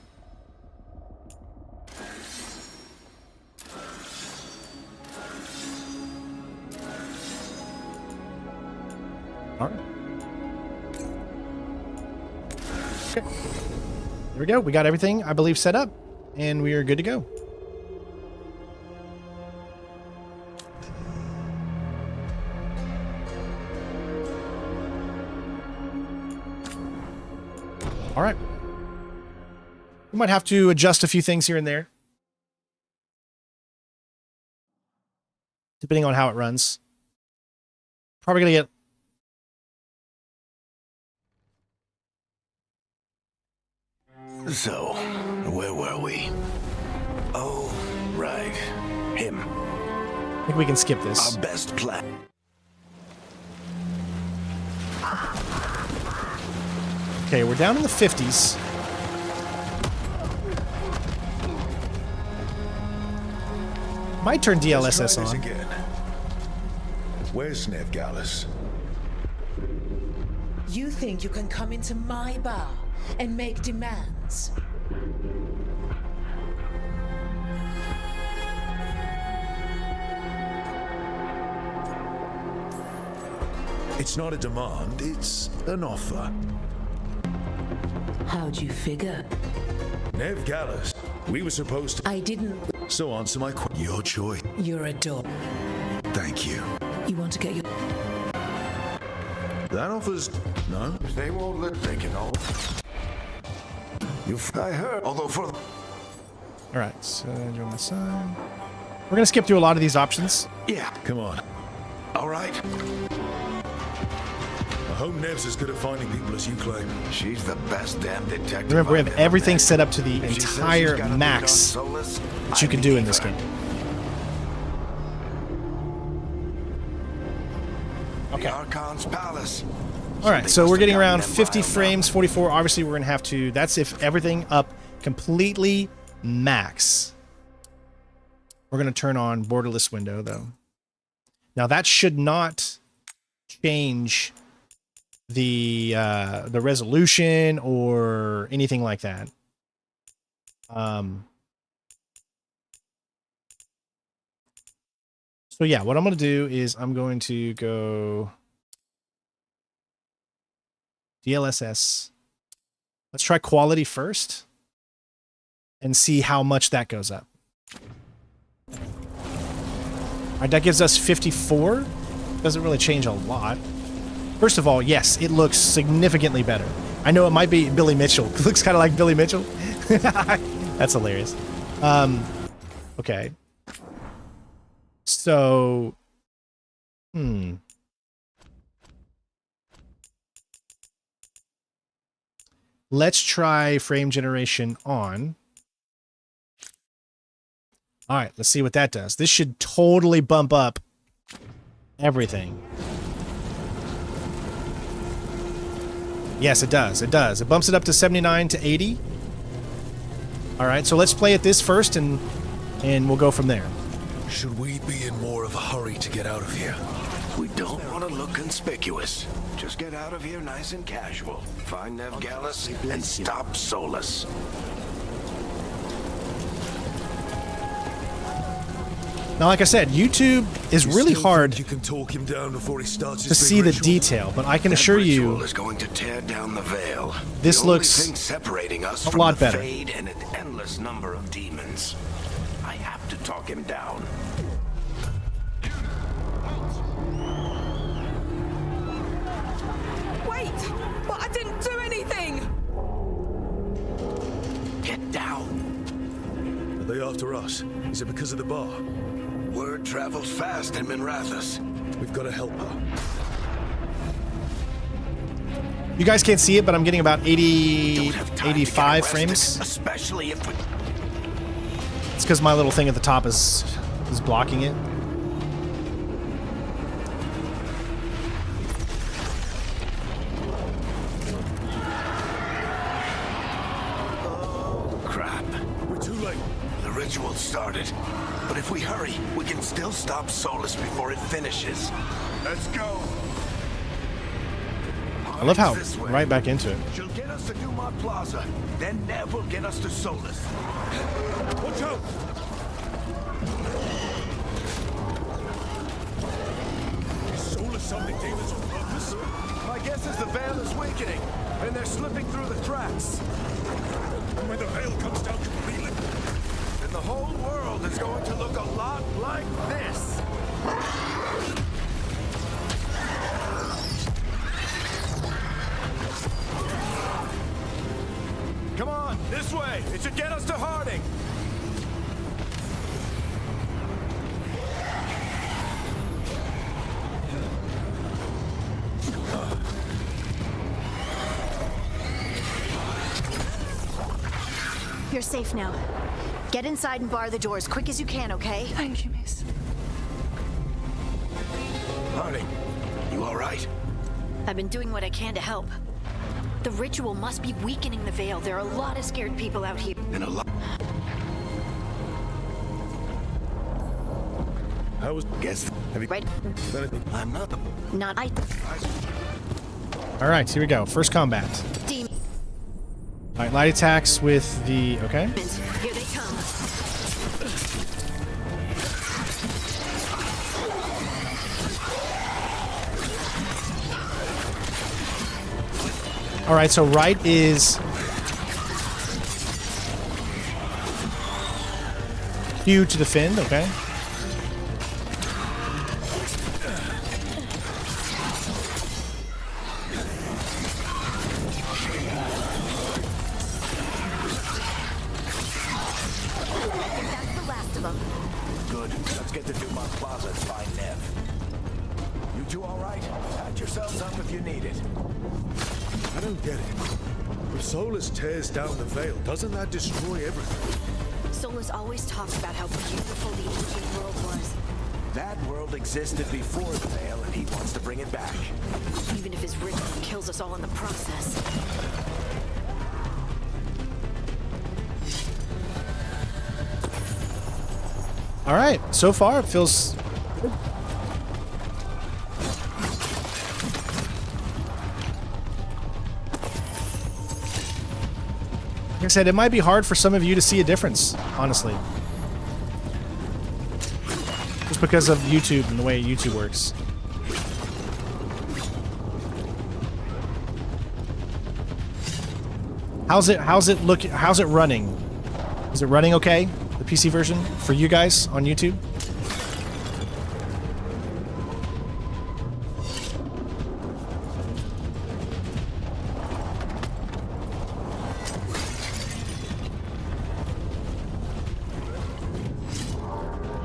All right. Okay. There we go. We got everything, I believe, set up, and we are good to go. All right. We might have to adjust a few things here and there, depending on how it runs. Probably gonna get... So, where were we? Oh, right. Him. I think we can skip this. Our best plan. Okay, we're down in the 50s. Might turn DLSS on. Again. Where's Veilguard? You think you can come into my bar and make demands? It's not a demand, it's an offer. How'd you figure? Veilguard, we were supposed to... I didn't... So answer my question. Your choice. You're a dog. Thank you. You want to get your... That offers... No? They won't let they can all... I heard, although for... Alright, so join my son. We're gonna skip through a lot of these options. Yeah. Come on. All right. I hope Nev's as good at finding people as you claim. She's the best damn detective. Remember, we have I've ever everything met. set up to the If she says she's entire got a lead max on Solus, that you I can do in believe this her. game. Okay. The Archon's palace. Alright, so we're getting around 50 frames, 44. Obviously, we're going to have to... That's if everything up completely max. We're going to turn on borderless window, though. Now, that should not change the resolution or anything like that. So, yeah, what I'm going to do is I'm going to go... DLSS. Let's try quality first and see how much that goes up. All right, that gives us 54. Doesn't really change a lot. First of all, yes, it looks significantly better. I know it might be Billy Mitchell. It looks kind of like Billy Mitchell. That's hilarious. Okay. So, let's try frame generation on. All right, let's see what that does. This should totally bump up everything. Yes, it does. It does. It bumps it up to 79 to 80. All right, so let's play at this first, and we'll go from there. Should we be in more of a hurry to get out of here? We don't want to look conspicuous. Just get out of here nice and casual. Find Veilguard and stop Solus. Now, like I said, YouTube is really hard You can talk him down before he starts to his see big the ritual? detail, but I can assure you is going to tear down the veil. this The only looks thing separating us a from lot the better. Fade and an endless number of demons. I have to talk him down. Wait! But I didn't do anything! Get down. Are they after us? Is it because of the bar? Word travels fast in Minrathous. We've got to help her. You guys can't see it, but I'm getting about 80, Don't have time to 85 get frames. arrested, especially if we... It's because my little thing at the top is blocking it. Oh, crap. We're too late. The ritual started. But if we hurry, we can still stop Solus before it finishes. Let's go. I love how right back into it. She'll get us to Dumont Plaza. Then Nev will get us to Solus. Watch out! Is Solus summoning demons on purpose? I guess This is the Veil is weakening, and they're slipping through the cracks. When the Veil comes down completely, And the whole world is going to look a lot like this. Come on, this way. It should get us to Harding. You're safe now. Get inside and bar the door as quick as you can, okay? Thank you, miss. Harding, you all right? I've been doing what I can to help. The ritual must be weakening the Veil. There are a lot of scared people out here. And a lot. I was. Guess. Have you? Right? I'm not. Not I. All right, here we go. First combat. Demons. All right, light attacks with the... Okay. Here they come. All right, so right is... Q to defend, okay. Good. Let's get to Dumont Plaza and find Nev. You two all right? Patch yourselves up if you need it. I don't get it. If Solus tears down the Veil, doesn't that destroy everything? Solus always talked about how beautiful the ancient world was. That world existed before the Veil, and he wants to bring it back. Even if his ritual kills us all in the process. All right, so far it feels good. Like I said, it might be hard for some of you to see a difference, honestly. Just because of YouTube and the way YouTube works. How's it look? How's it running? Is it running okay? The PC version for you guys on YouTube?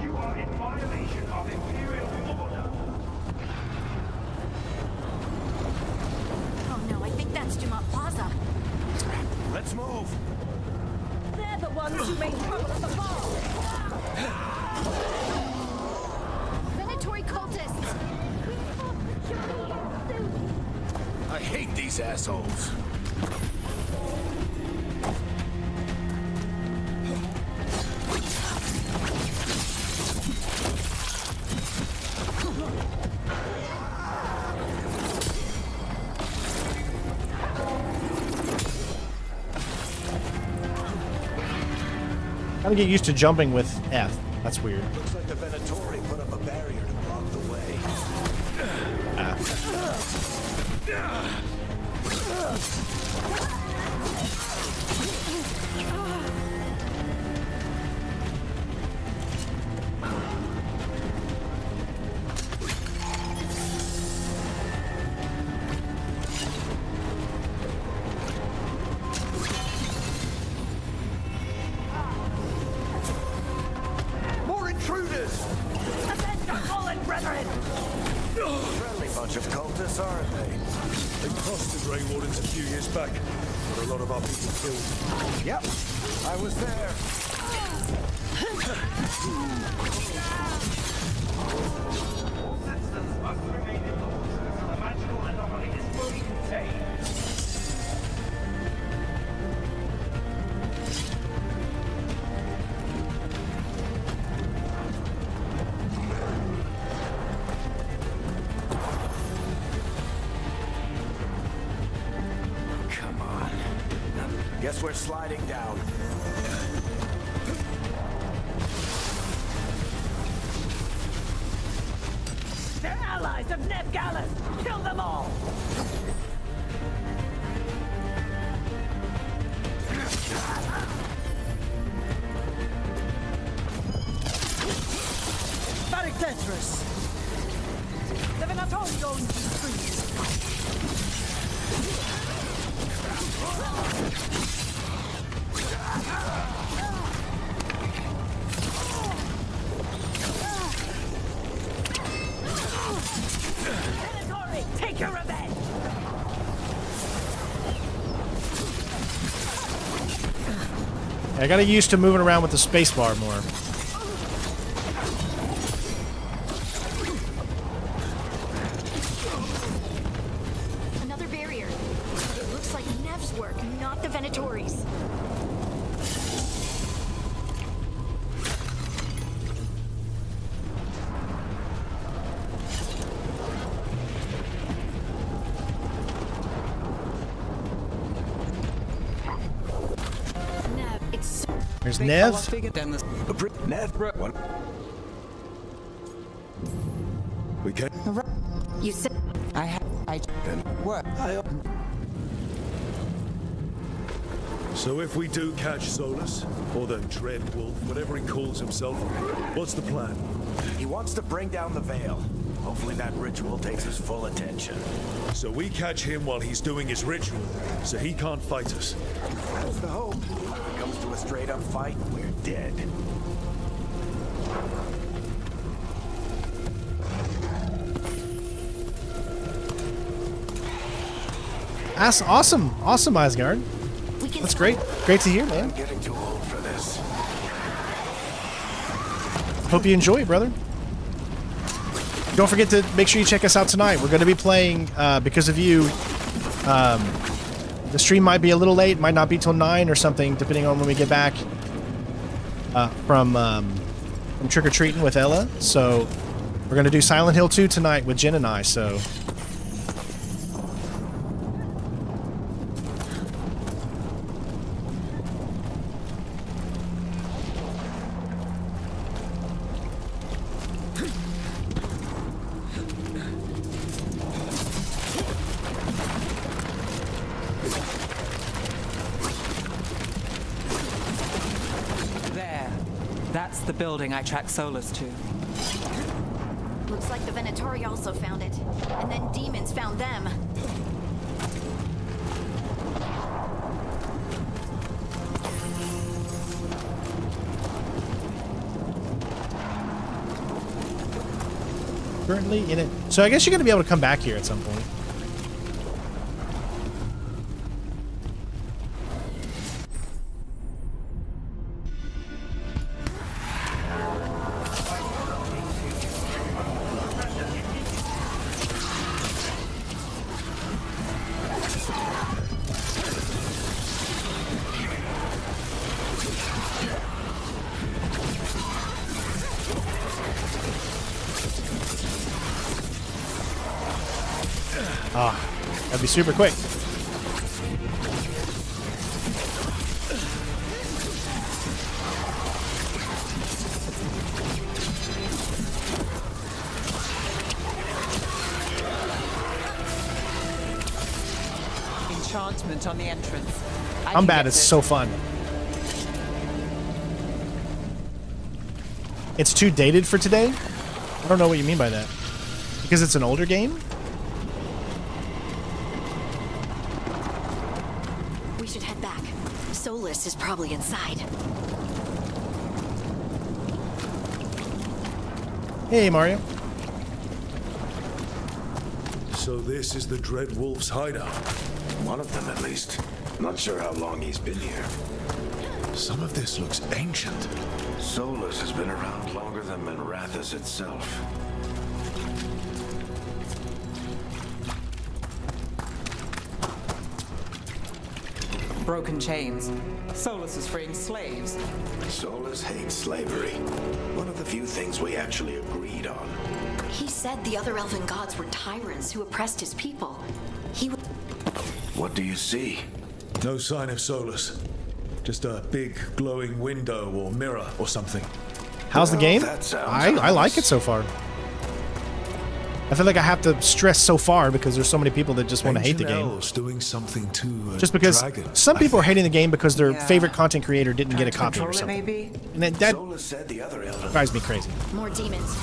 You are in violation of Imperial order. Oh no, I think that's Dumont Plaza. Let's move. They're the ones who made trouble at the ball. Venatory cultists! I hate these assholes. Gotta get used to jumping with F. That's weird. Looks like the Venatori put up a barrier to block the way. More intruders! Avenge our fallen brethren! Friendly bunch of cultists, aren't they? They crossed the Grey Wardens a few years back. Got a lot of our people killed. Yep, I was there. All citizens must remain indoors until the magical anomaly is fully contained. Come on. Guess we're sliding down. They're allies of Neb Gallus! Kill them all! I gotta get used to moving around with the spacebar more. Another barrier. It looks like Nev's work, not the Venatori's. Nev, it's so There's Nev. We can. You said What? So if we do catch Solus, or the Dread Wolf, whatever he calls himself, what's the plan? He wants to bring down the Veil. Hopefully that ritual takes his full attention. So we catch him while he's doing his ritual, so he can't fight us. That's the hope. If it comes to a straight-up fight, we're dead. That's awesome. Awesome, Asgard. That's great. Great to hear, man. I'm getting too old for this. Hope you enjoy, brother. Don't forget to make sure you check us out tonight. We're going to be playing, because of you, the stream might be a little late, might not be till 9 or something, depending on when we get back from trick-or-treating with Ella. So we're going to do Silent Hill 2 tonight with Jen and I, so... There. That's the building I tracked Solus to. looks like the Venatori also found it. And then demons found them. Currently in it. So I guess you're going to be able to come back here at some point. That'd be super quick. Enchantment on the entrance. Combat is so fun. It's too dated for today? I don't know what you mean by that. Because it's an older game? We should head back. Solus is probably inside. Hey, Mario. So this is the Dread Wolf's hideout. One of them, at least. Not sure how long he's been here. Some of this looks ancient. Solus has been around longer than Minrathous itself. Broken chains. Solus is freeing slaves. Solus hates slavery. One of the few things we actually agreed on. He said the other elven gods were tyrants who oppressed his people. He would... What do you see? No sign of Solus. Just a big glowing window or mirror or something. How's the game? That sounds I like it so far. I feel like I have to stress so far because there's so many people that just want to hate the game. Doing something to Just because dragon, some people are hating the game because their Yeah. favorite content creator didn't get a copy or Control it, something. maybe? And that Solus said the other elven drives me crazy. More demons.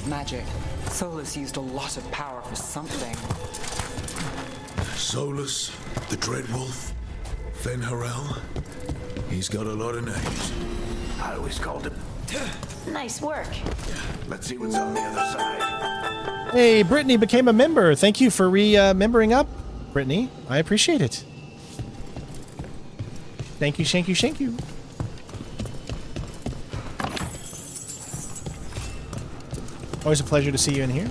of magic. Solus used a lot of power for something. Solus, the Dreadwolf, Fenharel. He's got a lot of names. I always called him. Nice work. Let's see what's on the other side. Hey, Brittany became a member. Thank you for membering up, Brittany. I appreciate it. Thank you, thank you, thank you. Always a pleasure to see you in here.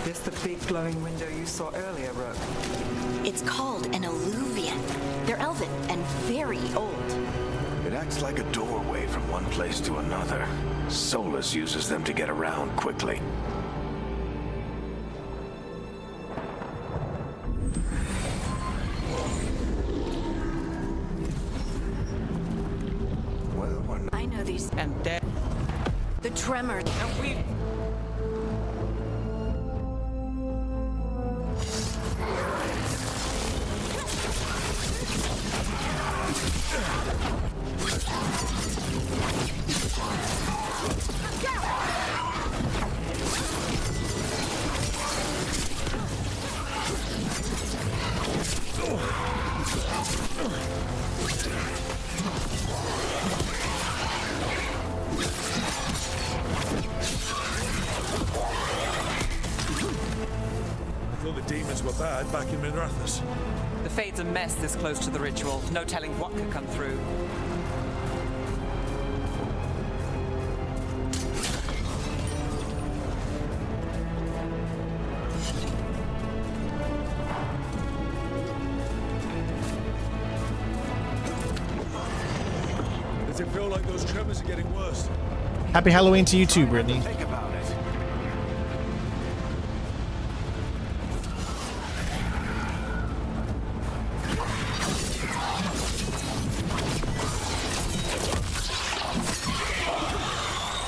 This the big glowing window you saw earlier, Rook? It's called an alluvian. They're elven and very old. It acts like a doorway from one place to another. Solus uses them to get around quickly. I know these. And there. The tremor. And we. Were bad back in Minrathus. The Fade's a mess this close to the ritual. No telling what could come through. Does it feel like those tremors are getting worse? Happy Halloween to you too, Brittany. Think about it.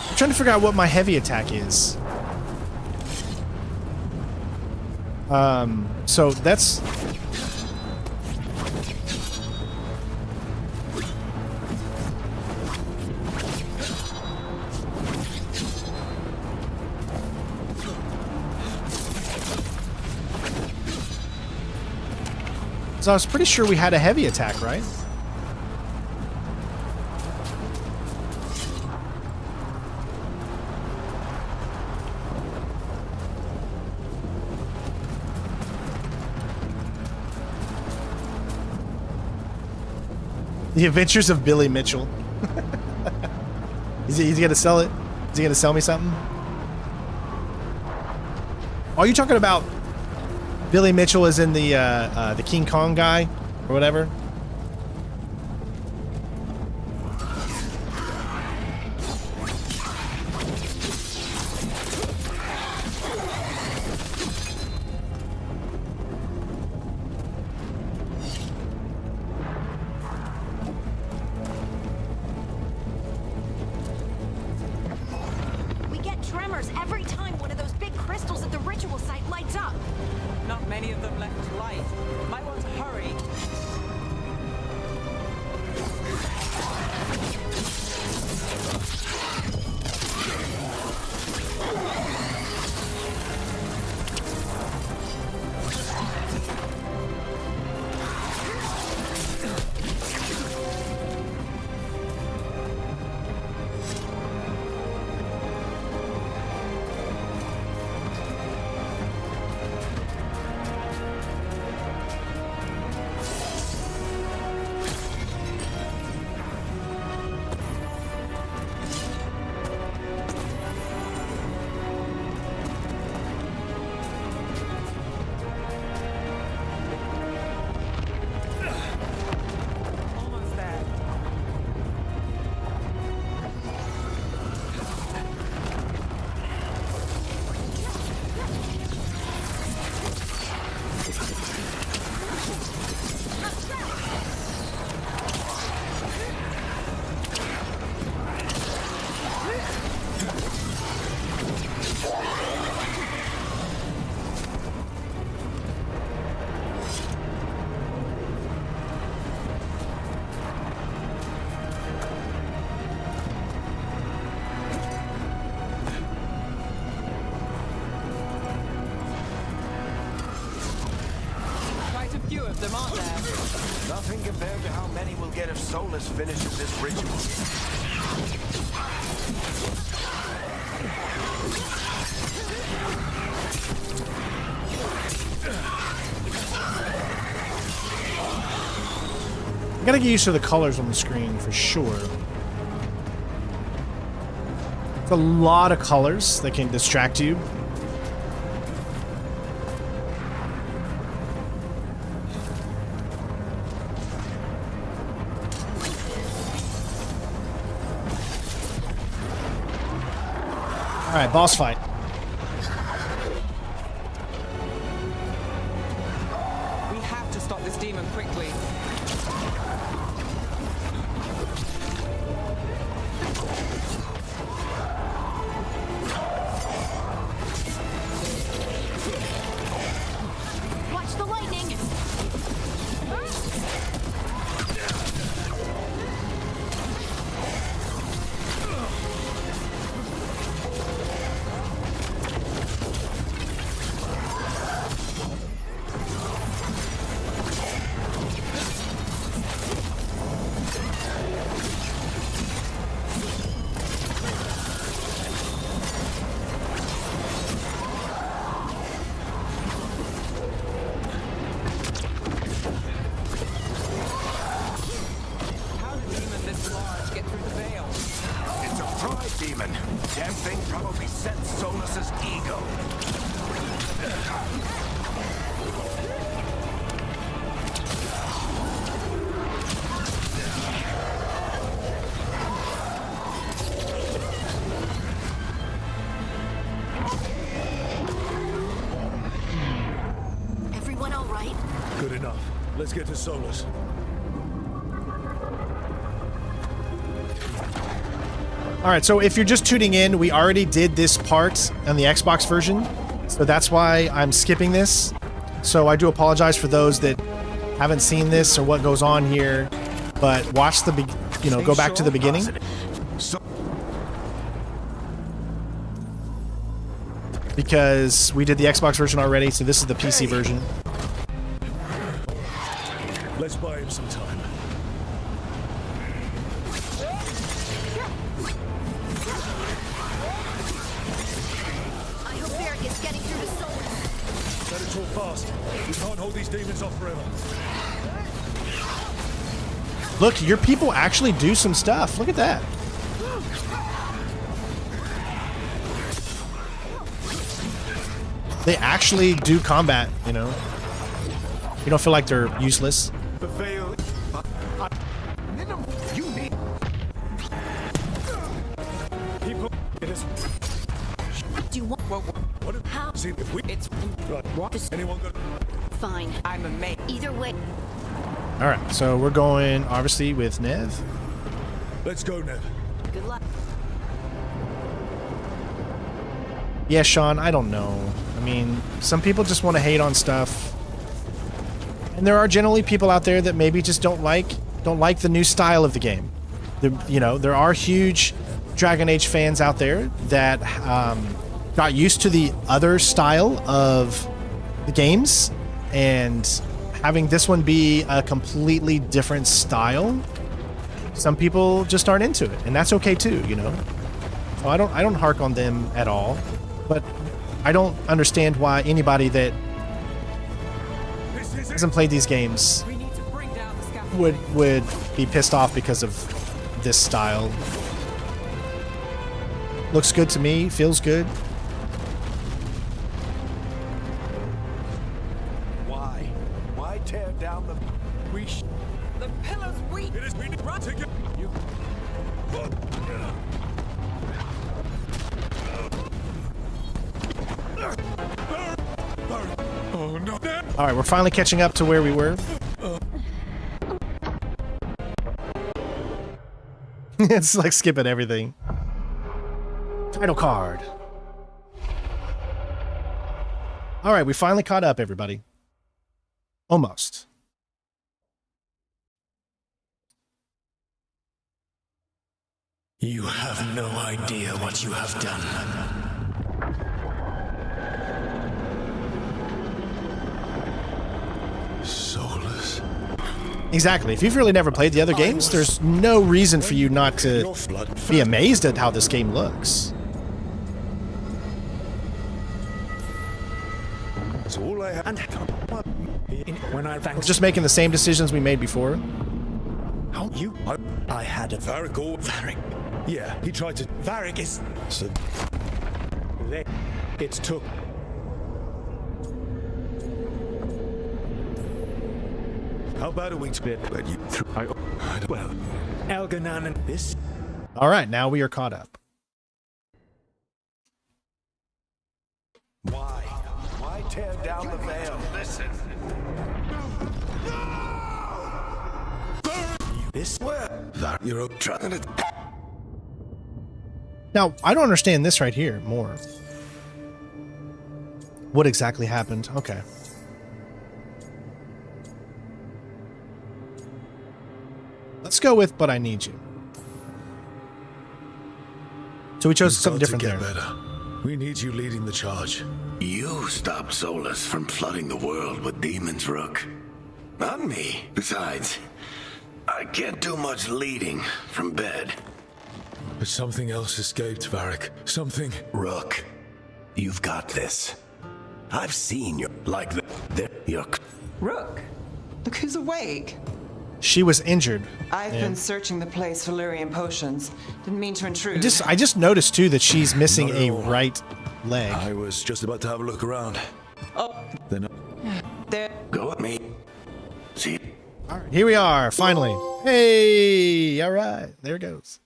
I'm trying to figure out what my heavy attack is. So that's... So I was pretty sure we had a heavy attack, right? The Adventures of Billy Mitchell. Is he gonna sell it? Is he gonna sell me something? Are you talking about Billy Mitchell is in the King Kong guy or whatever? We get tremors every time one of those big crystals at the ritual site lights up. Not many of them left to light. Might want to hurry. of them, aren't there? Nothing compared to how many we'll get if Solus finishes this ritual. I gotta get used to the colors on the screen for sure. It's a lot of colors that can distract you. All right, boss fight. We have to stop this demon quickly. Watch the lightning! How did a demon this large get through the veil? It's a pride demon. Damn thing probably sets Solus's ego. Everyone all right? Good enough. Let's get to Solus. All right, so if you're just tuning in, we already did this part on the Xbox version, so that's why I'm skipping this. So I do apologize for those that haven't seen this or what goes on here, but watch the, go back to the beginning. Because we did the Xbox version already, so this is the PC version. Let's buy him some time. I hope Varric is getting through to Solus. Better talk fast. We can't hold these demons off forever. Look, your people actually do some stuff. Look at that. They actually do combat, you know. You don't feel like they're useless. The veil. You need. People. It is. Do you want... What? How? See if we. It's Right. What? Anyone got? Fine. I'm a mate. Either way... All right, so we're going obviously with Nev. Let's go, Ned. Good luck. Yeah, Sean, I don't know. I mean, some people just want to hate on stuff. And there are generally people out there that maybe just don't like the new style of the game. There are huge Dragon Age fans out there that got used to the other style of the games, and having this one be a completely different style, some people just aren't into it, and that's okay too, you know. So I don't hark on them at all, but I don't understand why anybody that hasn't played these games would be pissed off because of this style. Looks good to me, feels good. Why tear down the... The pillar's weak. It is we need run to get you. Oh no! All right, we're finally catching up to where we were. It's like skipping everything. Title card. All right, we finally caught up, everybody. Almost. You have no idea what you have done. Solus. Exactly. If you've really never played the other games, there's no reason for you not to be amazed at how this game looks. That's all I have. When I We're just making the same decisions we made before. How you? I had a Varric or Varric. Yeah, he tried to. Varric is. So, It took. how bad are we to bit? But you through. Well, Elganan and this. All right, now we are caught up. Why? Why tear down the veil? Listen. This. That you're trying to. Now, I don't understand this right here more. What exactly happened? Okay. Let's go with "But I Need You." So we chose something different there. Better. We need you leading the charge. You stopped Solus from flooding the world with demons, Rook. Not me. Besides, I can't do much leading from bed. But something else escaped, Varric. Something. Rook, you've got this. I've seen you like you're. Rook, look who's awake. She was injured. I've been searching the place for Lyrian potions. Didn't mean to intrude. I just noticed too that she's missing a right leg. I was just about to have a look around. Oh. Then. There. Go at me. See. All right, here we are, finally. Hey, all right, there it goes.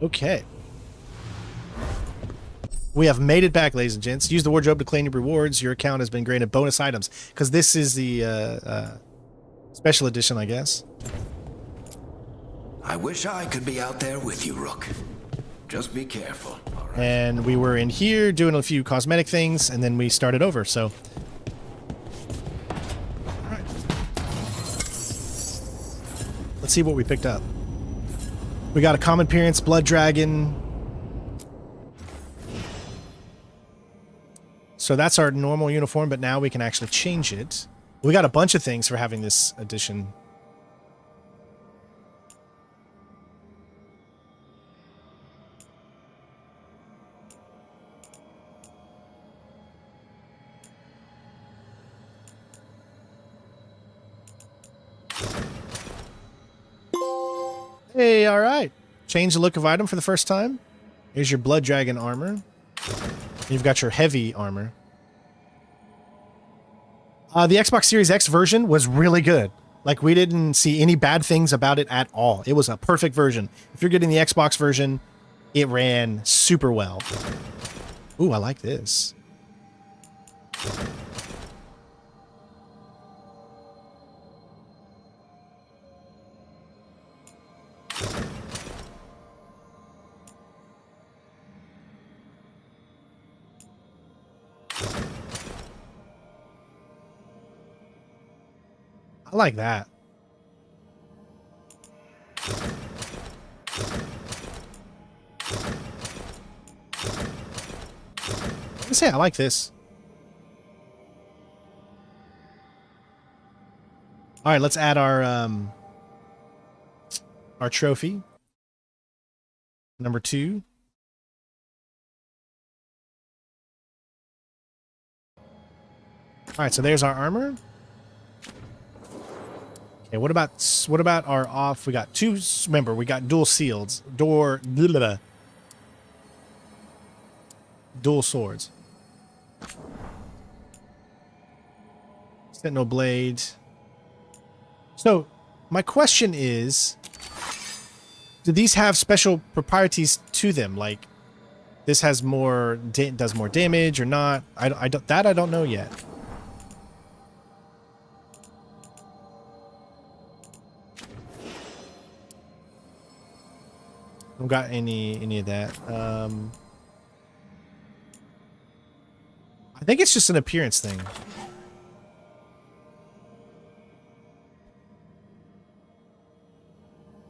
Okay. We have made it back, ladies and gents. Use the wardrobe to claim your rewards. Your account has been granted bonus items. Because this is the special edition, I guess. I wish I could be out there with you, Rook. Just be careful. All right. And we were in here doing a few cosmetic things, and then we started over, so... Alright. Let's see what we picked up. We got a common appearance, Blood Dragon... So that's our normal uniform, but now we can actually change it. We got a bunch of things for having this edition. Hey, all right. Change the look of item for the first time. Here's your Blood Dragon armor. You've got your heavy armor. The Xbox Series X version was really good. Like, we didn't see any bad things about it at all. It was a perfect version. If you're getting the Xbox version, it ran super well. Ooh, I like this. I like that. Let's say I like this. All right, let's add our trophy. Number 2. All right, so there's our armor. Okay, what about our off? We got 2. Remember, we got dual shields, dual swords. Sentinel blade. So, my question is, do these have special properties to them? Like, this has more does more damage or not? I don't know yet. Don't got any of that. I think it's just an appearance thing.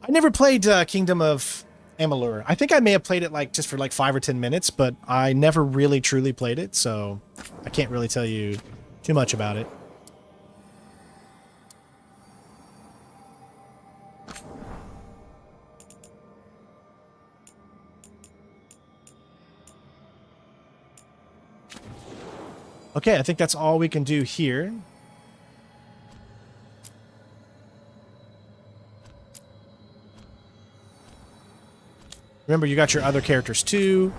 I never played Kingdom of Amalur. I think I may have played it like just for like 5 or 10 minutes, but I never really truly played it, so I can't really tell you too much about it. Okay, I think that's all we can do here. Remember, you got your other characters too.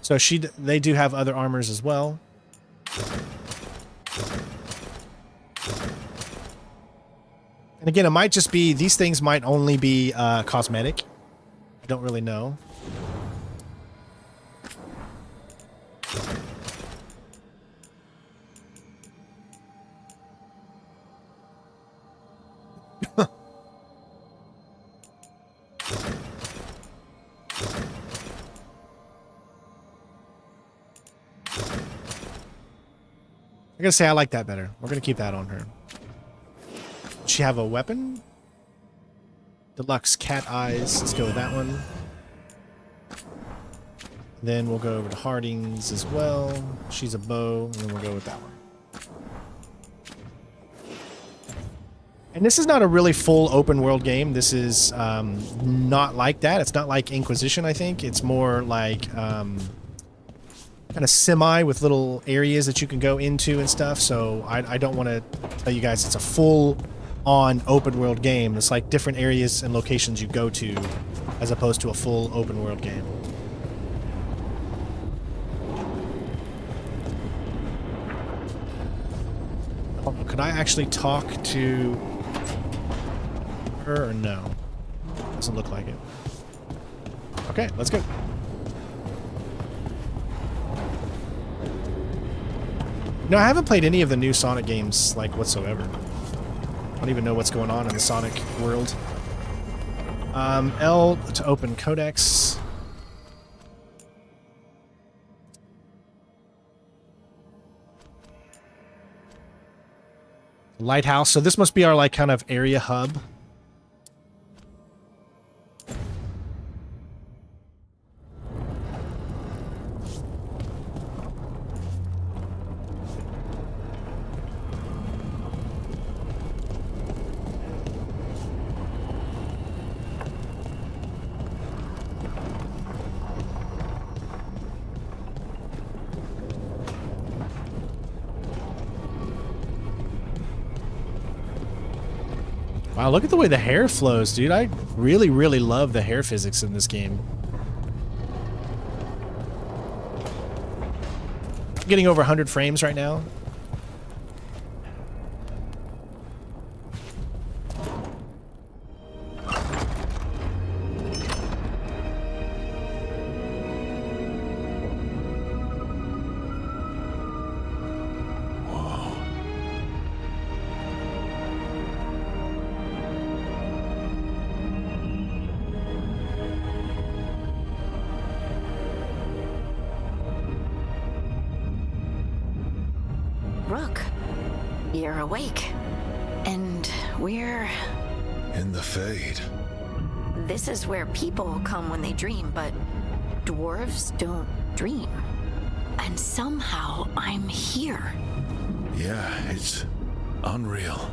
So they do have other armors as well. And again, it might just be, these things might only be cosmetic. I don't really know. I gotta say, I like that better. We're gonna keep that on her. Does she have a weapon? Deluxe cat eyes. Let's go with that one. Then we'll go over to Harding's as well. She's a bow, and then we'll go with that one. And this is not a really full open world game. This is not like that. It's not like Inquisition, I think. It's more like kind of semi with little areas that you can go into and stuff. So I don't want to tell you guys it's a full on open world game. It's like different areas and locations you go to as opposed to a full open world game. Could I actually talk to her or no? Doesn't look like it. Okay, let's go. No, I haven't played any of the new Sonic games, like, whatsoever. I don't even know what's going on in the Sonic world. L to open codex. Lighthouse. So this must be our, like, kind of area hub. Wow, look at the way the hair flows, dude. I really, really love the hair physics in this game. I'm getting over 100 frames right now. Rook, you're awake. And we're... in the Fade. This is where people come when they dream, but dwarves don't dream. And somehow I'm here. Yeah, it's unreal.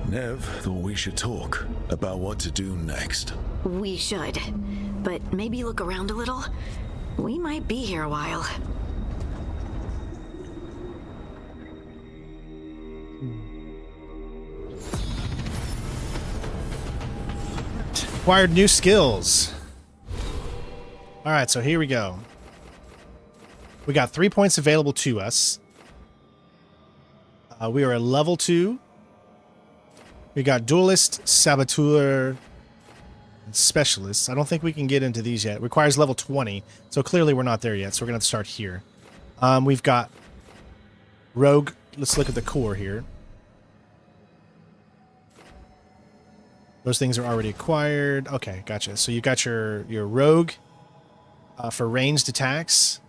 Nev thought we should talk about what to do next. We should. But maybe look around a little. We might be here a while. Acquired new skills. Alright, so here we go. We got 3 points available to us. We are a level 2. We got Duelist, Saboteur, and Specialist. I don't think we can get into these yet. It requires level 20, so clearly we're not there yet, so we're going to start here. We've got Rogue. Let's look at the core here. Those things are already acquired. Okay, gotcha. So you got your Rogue for ranged attacks.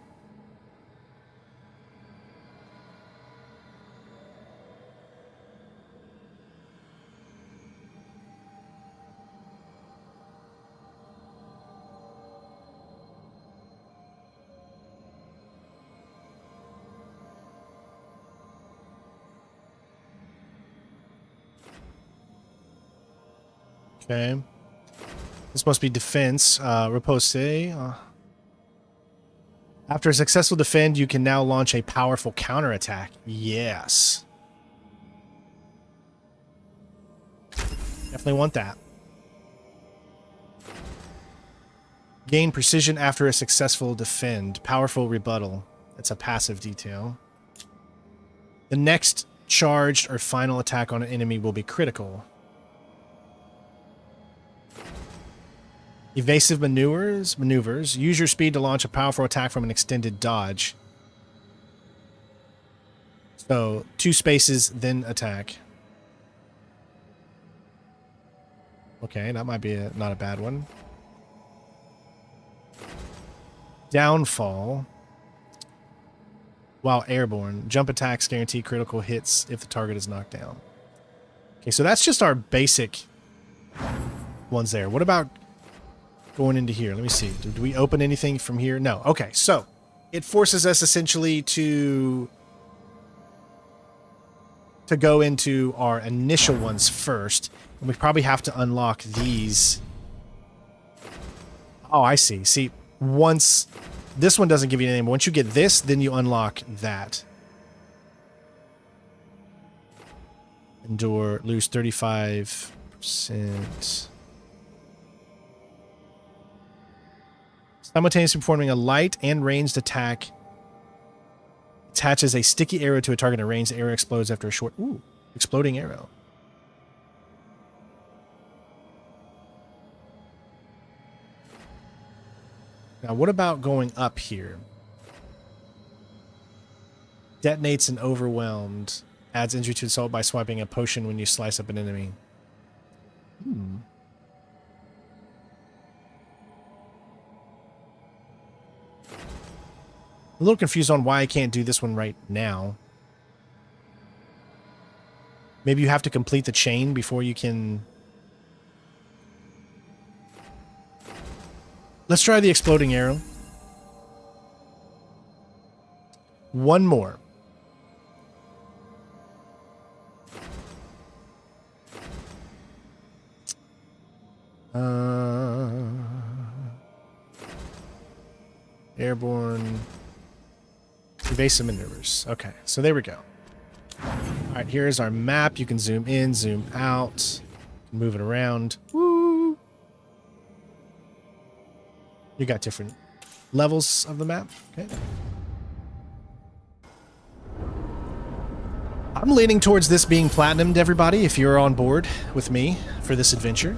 Okay. This must be defense. Repose. After a successful defend, you can now launch a powerful counterattack. Yes. Definitely want that. Gain precision after a successful defend. Powerful rebuttal. That's a passive detail. The next charged or final attack on an enemy will be critical. Evasive maneuvers. Use your speed to launch a powerful attack from an extended dodge. So 2 spaces, then attack. Okay, that might be not a bad one. Downfall. While airborne. Jump attacks guarantee critical hits if the target is knocked down. Okay, so that's just our basic ones there. What about going into here? Let me see. Did we open anything from here? No. Okay, so it forces us essentially to go into our initial ones first. And we probably have to unlock these. Oh, I see. See, once this one doesn't give you anything, but once you get this, then you unlock that. Endure, lose 35%. Simultaneously performing a light and ranged attack. Attaches a sticky arrow to a target at range. The arrow explodes after a short... Ooh, exploding arrow. Now, what about going up here? Detonates and overwhelmed. Adds injury to assault by swiping a potion when you slice up an enemy. Hmm. A little confused on why I can't do this one right now. Maybe you have to complete the chain before you can... Let's try the exploding arrow. One more. Airborne. Evasive maneuvers. Okay, so there we go. Alright, here's our map. You can zoom in, zoom out. Move it around. Woo! You got different levels of the map. Okay. I'm leaning towards this being platinumed, everybody, if you're on board with me for this adventure.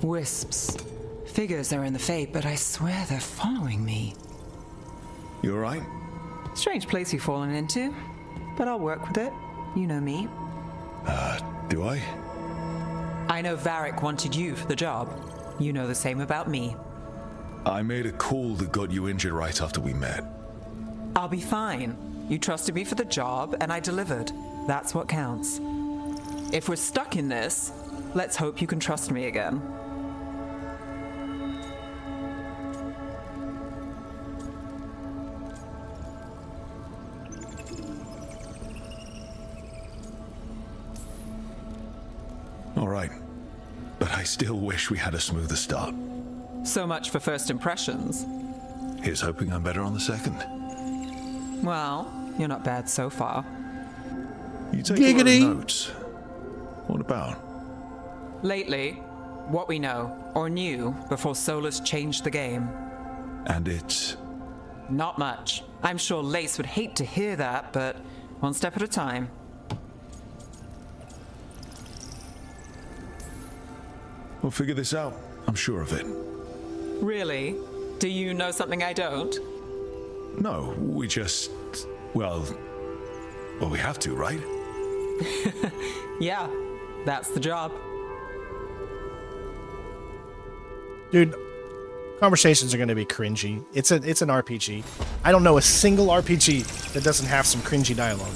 Wisps. Figures are in the fate, but I swear they're following me. You alright? Strange place you've fallen into, but I'll work with it. You know me. Do I? I know Varric wanted you for the job. You know the same about me. I made a call that got you injured right after we met. I'll be fine. You trusted me for the job, and I delivered. That's what counts. If we're stuck in this, let's hope you can trust me again. All right. But I still wish we had a smoother start. So much for first impressions. Here's hoping I'm better on the second. Well, you're not bad so far. You take a lot of notes. What about? Lately, what we know, or knew, before Solus changed the game. And it's... Not much. I'm sure Lace would hate to hear that, but one step at a time. We'll figure this out. I'm sure of it. Really? Do you know something I don't? No, we just... Well, we have to, right? Yeah, that's the job. Dude, conversations are going to be cringy. It's an RPG. I don't know a single RPG that doesn't have some cringy dialogue.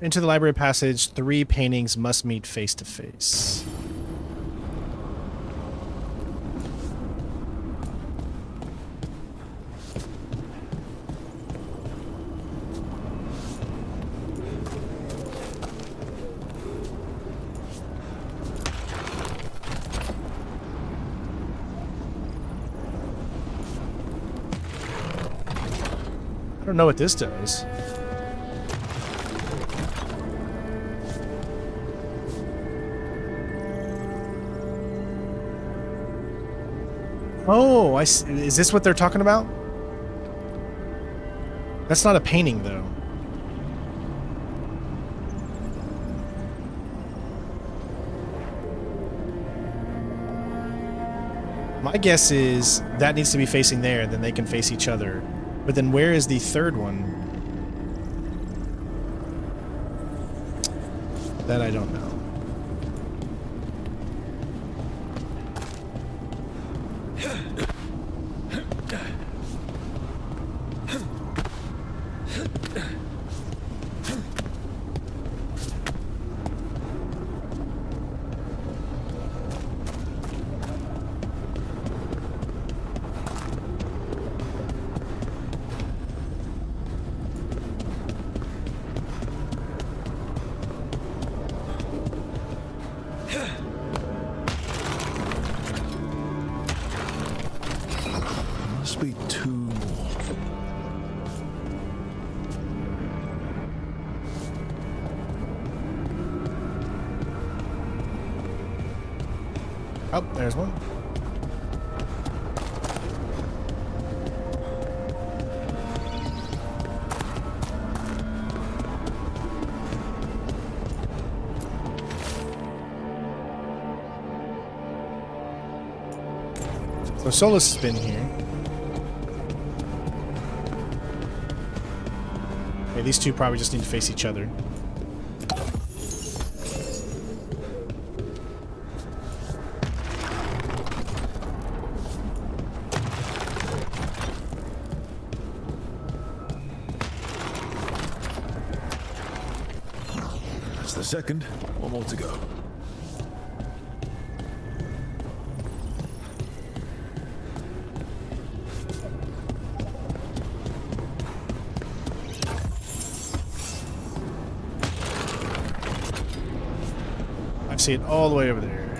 Into the library passage, 3 paintings must meet face to face. I don't know what this does. Oh, I see. Is this what they're talking about? That's not a painting, though. My guess is that needs to be facing there, then they can face each other. But then where is the third one? That I don't know. Must be 2 more. Oh, there's one. So Solus has been here. Okay, these two probably just need to face each other. That's the second. 1 more to go. See it all the way over there.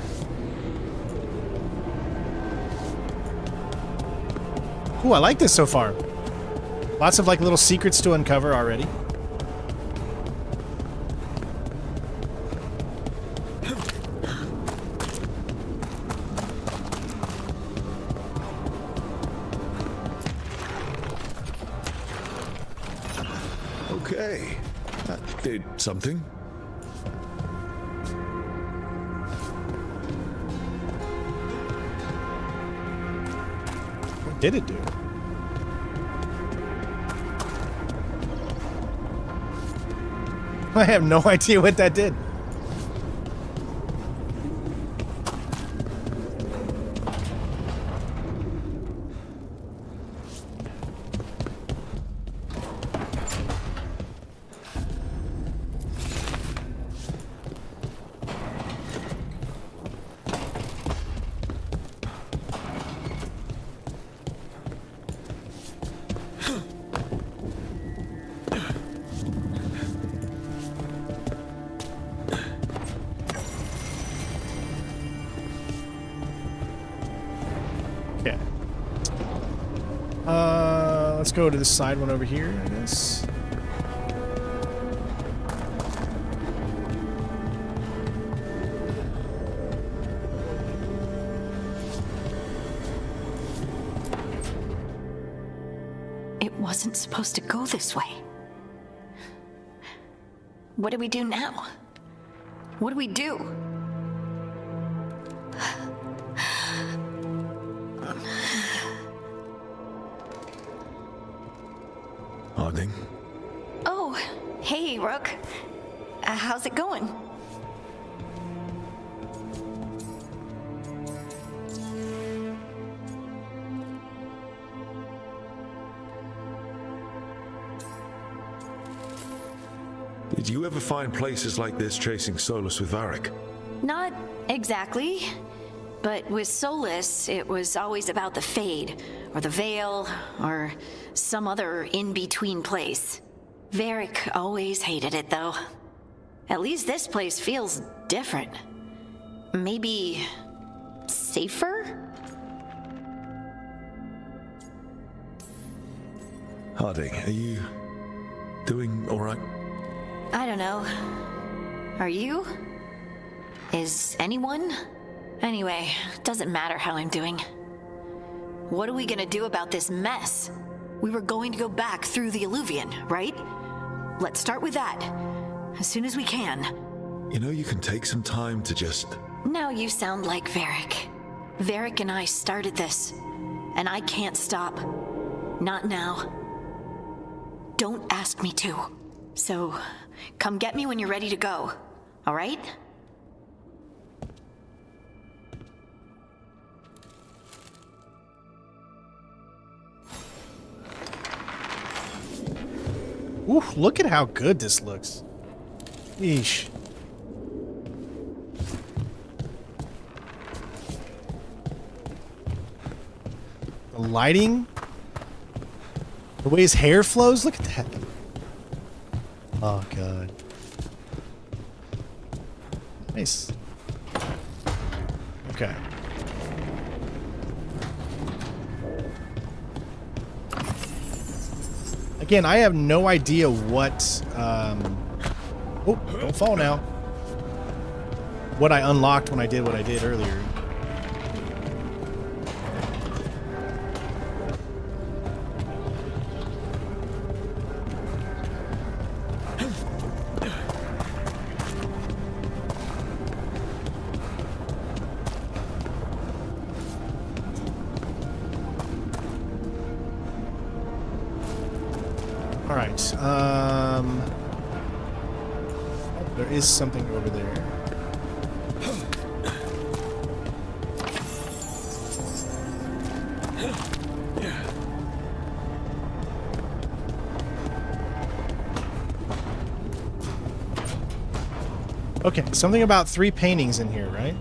Ooh, I like this so far. Lots of like little secrets to uncover already. Okay, that did something. What did it do? I have no idea what that did. Okay. Let's go to the side one over here, I guess. It wasn't supposed to go this way. What do we do now? What do we do? Harding? Oh, hey, Rook. How's it going? Did you ever find places like this chasing Solus with Varric? Not exactly. But with Solus, it was always about the Fade, or the Veil, or some other in-between place. Varric always hated it, though. At least this place feels different. Maybe safer? Harding, are you doing all right? I don't know. Are you? Is anyone? Anyway, doesn't matter how I'm doing. What are we gonna do about this mess? We were going to go back through the Alluvion, right? Let's start with that. As soon as we can. You know, you can take some time to just... Now you sound like Varric. Varric and I started this. And I can't stop. Not now. Don't ask me to. So, come get me when you're ready to go. All right? Ooh, look at how good this looks. Yeesh. The lighting. The way his hair flows, look at that. Oh, God. Nice. Okay. Again, I have no idea what, oh, don't fall now. What I unlocked when I did what I did earlier. Alright, there is something over there. Okay, something about 3 paintings in here, right?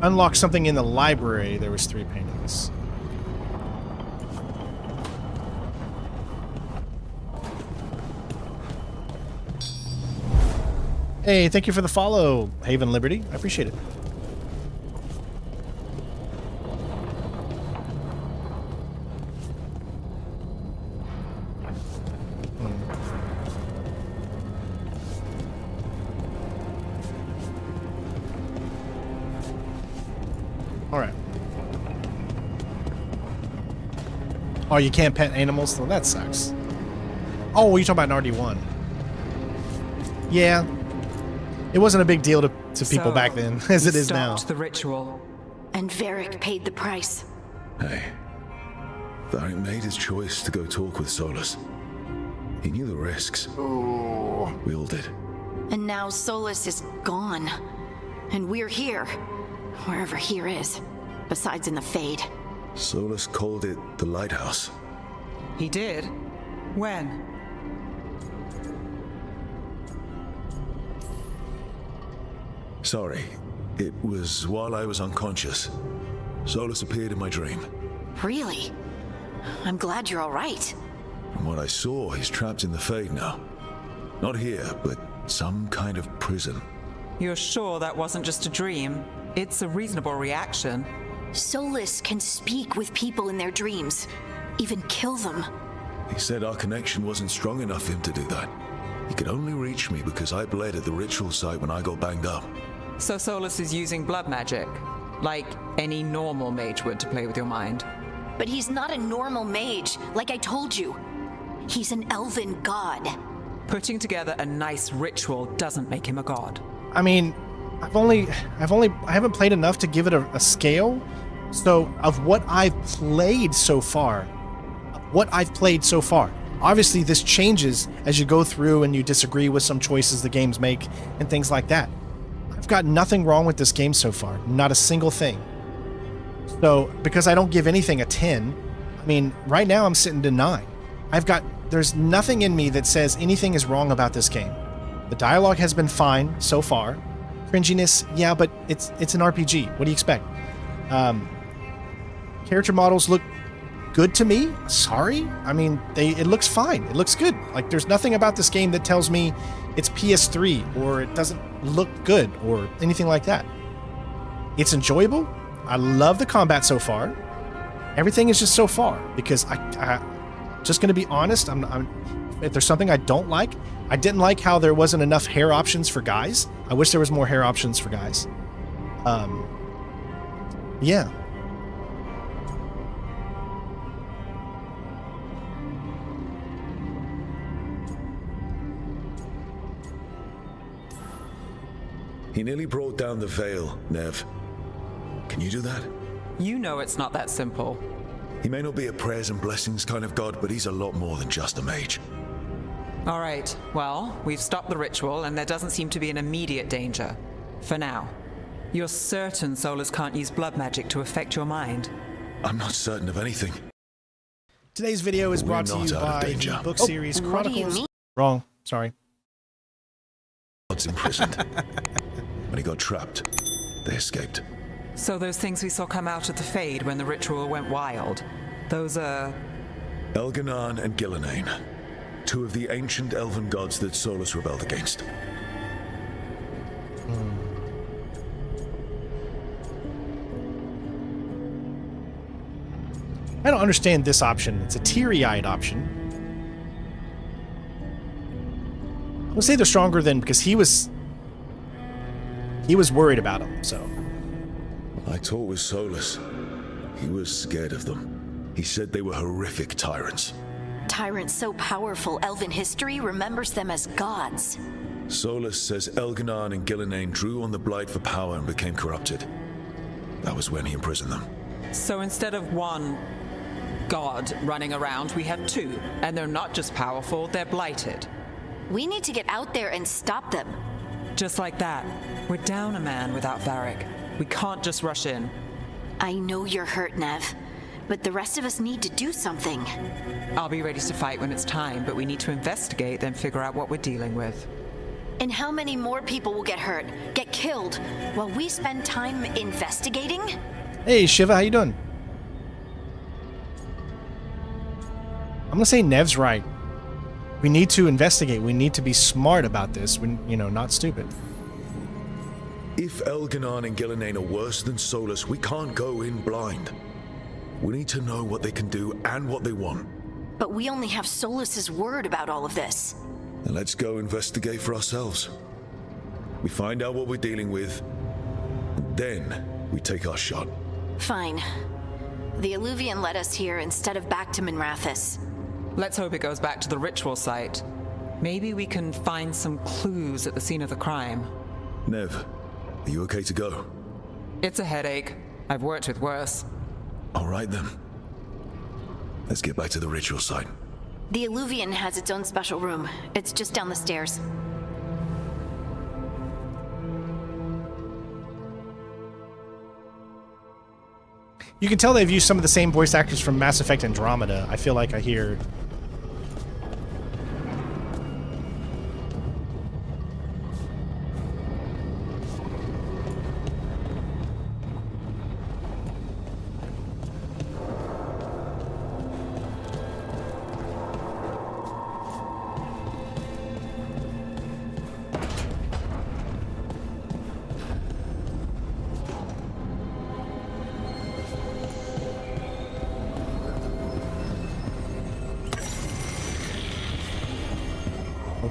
Unlock something in the library, there was 3 paintings. Hey, thank you for the follow, Haven Liberty. I appreciate it. All right. Oh, you can't pet animals? Well, that sucks. Oh, you're talking about an RD1. Yeah. It wasn't a big deal to people back then, as it is now. The ritual. And Varric paid the price. Hey. Varric made his choice to go talk with Solus. He knew the risks. Ooh. We all did. And now Solus is gone. And we're here. Wherever here is. Besides in the Fade. Solus called it the Lighthouse. He did? When? Sorry. It was while I was unconscious. Solus appeared in my dream. Really? I'm glad you're all right. From what I saw, he's trapped in the Fade now. Not here, but some kind of prison. You're sure that wasn't just a dream? It's a reasonable reaction. Solus can speak with people in their dreams, even kill them. He said our connection wasn't strong enough for him to do that. He could only reach me because I bled at the ritual site when I got banged up. So Solus is using blood magic, like any normal mage would, to play with your mind. But he's not a normal mage, like I told you. He's an elven god. Putting together a nice ritual doesn't make him a god. I mean, I haven't played enough to give it a scale. So of what I've played so far, obviously this changes as you go through and you disagree with some choices the games make and things like that. I've got nothing wrong with this game so far, not a single thing. So because I don't give anything a 10, I mean, right now I'm sitting to 9. There's nothing in me that says anything is wrong about this game. The dialogue has been fine so far. Cringiness, yeah, but it's an RPG. What do you expect? Character models look good to me. Sorry. I mean, it looks fine. It looks good. Like, there's nothing about this game that tells me it's PS3 or it doesn't look good or anything like that. It's enjoyable. I love the combat so far. Everything is just so far because I just going to be honest, if there's something I don't like, I didn't like how there wasn't enough hair options for guys. I wish there was more hair options for guys. Yeah. He nearly brought down the Veil, Nev. Can you do that? You know it's not that simple. He may not be a prayers and blessings kind of god, but he's a lot more than just a mage. All right, well, we've stopped the ritual and there doesn't seem to be an immediate danger. For now. You're certain Solus can't use blood magic to affect your mind? I'm not certain of anything. Today's video is brought to you by the book series Chronicles. What do you mean? Wrong. Sorry. God's imprisoned. When he got trapped, they escaped. So those things we saw come out of the Fade when the ritual went wild, those are... Elganan and Gillenane, two of the ancient elven gods that Solus rebelled against. I don't understand this option. It's a teary-eyed option. I would say they're stronger than because he was worried about him, so. I talked with Solus. He was scared of them. He said they were horrific tyrants. Tyrants so powerful, elven history remembers them as gods. Solus says Elganan and Gillenane drew on the Blight for power and became corrupted. That was when he imprisoned them. So instead of one god running around, we have two. And they're not just powerful, they're blighted. We need to get out there and stop them. Just like that. We're down a man without Varric. We can't just rush in. I know you're hurt, Nev, but the rest of us need to do something. I'll be ready to fight when it's time, but we need to investigate, then figure out what we're dealing with. And how many more people will get hurt, get killed, while we spend time investigating? Hey, Shiva, how you doing? I'm gonna say Nev's right. We need to investigate. We need to be smart about this. Not stupid. If Elganan and Gillenane are worse than Solus, we can't go in blind. We need to know what they can do and what they want. But we only have Solus's word about all of this. Then let's go investigate for ourselves. We find out what we're dealing with, and then we take our shot. Fine. The Illuvian led us here instead of back to Minrathous. Let's hope it goes back to the ritual site. Maybe we can find some clues at the scene of the crime. Nev, are you okay to go? It's a headache. I've worked with worse. All right then. Let's get back to the ritual site. The Illuvian has its own special room. It's just down the stairs. You can tell they've used some of the same voice actors from Mass Effect Andromeda. I feel like I hear...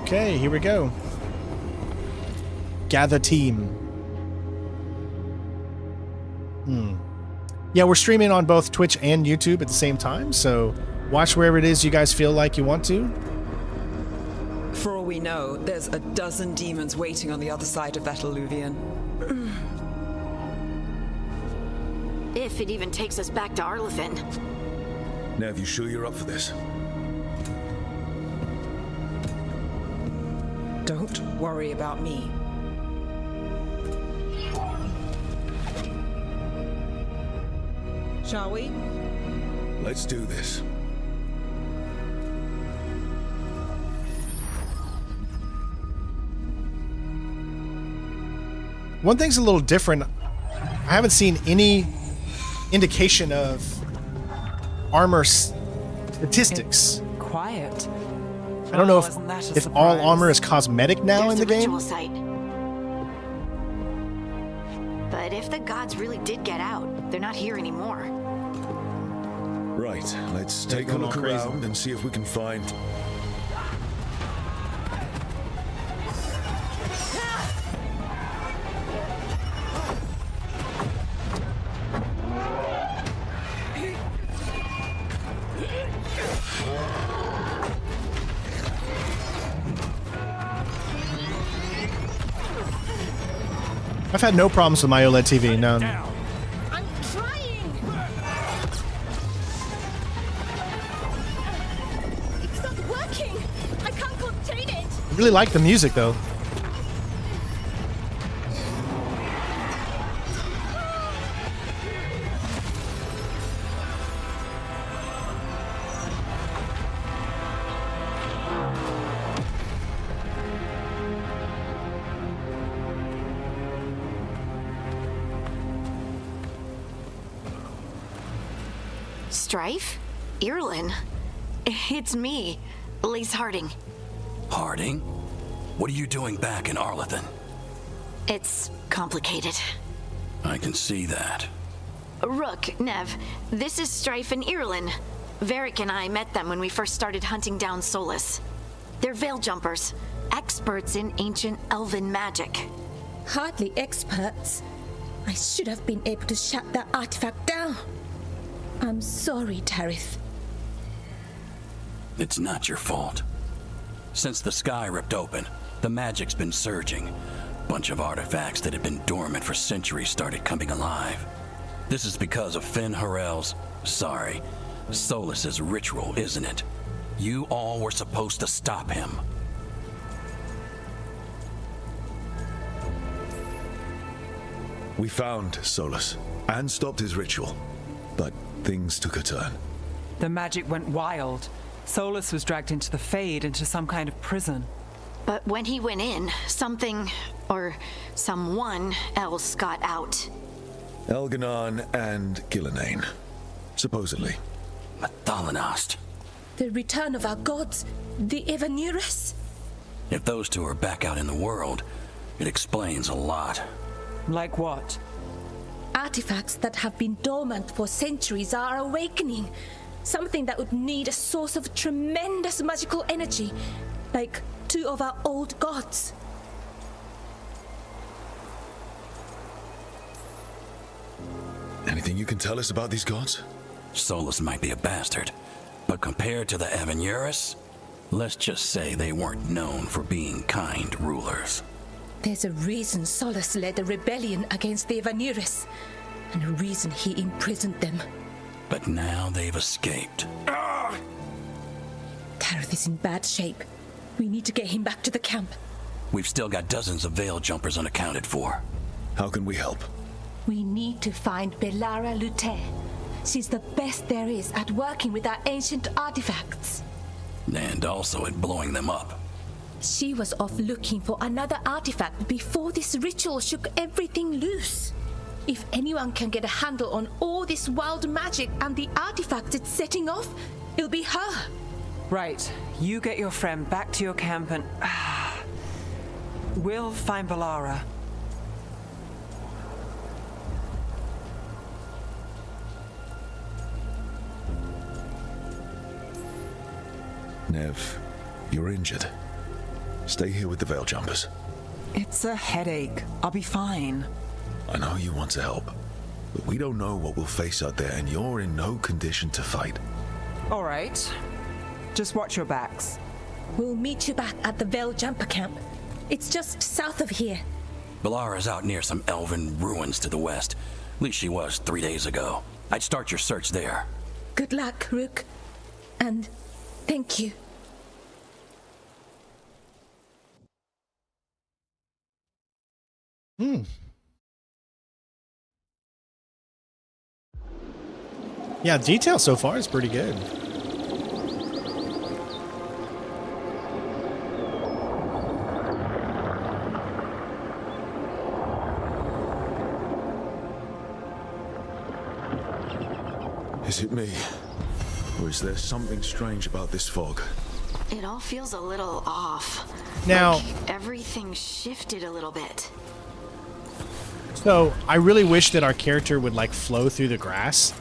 Okay, here we go. Gather team. Yeah, we're streaming on both Twitch and YouTube at the same time, so watch wherever it is you guys feel like you want to. For all we know, there's a dozen demons waiting on the other side of that alluvion. If it even takes us back to Arlithin. Nev, you sure you're up for this? Don't worry about me. Shall we? Let's do this. One thing's a little different. I haven't seen any indication of armor statistics. Quiet. I don't know isn't that a if all surprise? armor is cosmetic now in the game. Ritual site. But if the gods really did get out, they're not here anymore. Right, let's take a look around and see if we can find... I've had no problems with my OLED TV, none. I'm trying. It's not working. I can't contain it. I really like the music, though. Strife? Irlin? It's me, Lise Harding. Harding? What are you doing back in Arlithin? It's complicated. I can see that. Rook, Nev, this is Strife and Irlin. Varric and I met them when we first started hunting down Solus. They're veil jumpers, experts in ancient elven magic. Hardly experts. I should have been able to shut that artifact down. I'm sorry, Tarith. It's not your fault. Since the sky ripped open, the magic's been surging. Bunch of artifacts that had been dormant for centuries started coming alive. This is because of Finn Harel's, sorry, Solus's ritual, isn't it? You all were supposed to stop him. We found Solus and stopped his ritual, but things took a turn. The magic went wild. Solus was dragged into the Fade, into some kind of prison. But when he went in, something, or someone else got out. Elganon and Gillenane, supposedly. Mathalanost. The return of our gods, the Evanurus. If those two are back out in the world, it explains a lot. Like what? Artifacts that have been dormant for centuries are awakening. Something that would need a source of tremendous magical energy, like two of our old gods. Anything you can tell us about these gods? Solus might be a bastard, but compared to the Evanurus, let's just say they weren't known for being kind rulers. There's a reason Solus led a rebellion against the Evanurus, and a reason he imprisoned them. But now they've escaped. Tarith is in bad shape. We need to get him back to the camp. We've still got dozens of veil jumpers unaccounted for. How can we help? We need to find Belara Lute. She's the best there is at working with our ancient artifacts. And also at blowing them up. She was off looking for another artifact before this ritual shook everything loose. If anyone can get a handle on all this wild magic and the artifacts it's setting off, it'll be her. Right. You get your friend back to your camp and... we'll find Belara. Nev, you're injured. Stay here with the Veil Jumpers. It's a headache. I'll be fine. I know you want to help, but we don't know what we'll face out there, and you're in no condition to fight. All right. Just watch your backs. We'll meet you back at the Veil Jumper Camp. It's just south of here. Balara's out near some elven ruins to the west. At least she was 3 days ago. I'd start your search there. Good luck, Rook. And thank you. Yeah, detail so far is pretty good. Is it me? Or is there something strange about this fog? It all feels a little off. Now, like everything shifted a little bit. So I really wish that our character would like flow through the grass.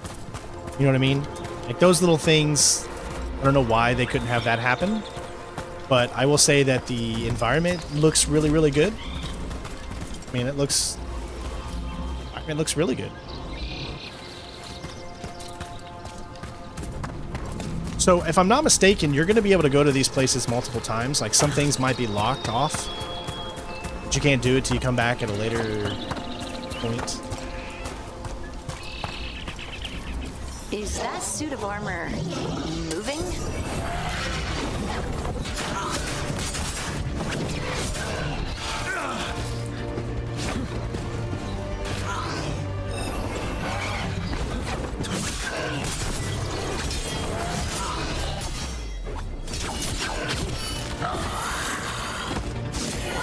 You know what I mean? Like those little things, I don't know why they couldn't have that happen. But I will say that the environment looks really, really good. I mean, it looks really good. So if I'm not mistaken, you're going to be able to go to these places multiple times. Like some things might be locked off, but you can't do it till you come back at a later point. Is that suit of armor moving?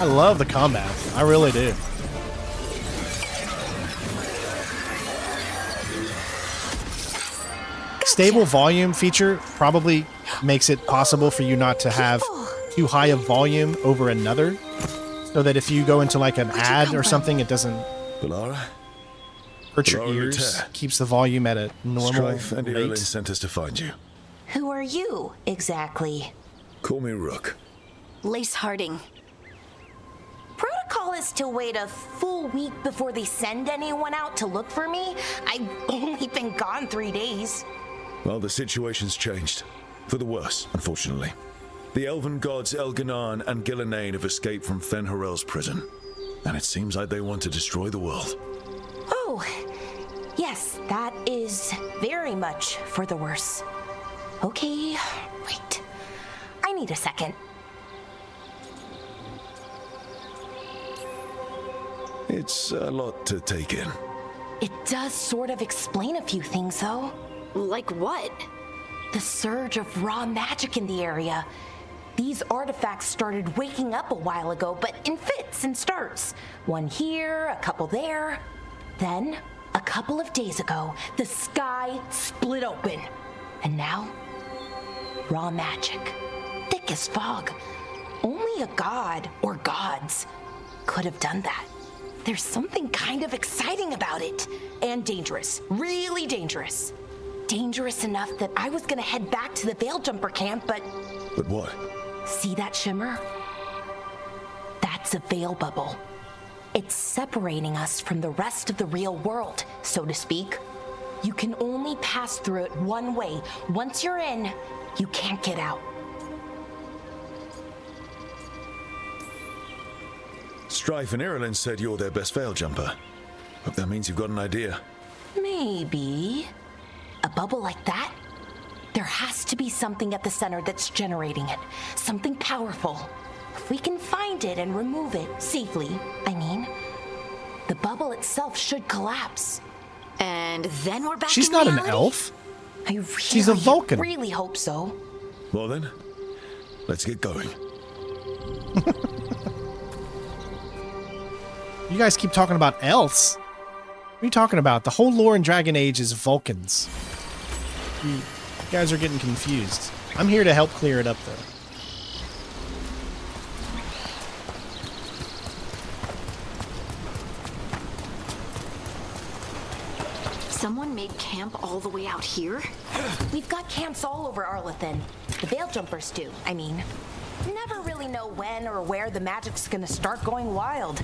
I love the combat. I really do. Stable volume feature probably makes it possible for you not to have too high a volume over another, so that if you go into like an ad or something, it doesn't hurt your ears. Keeps the volume at a normal Strife and Ireland sent us to find you. Who are you, exactly? Call me Rook. Lace Harding. Protocol is to wait a full week before they send anyone out to look for me. I've only been gone 3 days. Well, the situation's changed. For the worse, unfortunately. The elven gods Elganan and Gillenane have escaped from Fen'Harel's prison. And it seems like they want to destroy the world. Oh, yes, that is very much for the worse. Okay, wait. I need a second. It's a lot to take in. It does sort of explain a few things, though. Like what? The surge of raw magic in the area. These artifacts started waking up a while ago, but in fits and starts. One here, a couple there. Then, a couple of days ago, the sky split open. And now, raw magic. Thick as fog. Only a god, or gods, could have done that. There's something kind of exciting about it. And dangerous. Really dangerous. Dangerous enough that I was gonna head back to the Veil Jumper camp, but... But what? See that shimmer? That's a veil bubble. It's separating us from the rest of the real world, so to speak. You can only pass through it one way. Once you're in, you can't get out. Strife and Ireland said you're their best Veil Jumper. Hope that means you've got an idea. Maybe. A bubble like that? There has to be something at the center that's generating it. Something powerful. If we can find it and remove it safely, I mean, the bubble itself should collapse. And then we're back She's in not reality? an elf. I really, She's a Vulcan. really hope so. Well then, let's get going. You guys keep talking about elves. What are you talking about? The whole lore in Dragon Age is Vulcans. You guys are getting confused. I'm here to help clear it up, though. Someone made camp all the way out here? We've got camps all over Arlathan. The Veil Jumpers do, I mean. Never really know when or where the magic's gonna start going wild.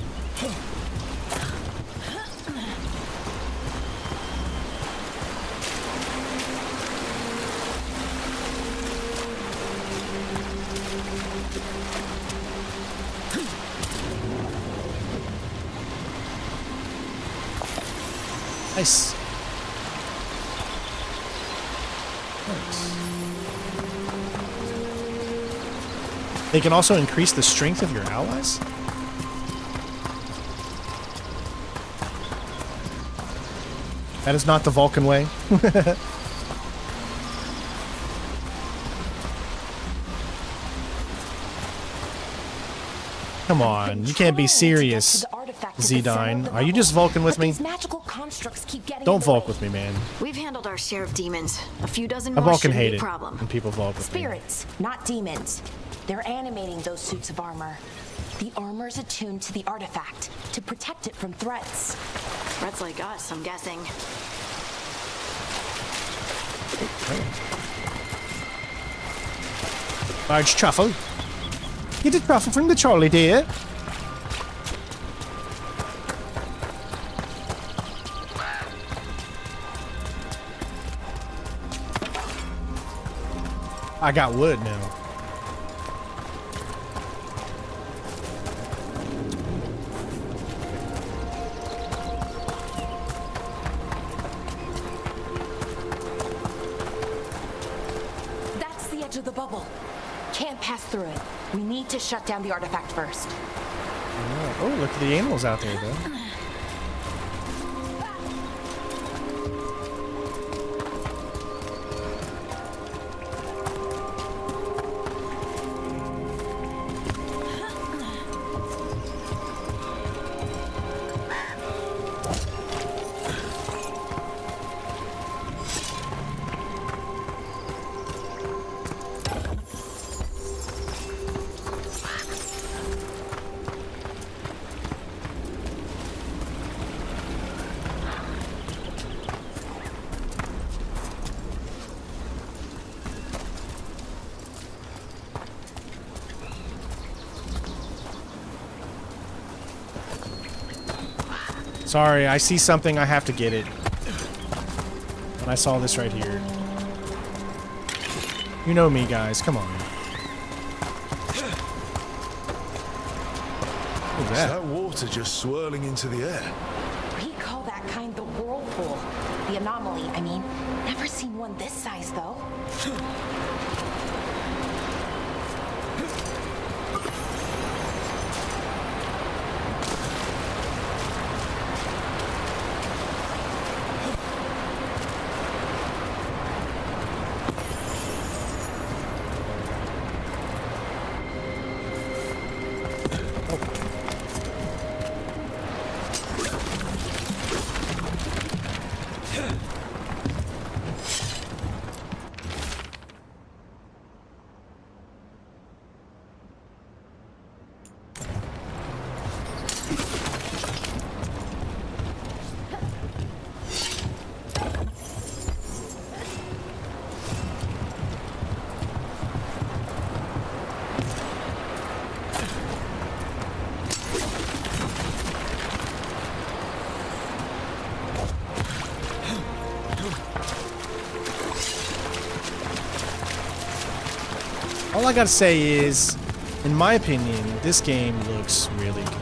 Nice. Nice. They can also increase the strength of your allies? That is not the Vulcan way. Come on, you can't be serious, Zidane. Are you just Vulcan with me? Don't Vulc with me, man. We've handled our share of demons. A few dozen I more Vulcan shouldn't hate be a it problem. when people Vulc with me. Spirits, not demons. They're animating those suits of armor. The armor's attuned to the artifact to protect it from threats. Threats like us, I'm guessing. Large truffle. Get a truffle from the Charlie, dear. I got wood now. That's the edge of the bubble. Can't pass through it. We need to shut down the artifact first. Oh, look at the animals out there, though. Sorry, I see something, I have to get it. And I saw this right here. You know me, guys, come on. What was Is that? that water just swirling into the air? We call that kind the whirlpool. The anomaly, I mean. Never seen one this size, though. All I gotta say is, in my opinion, this game looks really good.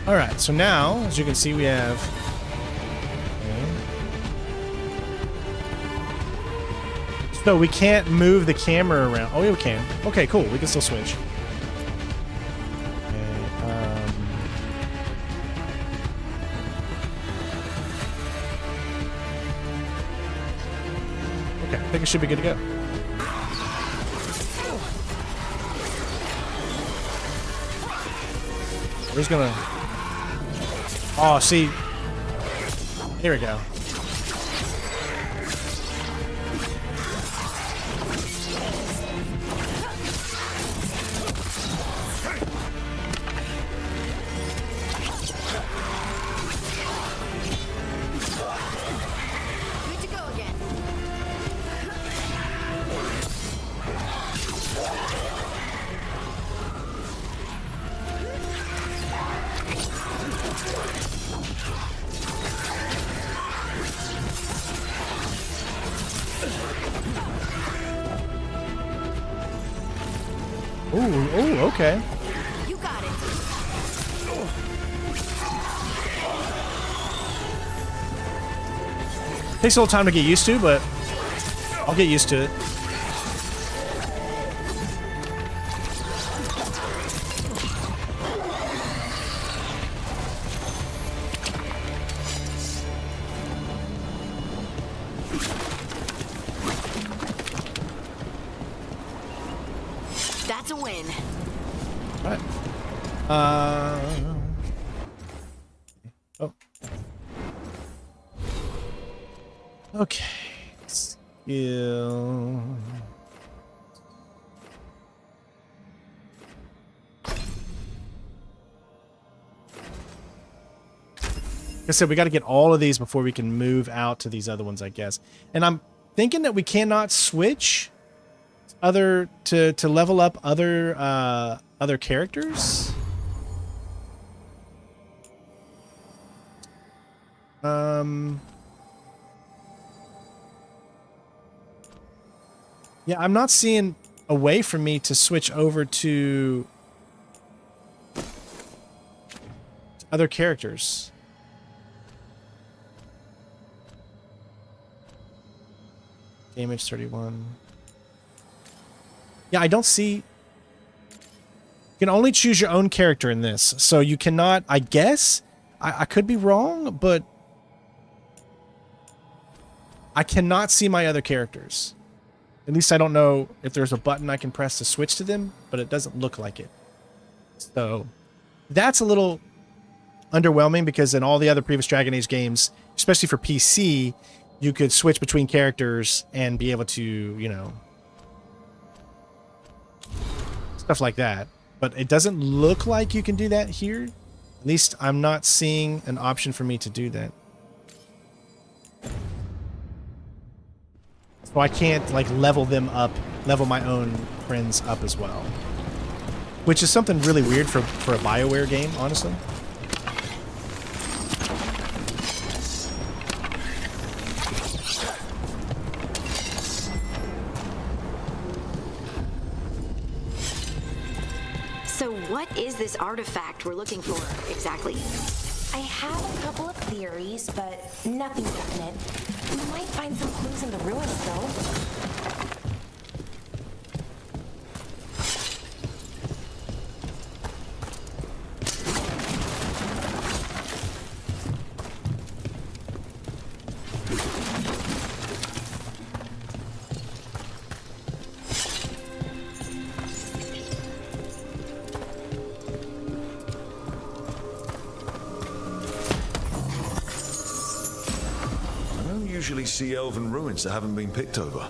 Alright, so now, as you can see, we have... Okay. So we can't move the camera around. Oh, yeah, we can. Okay, cool. We can still switch. Okay, think it should be good to go. We're just gonna... Oh, see... Here we go. Ooh, okay. You got it. Takes a little time to get used to, but I'll get used to it. That's a win. All right. Oh. Okay. Skill. Like I said, we got to get all of these before we can move out to these other ones, I guess. And I'm thinking that we cannot switch to level up other characters. Yeah, I'm not seeing a way for me to switch over to other characters. Damage 31. Yeah, I don't see... You can only choose your own character in this, so you cannot... I guess? I could be wrong, but... I cannot see my other characters. At least I don't know if there's a button I can press to switch to them, but it doesn't look like it. So, that's a little underwhelming, because in all the other previous Dragon Age games, especially for PC, you could switch between characters and be able to, you know... stuff like that. But it doesn't look like you can do that here. At least I'm not seeing an option for me to do that. So I can't, like, level them up, level my own friends up as well. Which is something really weird for a BioWare game, honestly. So what is this artifact we're looking for exactly? I have a couple of theories, but nothing definite. We might find some clues in the ruins, though. Usually see elven ruins that haven't been picked over.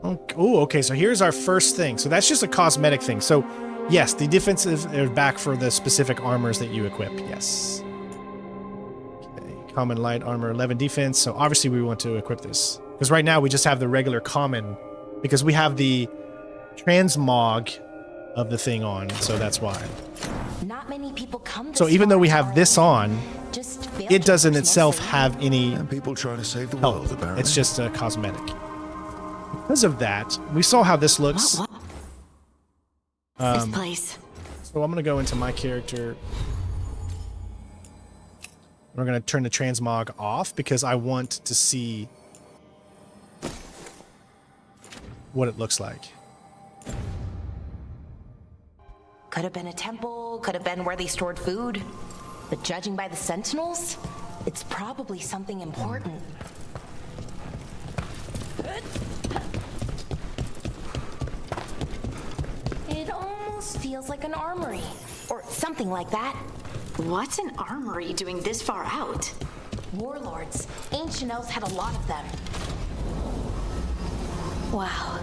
Oh, okay, so here's our first thing. So that's just a cosmetic thing. So, yes, the defensive are back for the specific armors that you equip, yes. Okay, common light armor, 11 defense. So obviously we want to equip this. Because right now we just have the regular common, because we have the transmog of the thing on, so that's why. Not many people come. So even though we have this on, it doesn't itself have any people try to save the help. world, apparently. It's just a cosmetic. Because of that, we saw how this looks. This place. So I'm going to go into my character. We're going to turn the transmog off because I want to see what it looks like. Could have been a temple, could have been where they stored food. But judging by the sentinels, it's probably something important. It almost feels like an armory, or something like that. What's an armory doing this far out? Warlords. Ancient elves had a lot of them. Wow.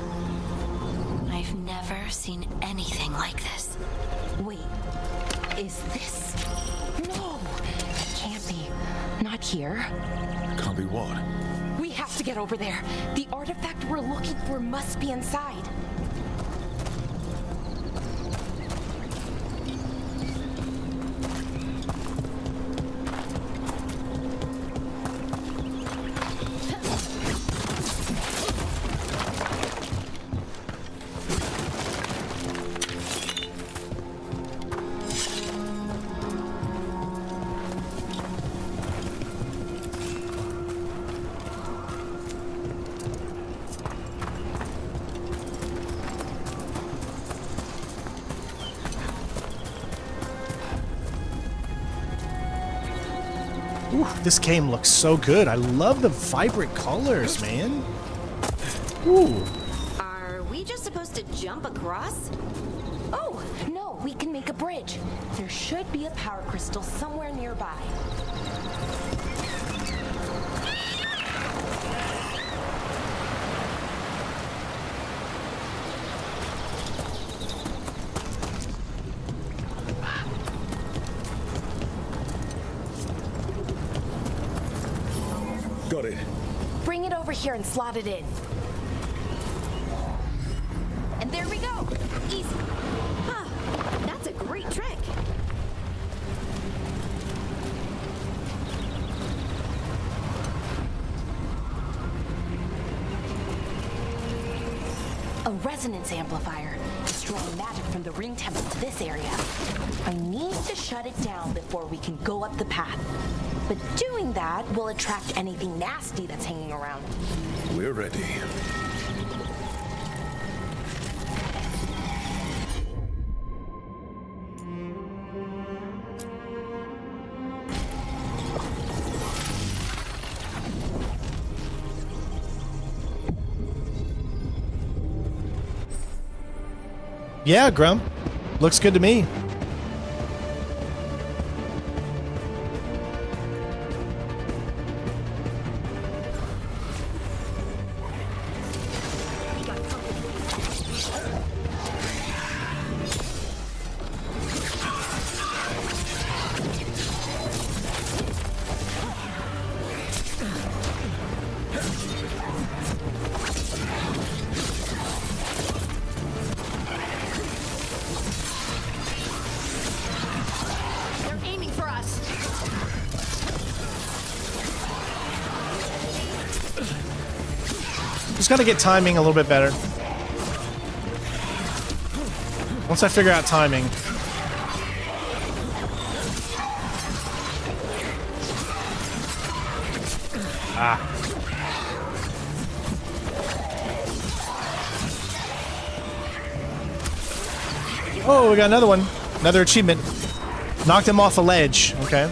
I've never seen anything like this. Wait, is this? No, it can't be. Not here. Can't be what? We have to get over there. The artifact we're looking for must be inside. Ooh, this game looks so good. I love the vibrant colors, man. Ooh. Are we just supposed to jump across? Oh, no, we can make a bridge. There should be a power crystal somewhere nearby. Got it. Bring it over here and slot it in. And there we go. Easy. Huh. That's a great trick. A resonance amplifier, destroying magic from the ring temple to this area. I need to shut it down before we can go up the path. But doing that will attract anything nasty that's hanging around. We're ready. Yeah, Grump. Looks good to me. Just gotta get timing a little bit better. Once I figure out timing. Ah. Oh, we got another one. Another achievement. Knocked him off a ledge. Okay.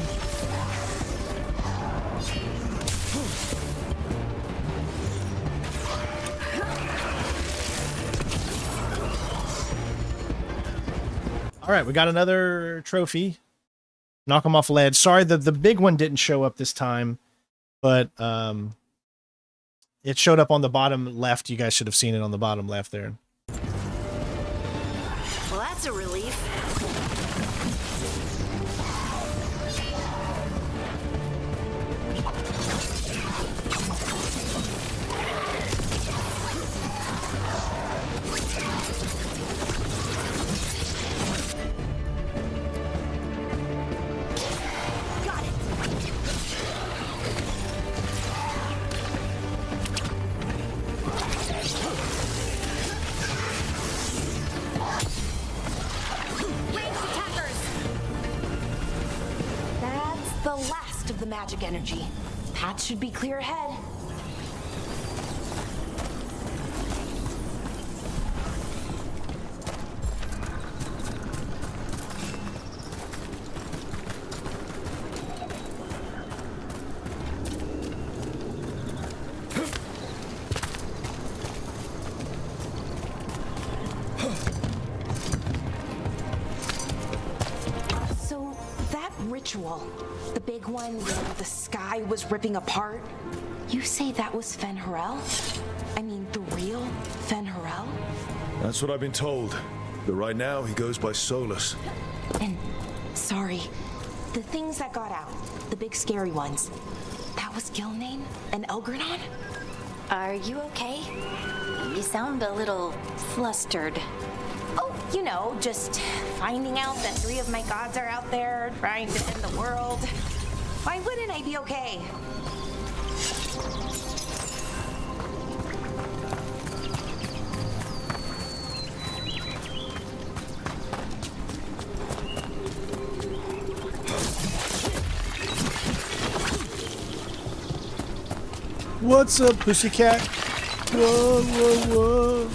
All right, we got another trophy. Knock him off a ledge. Sorry, the big one didn't show up this time, but it showed up on the bottom left. You guys should have seen it on the bottom left there. Well, that's a relief. Magic energy. Path should be clear ahead. ritual. The big one where the sky was ripping apart. You say that was Fen'Harel? I mean, the real Fen'Harel? That's what I've been told. But right now, he goes by Solus. And, sorry, the things that got out, the big scary ones, that was Gilnane and Elgranon? Are you okay? You sound a little flustered. Oh, you know, just finding out that 3 of my gods are out there trying to end the world. Why wouldn't I be okay? What's up, pussycat? Whoa, whoa, whoa.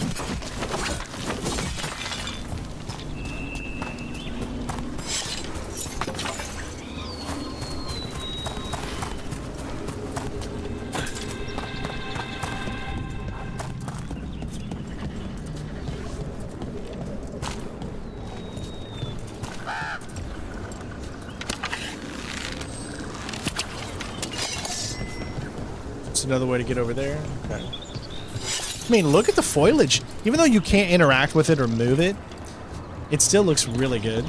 Another way to get over there. Okay. I mean, look at the foliage. Even though you can't interact with it or move it, it still looks really good.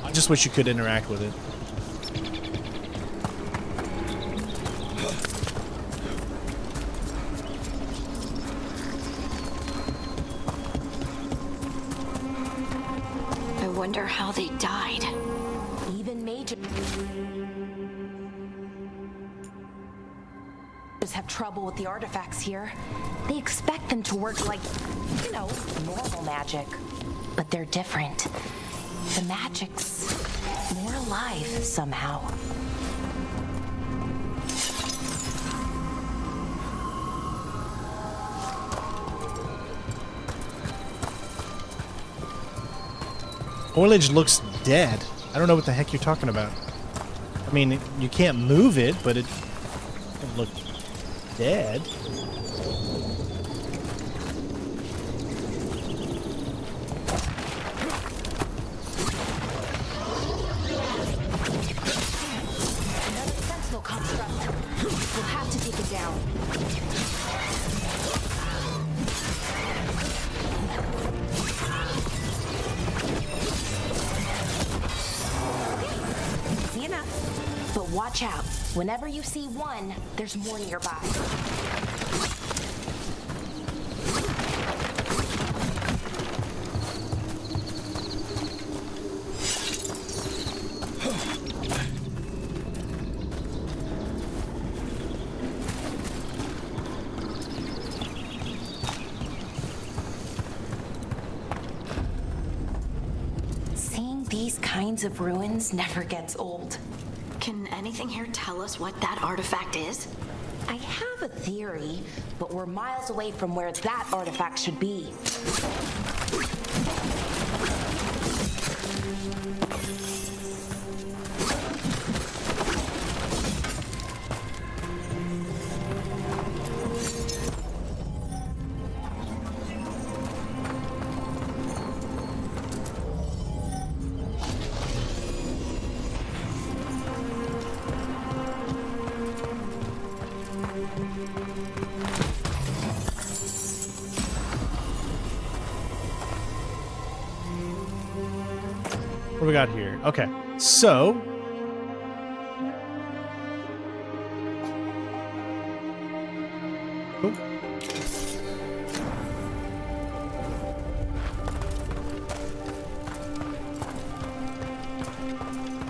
I just wish you could interact with it. I wonder how they died. Even major have trouble with the artifacts here. They expect them to work like, you know, normal magic. But they're different. The magic's more alive somehow. Foliage looks dead. I don't know what the heck you're talking about. I mean, you can't move it, but it looks dead. Another sentinel construct. We'll have to take it down. Easy enough. But watch out. Whenever you see one, there's more nearby. Seeing these kinds of ruins never gets old. Can anything here tell us what that artifact is? I have a theory, but we're miles away from where that artifact should be. What do we got here? Okay, so cool.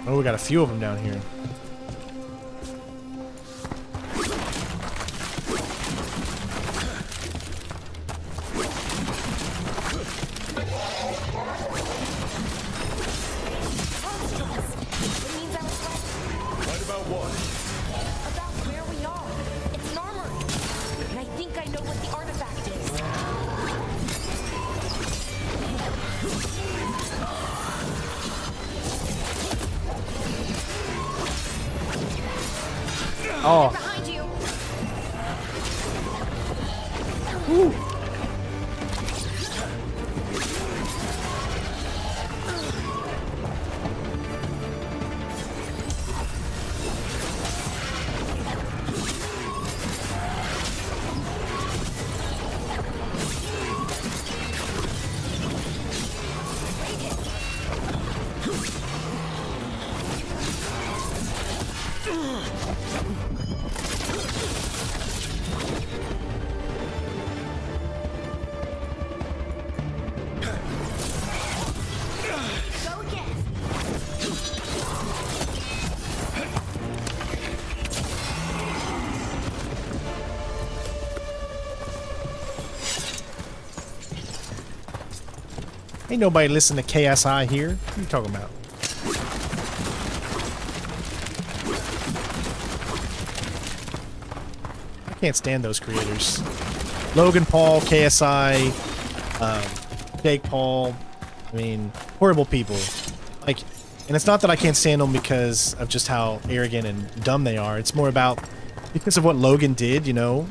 Oh, we got a few of them down here. Oh. Behind you. Ooh. Ain't nobody listen to KSI here. What are you talking about? I can't stand those creators. Logan Paul, KSI, Jake Paul. I mean, horrible people. Like, and it's not that I can't stand them because of just how arrogant and dumb they are. It's more about because of what Logan did, you know,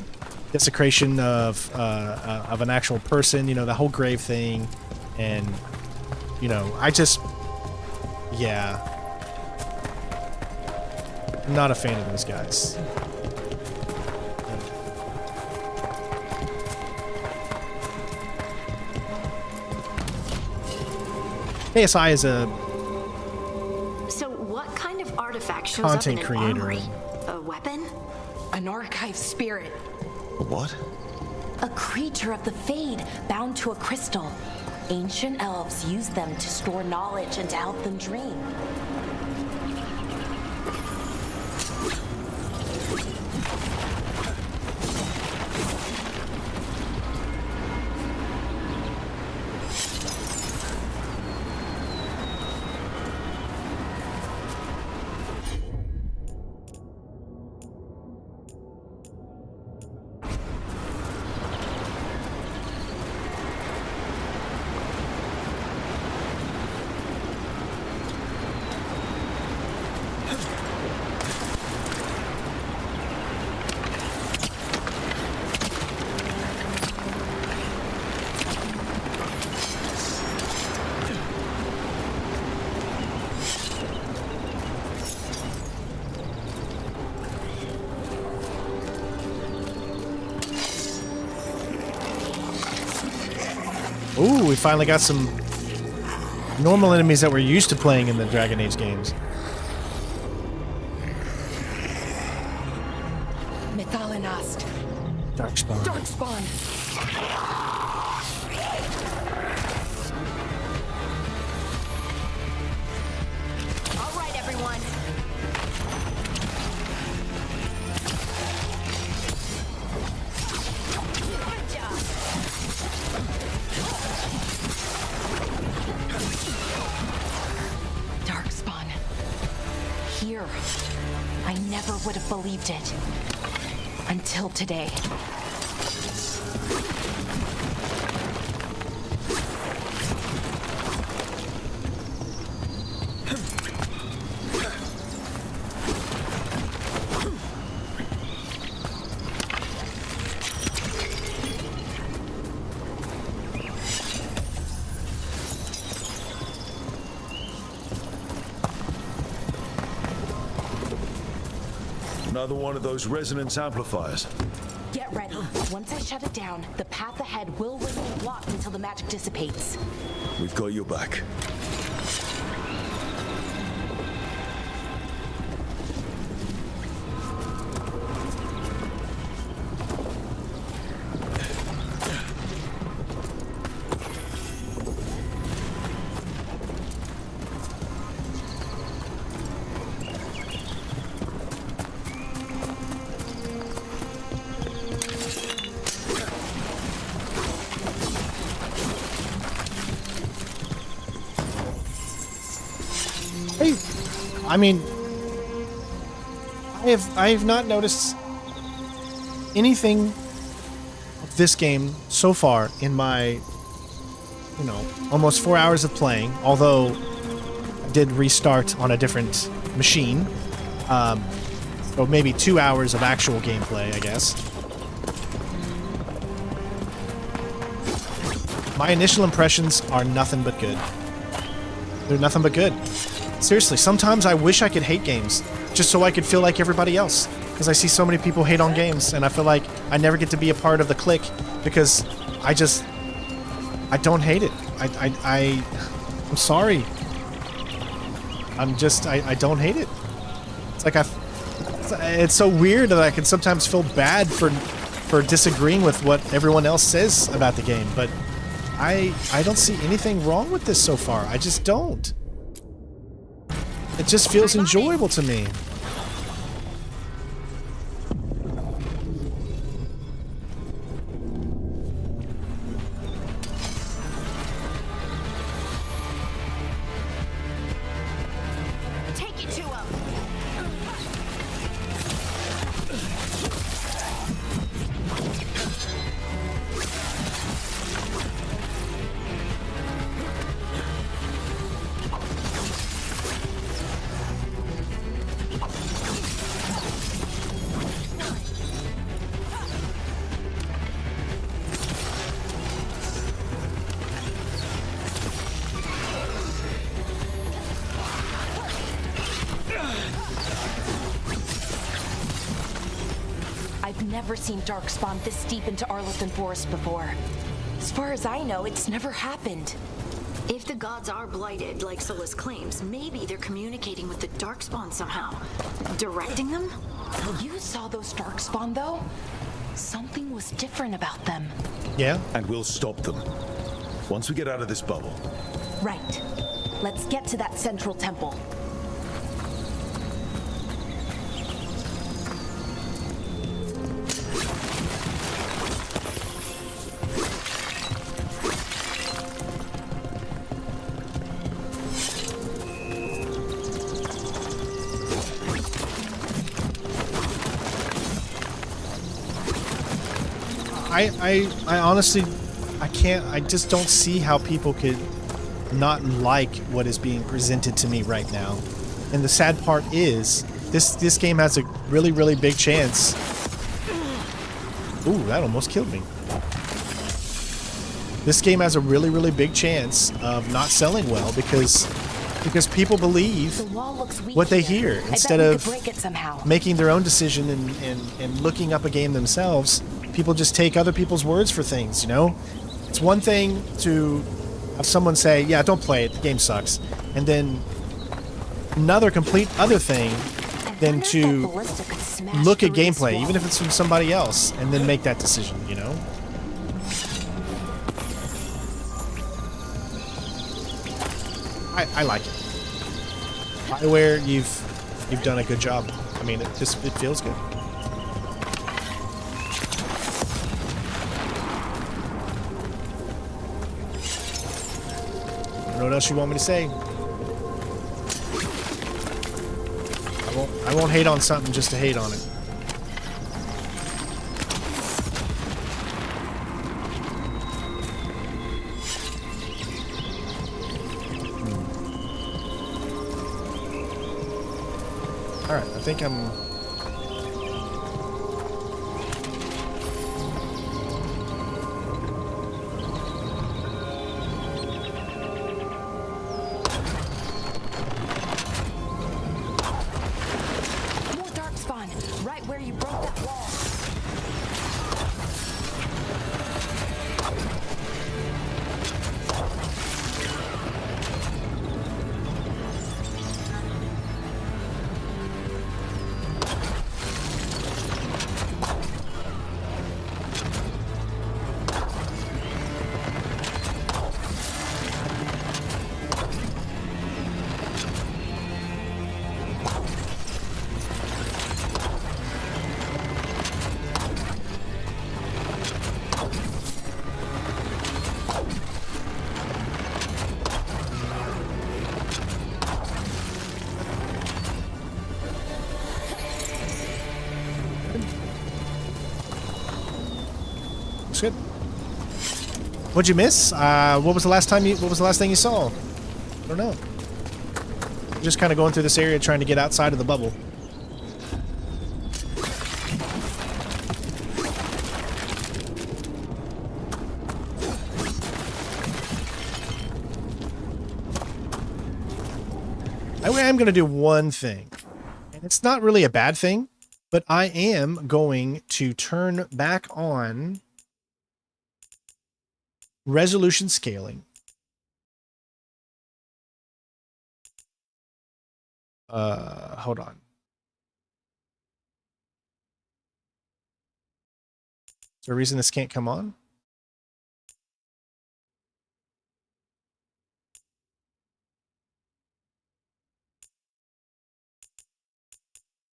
desecration of an actual person, you know, the whole grave thing. And, you know, I just, yeah, I'm not a fan of those guys. KSI is a So what kind of artifact shows content up in creator. an armory? A weapon? An archive spirit. A what? A creature of the Fade bound to a crystal. Ancient elves use them to store knowledge and to help them dream. Ooh, we finally got some normal enemies that we're used to playing in the Dragon Age games. Methalinast. Darkspawn. Darkspawn. All right, everyone. Good job. Darkspawn. Here. I never would have believed it. Until today. Another one of those resonance amplifiers. Get ready. Once I shut it down, the path ahead will remain blocked until the magic dissipates. We've got your back. I mean, I have not noticed anything of this game so far in my, you know, almost 4 hours of playing, although I did restart on a different machine. So maybe 2 hours of actual gameplay, I guess. My initial impressions are nothing but good. They're nothing but good. Seriously, sometimes I wish I could hate games, just so I could feel like everybody else. Because I see so many people hate on games, and I feel like I never get to be a part of the clique, because I don't hate it. I'm sorry. I don't hate it. It's like it's so weird that I can sometimes feel bad for disagreeing with what everyone else says about the game, but I don't see anything wrong with this so far. I just don't. It just feels enjoyable to me. Take it to him. I've never seen Darkspawn this deep into Arlington Forest before. As far as I know, it's never happened. If the gods are blighted, like Solus claims, maybe they're communicating with the Darkspawn somehow. Directing them? You saw those Darkspawn, though? Something was different about them. Yeah? And we'll stop them. Once we get out of this bubble. Right. Let's get to that central temple. I honestly, I just don't see how people could not like what is being presented to me right now. And the sad part is, this game has a really, really big chance. Ooh, that almost killed me. This game has a really, really big chance of not selling well because people believe what they hear instead of making their own decision and looking up a game themselves. People just take other people's words for things, you know? It's one thing to have someone say, yeah, don't play it, the game sucks. And then another complete other thing than to look at gameplay, even if it's from somebody else, and then make that decision, you know? I like it. BioWare, you've done a good job. I mean, it feels good. I don't know what else you want me to say. I won't hate on something just to hate on it. Alright, I think I'm... More Darkspawn, right where you broke that wall. Good. What'd you miss? What was the last thing you saw? I don't know. Just kind of going through this area trying to get outside of the bubble. I am going to do one thing. And it's not really a bad thing, but I am going to turn back on resolution scaling Hold on. Is there a reason this can't come on?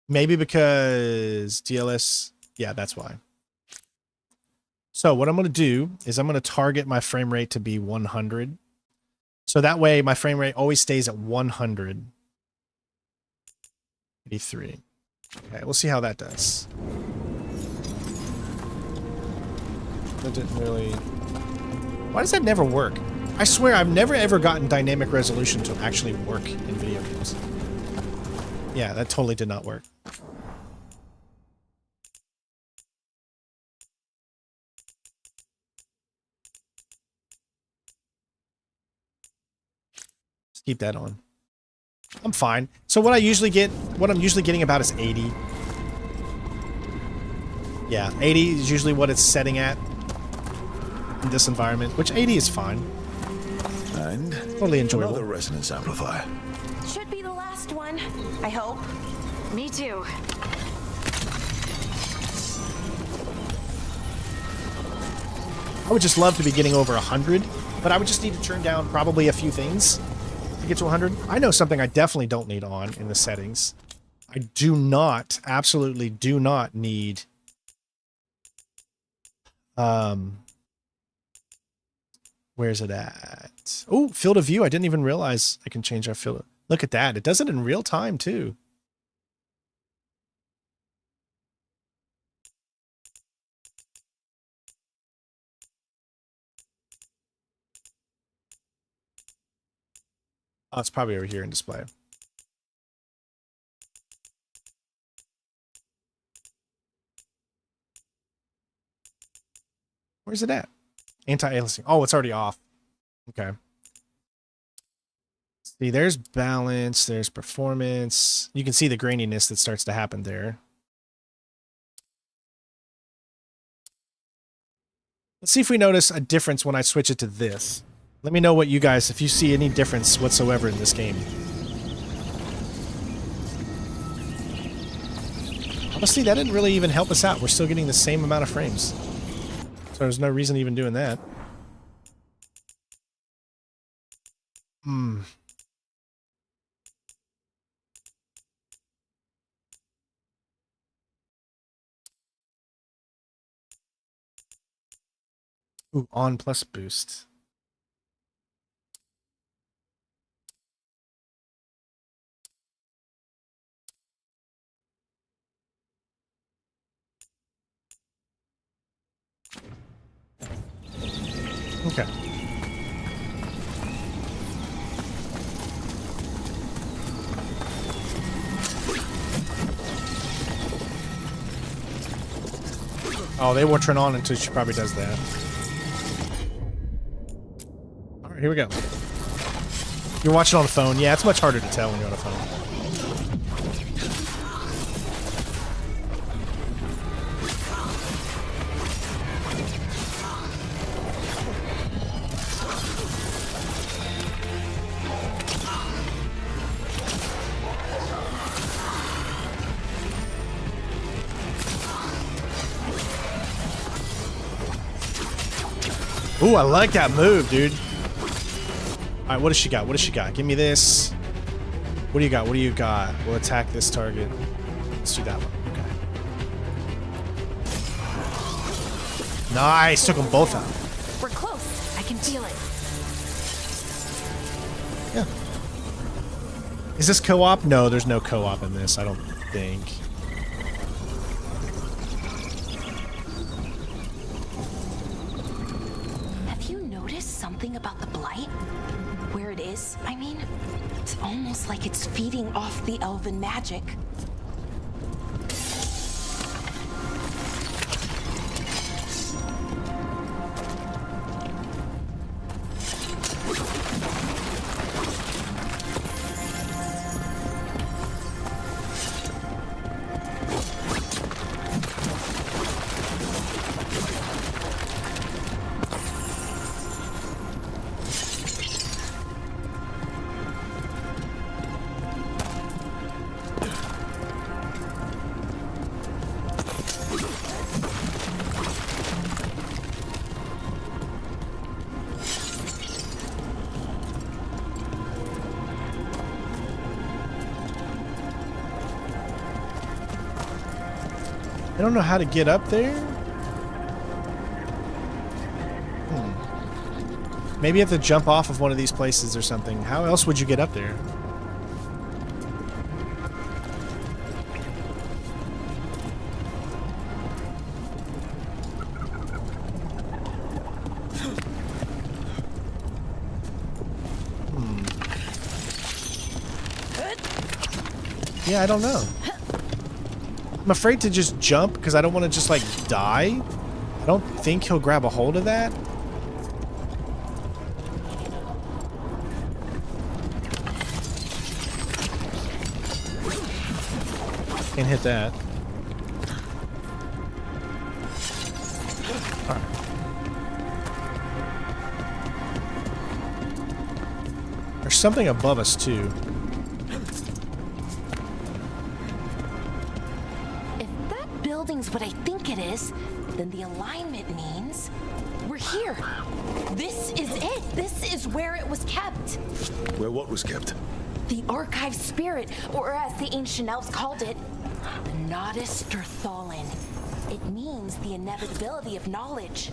Maybe because DLS, yeah, that's why. So what I'm going to do is I'm going to target my frame rate to be 100. So that way my frame rate always stays at 100. 83. Okay, we'll see how that does. That didn't really... Why does that never work? I swear I've never ever gotten dynamic resolution to actually work in video games. Yeah, that totally did not work. Just keep that on. I'm fine. So what I'm usually getting about is 80. Yeah, 80 is usually what it's setting at in this environment, which 80 is fine. And totally enjoyable. Another resonance amplifier. Should be the last one, I hope. Me too. I would just love to be getting over 100, but I would just need to turn down probably a few things to get to 100. I know something I definitely don't need on in the settings. I do not, absolutely do not need where's it at? Oh, field of view. I didn't even realize I can change our field. Look at that. It does it in real time too. Oh, it's probably over here in display. Where's it at? Anti-aliasing. Oh, it's already off. Okay. See, there's balance, there's performance. You can see the graininess that starts to happen there. Let's see if we notice a difference when I switch it to this. Let me know what you guys, if you see any difference whatsoever in this game. Honestly, that didn't really even help us out. We're still getting the same amount of frames. So there's no reason even doing that. Ooh, on plus boost. Okay. Oh, they won't turn on until she probably does that. Alright, here we go. You're watching on a phone. Yeah, it's much harder to tell when you're on a phone. Ooh, I like that move, dude. All right, what does she got? What does she got? Give me this. What do you got? What do you got? We'll attack this target. Let's do that one. Okay. Nice. Took them both out. We're close. I can feel it. Yeah. Is this co-op? No, there's no co-op in this, I don't think. Something about the blight? Where it is, I mean? It's almost like it's feeding off the elven magic. I don't know how to get up there. Maybe you have to jump off of one of these places or something. How else would you get up there? Yeah, I don't know. I'm afraid to just jump because I don't want to just like die. I don't think he'll grab a hold of that. Can't hit that. All right. There's something above us too. What I think it is, then the alignment means we're here. This is it. This is where it was kept. Where what was kept? The archive spirit, or as the ancient elves called it, the Nodus Derthalin. It means the inevitability of knowledge.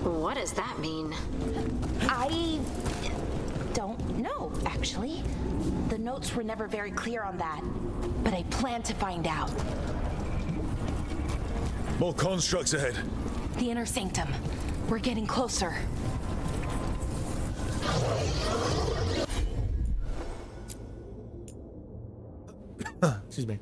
What does that mean? I don't know, actually. The notes were never very clear on that, but I plan to find out. More constructs ahead. The inner sanctum. We're getting closer. Excuse me.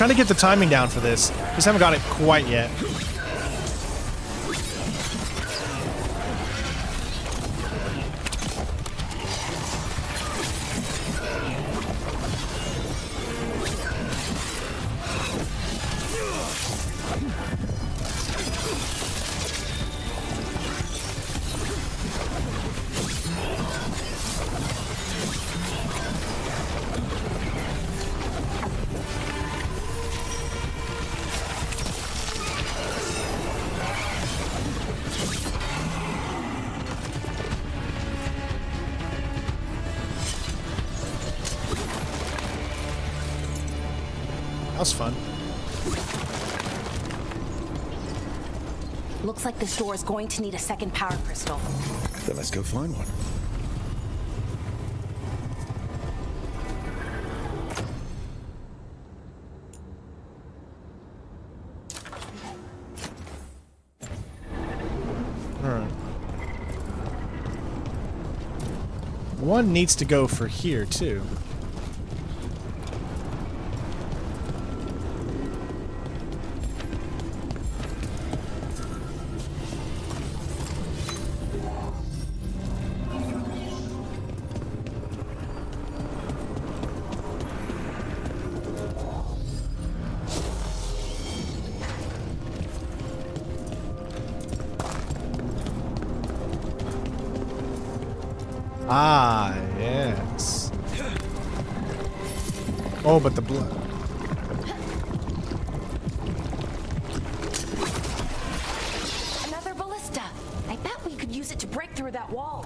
Trying to get the timing down for this. Just haven't got it quite yet. That was fun. Looks like this door is going to need a second power crystal. Then let's go find one. Alright. One needs to go for here, too. Ah, yes. Oh, but the blood. Another ballista. I bet we could use use it to break through that wall.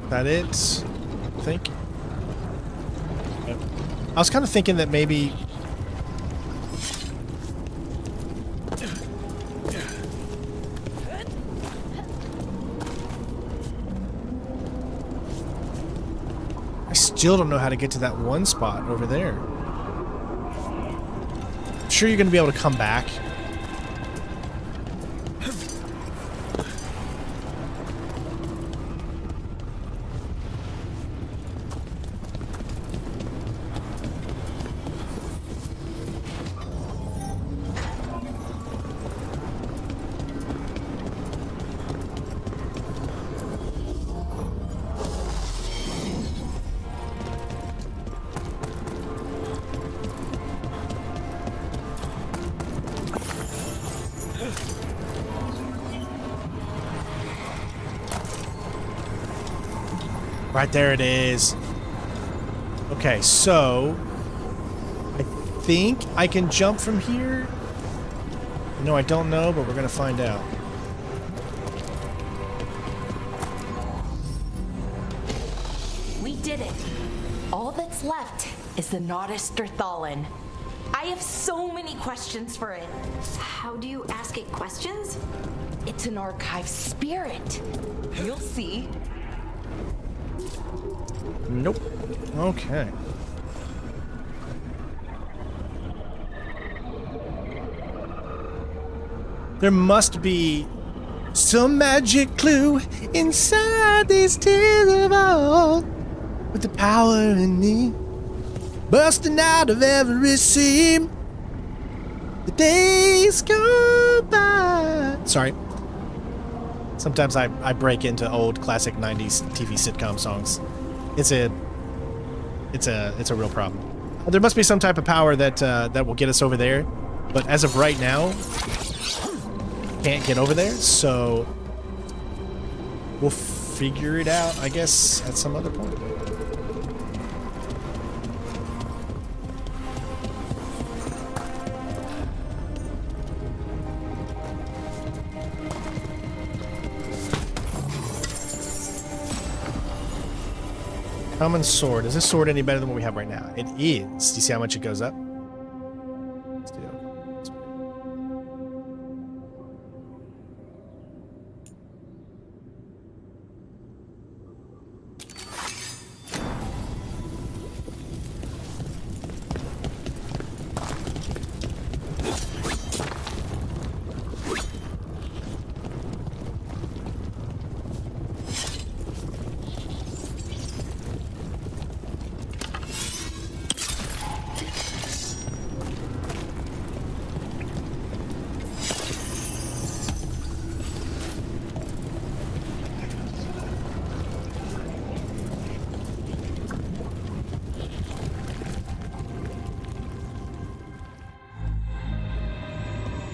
That it? I think. Yep. I was kind of thinking that maybe. I still don't know how to get to that one spot over there. I'm sure you're going to be able to come back. Right there it is. Okay, so I think I can jump from here. No, I don't know, but we're gonna find out. We did it. All that's left is the Nodus Derthalin. I have so many questions for it. How do you ask it questions? It's an archive spirit. You'll see. Nope. Okay. There must be some magic clue inside these tears of all, with the power in me busting out of every seam. The days go by. Sorry. Sometimes I break into old classic 90s TV sitcom songs. It's a real problem. There must be some type of power that that will get us over there, but as of right now, can't get over there. So we'll figure it out, I guess, at some other point. Common sword. Is this sword any better than what we have right now? It is. Do you see how much it goes up? Let's do it.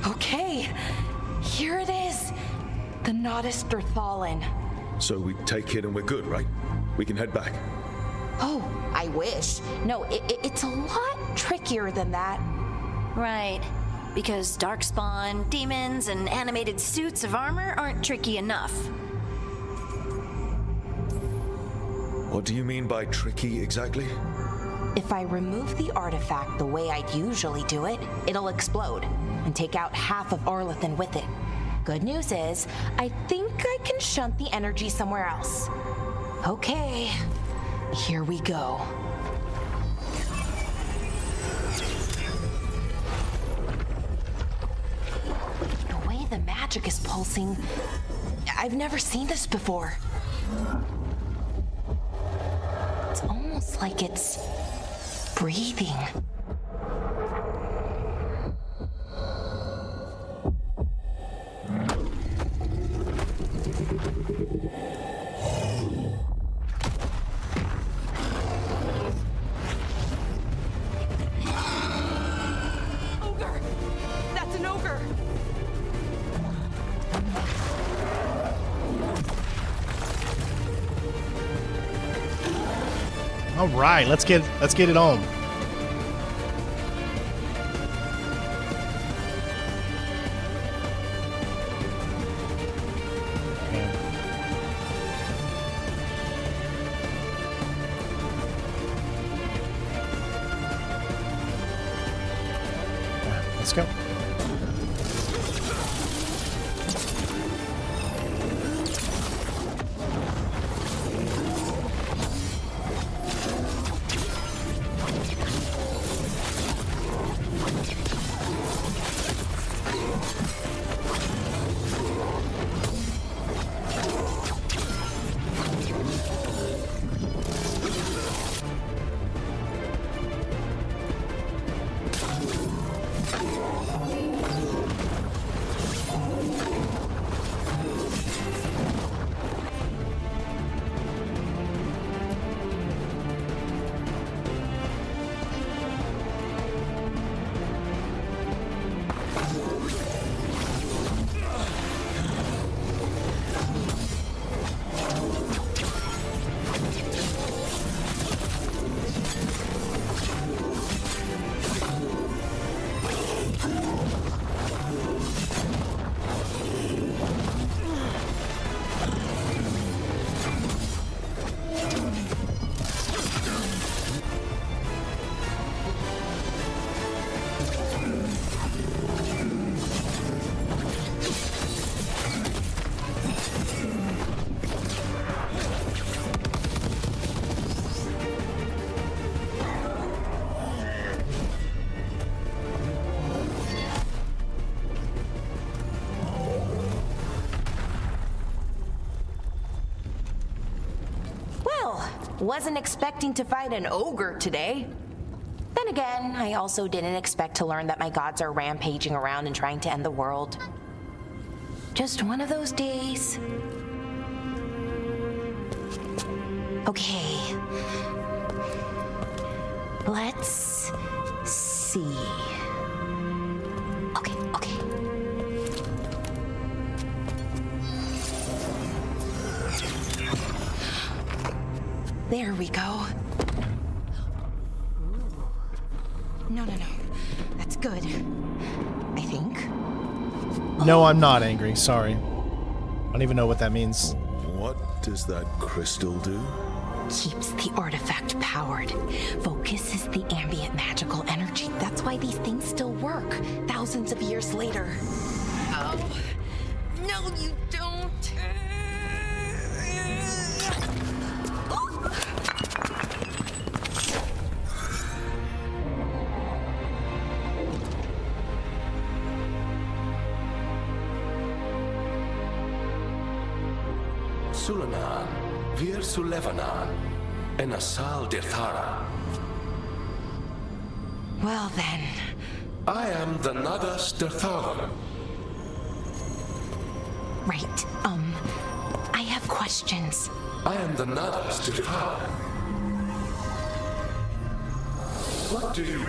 Okay, here it is. The Nodus Derthalin. So we take it and we're good, right? We can head back. Oh, I wish. No, it's a lot trickier than that. Right. Because darkspawn, demons, and animated suits of armor aren't tricky enough. What do you mean by tricky exactly? If I remove the artifact the way I'd usually do it, it'll explode and take out half of Arlathan with it. Good news is, I think I can shunt the energy somewhere else. Okay, here we go. The way the magic is pulsing, I've never seen this before. It's almost like it's breathing. All right, let's get it on. Let's go. Wasn't expecting to fight an ogre today. Then again, I also didn't expect to learn that my gods are rampaging around and trying to end the world. Just one of those days. Okay. Let's see. Okay. There we go. No. That's good. I think. No, I'm not angry. Sorry. I don't even know what that means. What does that crystal do? Keeps the artifact powered. Focuses the ambient magical energy. That's why these things still work, thousands of years later. Oh. No, you don't. Sulanan, Vir Sulevanan, and Asal Dirthara. Well then. I am the Nagas Dirtharan. Right, I have questions. I am the Nagas Dirtharan. What do you...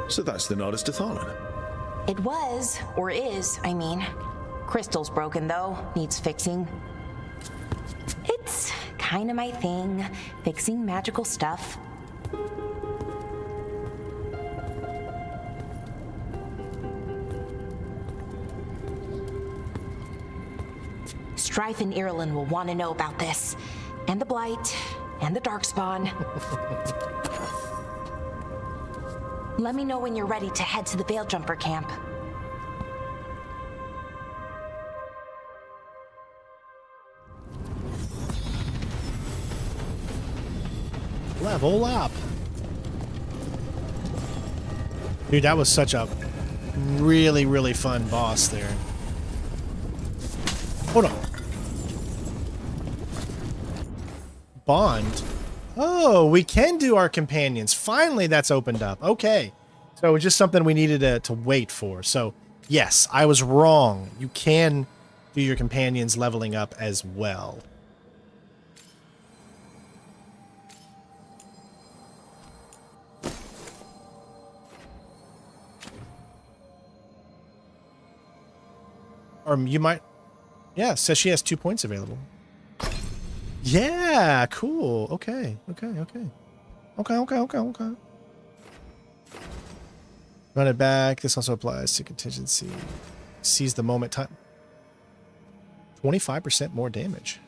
So that's the Nardus Dathalan. It was, or is, I mean. Crystal's broken though, needs fixing. It's kinda my thing, fixing magical stuff. Strife and Irulan will want to know about this. And the Blight, and the Darkspawn. Let me know when you're ready to head to the Veil Jumper camp. Level up. Dude, that was such a really, really fun boss there. Hold on. Bond. Oh, we can do our companions. Finally, that's opened up. Okay. So it's just something we needed to wait for. So, yes, I was wrong. You can do your companions leveling up as well. Or you might... Yeah, says she has 2 points available. Yeah, cool. Okay. Run it back. This also applies to contingency. Seize the moment time. 25% more damage.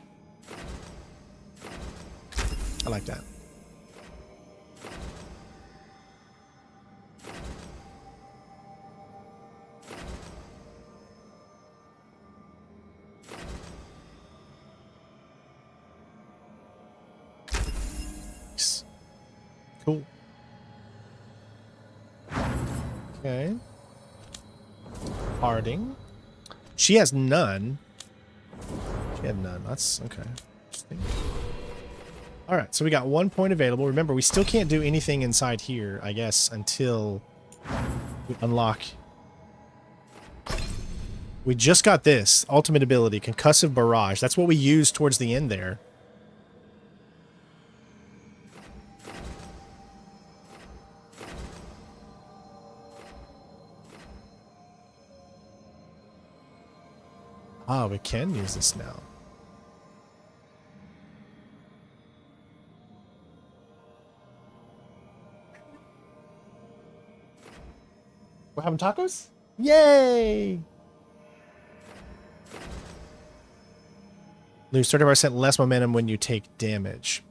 I like that. Cool. Okay. Harding. She has none. She had none. That's okay. Interesting. All right, so we got 1 point available. Remember, we still can't do anything inside here, I guess, until we unlock. We just got this. Ultimate ability, Concussive Barrage. That's what we used towards the end there. Ah, we can use this now. We're having tacos? Yay! Lose 30% less momentum when you take damage.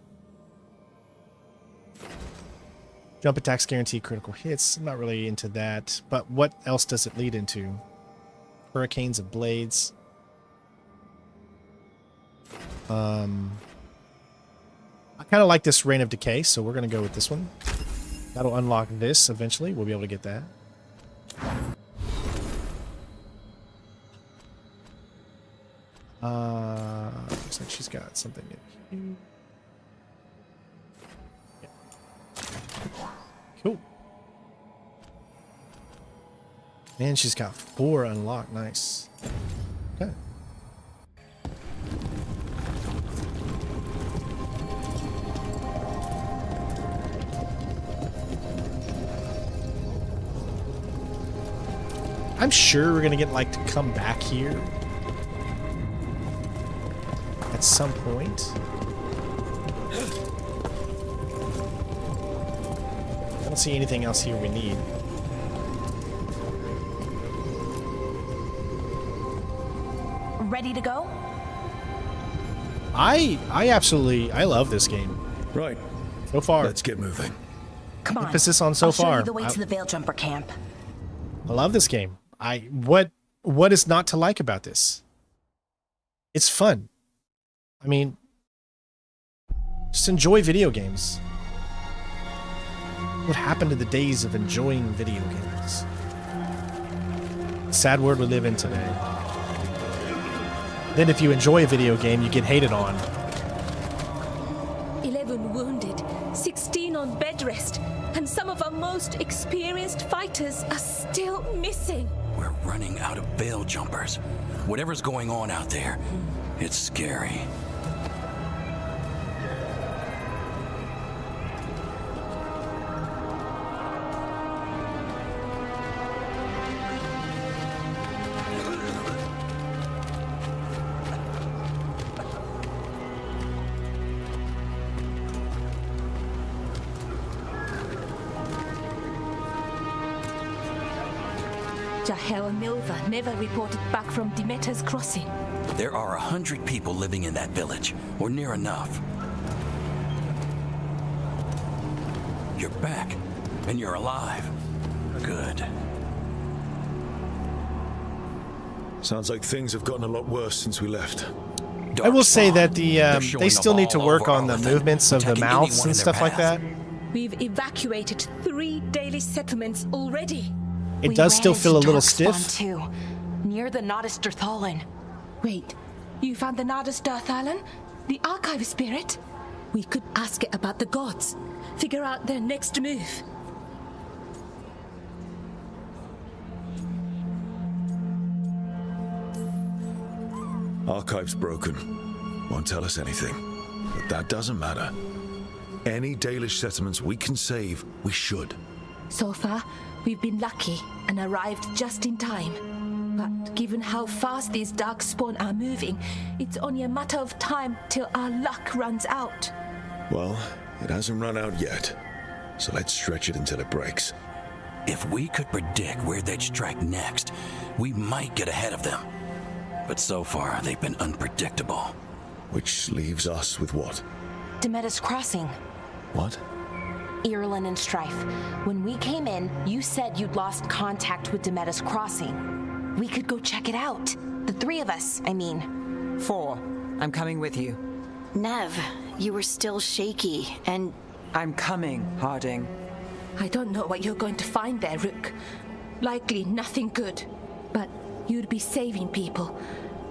Jump attacks guarantee critical hits. I'm not really into that. But what else does it lead into? Hurricanes of blades. I kind of like this Reign of Decay, so we're going to go with this one. That'll unlock this eventually. We'll be able to get that. Looks like she's got something in here. Yeah. Cool. And she's got 4 unlocked. Nice. Okay. I'm sure we're gonna get like to come back here at some point. I don't see anything else here we need. Ready to go? I love this game. Right. So far. Let's get moving. Come on. Emphasis on so I'll far. show you the way to the Veil Jumper camp. I love this game. What is not to like about this? It's fun. I mean, just enjoy video games. What happened to the days of enjoying video games? Sad world we live in today. Then if you enjoy a video game, you get hated on. 11 wounded, 16 on bed rest, and some of our most experienced fighters are still missing. We're running out of Veil Jumpers. Whatever's going on out there, it's scary. Jahel and Milva never reported back from Demeter's crossing. There are 100 people living in that village, or near enough. You're back, and you're alive. Good. Sounds like things have gotten a lot worse since we left. I will say that they still need to work on the movements of the mouths and stuff like that. We've evacuated 3 daily settlements already. It does still feel a little stiff. Too, near the Nodus Dirthalin. Wait, you found the Nodus Dirthalin? The archive spirit? We could ask it about the gods. Figure out their next move. Archive's broken. Won't tell us anything. But that doesn't matter. Any Dalish settlements we can save, we should. So far, we've been lucky and arrived just in time. But given how fast these darkspawn are moving, it's only a matter of time till our luck runs out. Well, it hasn't run out yet, so let's stretch it until it breaks. If we could predict where they'd strike next, we might get ahead of them. But so far, they've been unpredictable. Which leaves us with what? Demeda's Crossing. What? Irulan and Strife. When we came in, you said you'd lost contact with Demeda's Crossing. We could go check it out. The three of us, I mean. 4. I'm coming with you. Nev, you were still shaky, and... I'm coming, Harding. I don't know what you're going to find there, Rook. Likely nothing good. But you'd be saving people,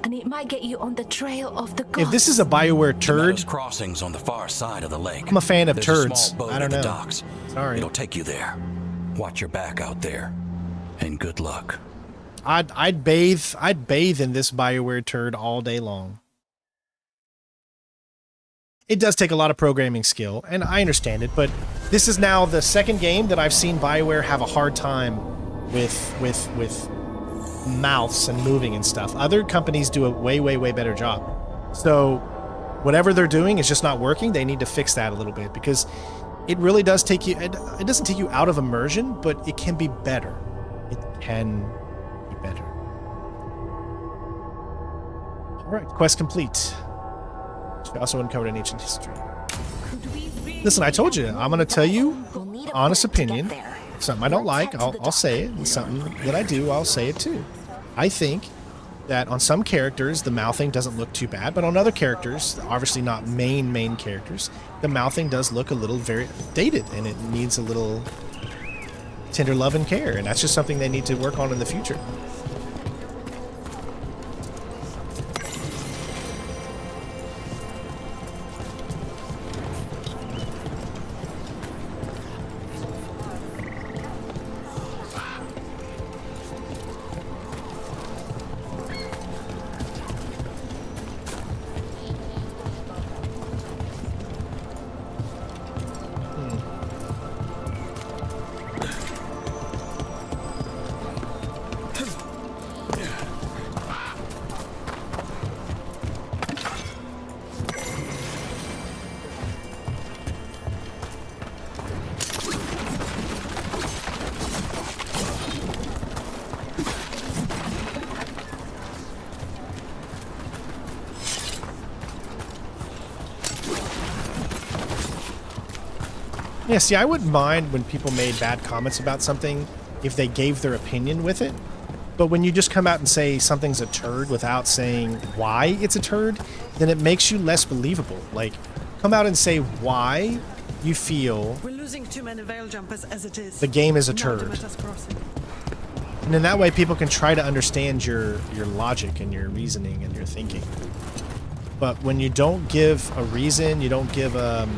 and it might get you on the trail of the gods. If this is a BioWare turd, Demeda's Crossing's on the far side of the lake. I'm a fan of There's turds. A small boat I don't at know. the docks. Sorry. It'll take you there. Watch your back out there, and good luck. I'd bathe in this BioWare turd all day long. It does take a lot of programming skill, and I understand it, but this is now the second game that I've seen BioWare have a hard time with mouths and moving and stuff. Other companies do a way better job. So whatever they're doing is just not working. They need to fix that a little bit, because it really does take you, it doesn't take you out of immersion, but it can be better. It can be better. All right, quest complete. We also uncovered an ancient history. Listen, I told you, I'm going to tell you honest opinion. Something I don't like, I'll say it. And something that I do, I'll say it too. I think that on some characters, the mouthing doesn't look too bad, but on other characters, obviously not main characters, the mouthing does look a little very dated, and it needs a little tender love and care, and that's just something they need to work on in the future. Yeah, see, I wouldn't mind when people made bad comments about something if they gave their opinion with it. But when you just come out and say something's a turd without saying why it's a turd, then it makes you less believable. Like, come out and say why you feel We're losing too many veil jumpers as it is. the game is a No turd. Demeda's Crossing. And in that way, people can try to understand your logic and your reasoning and your thinking. But when you don't give a reason, you don't give an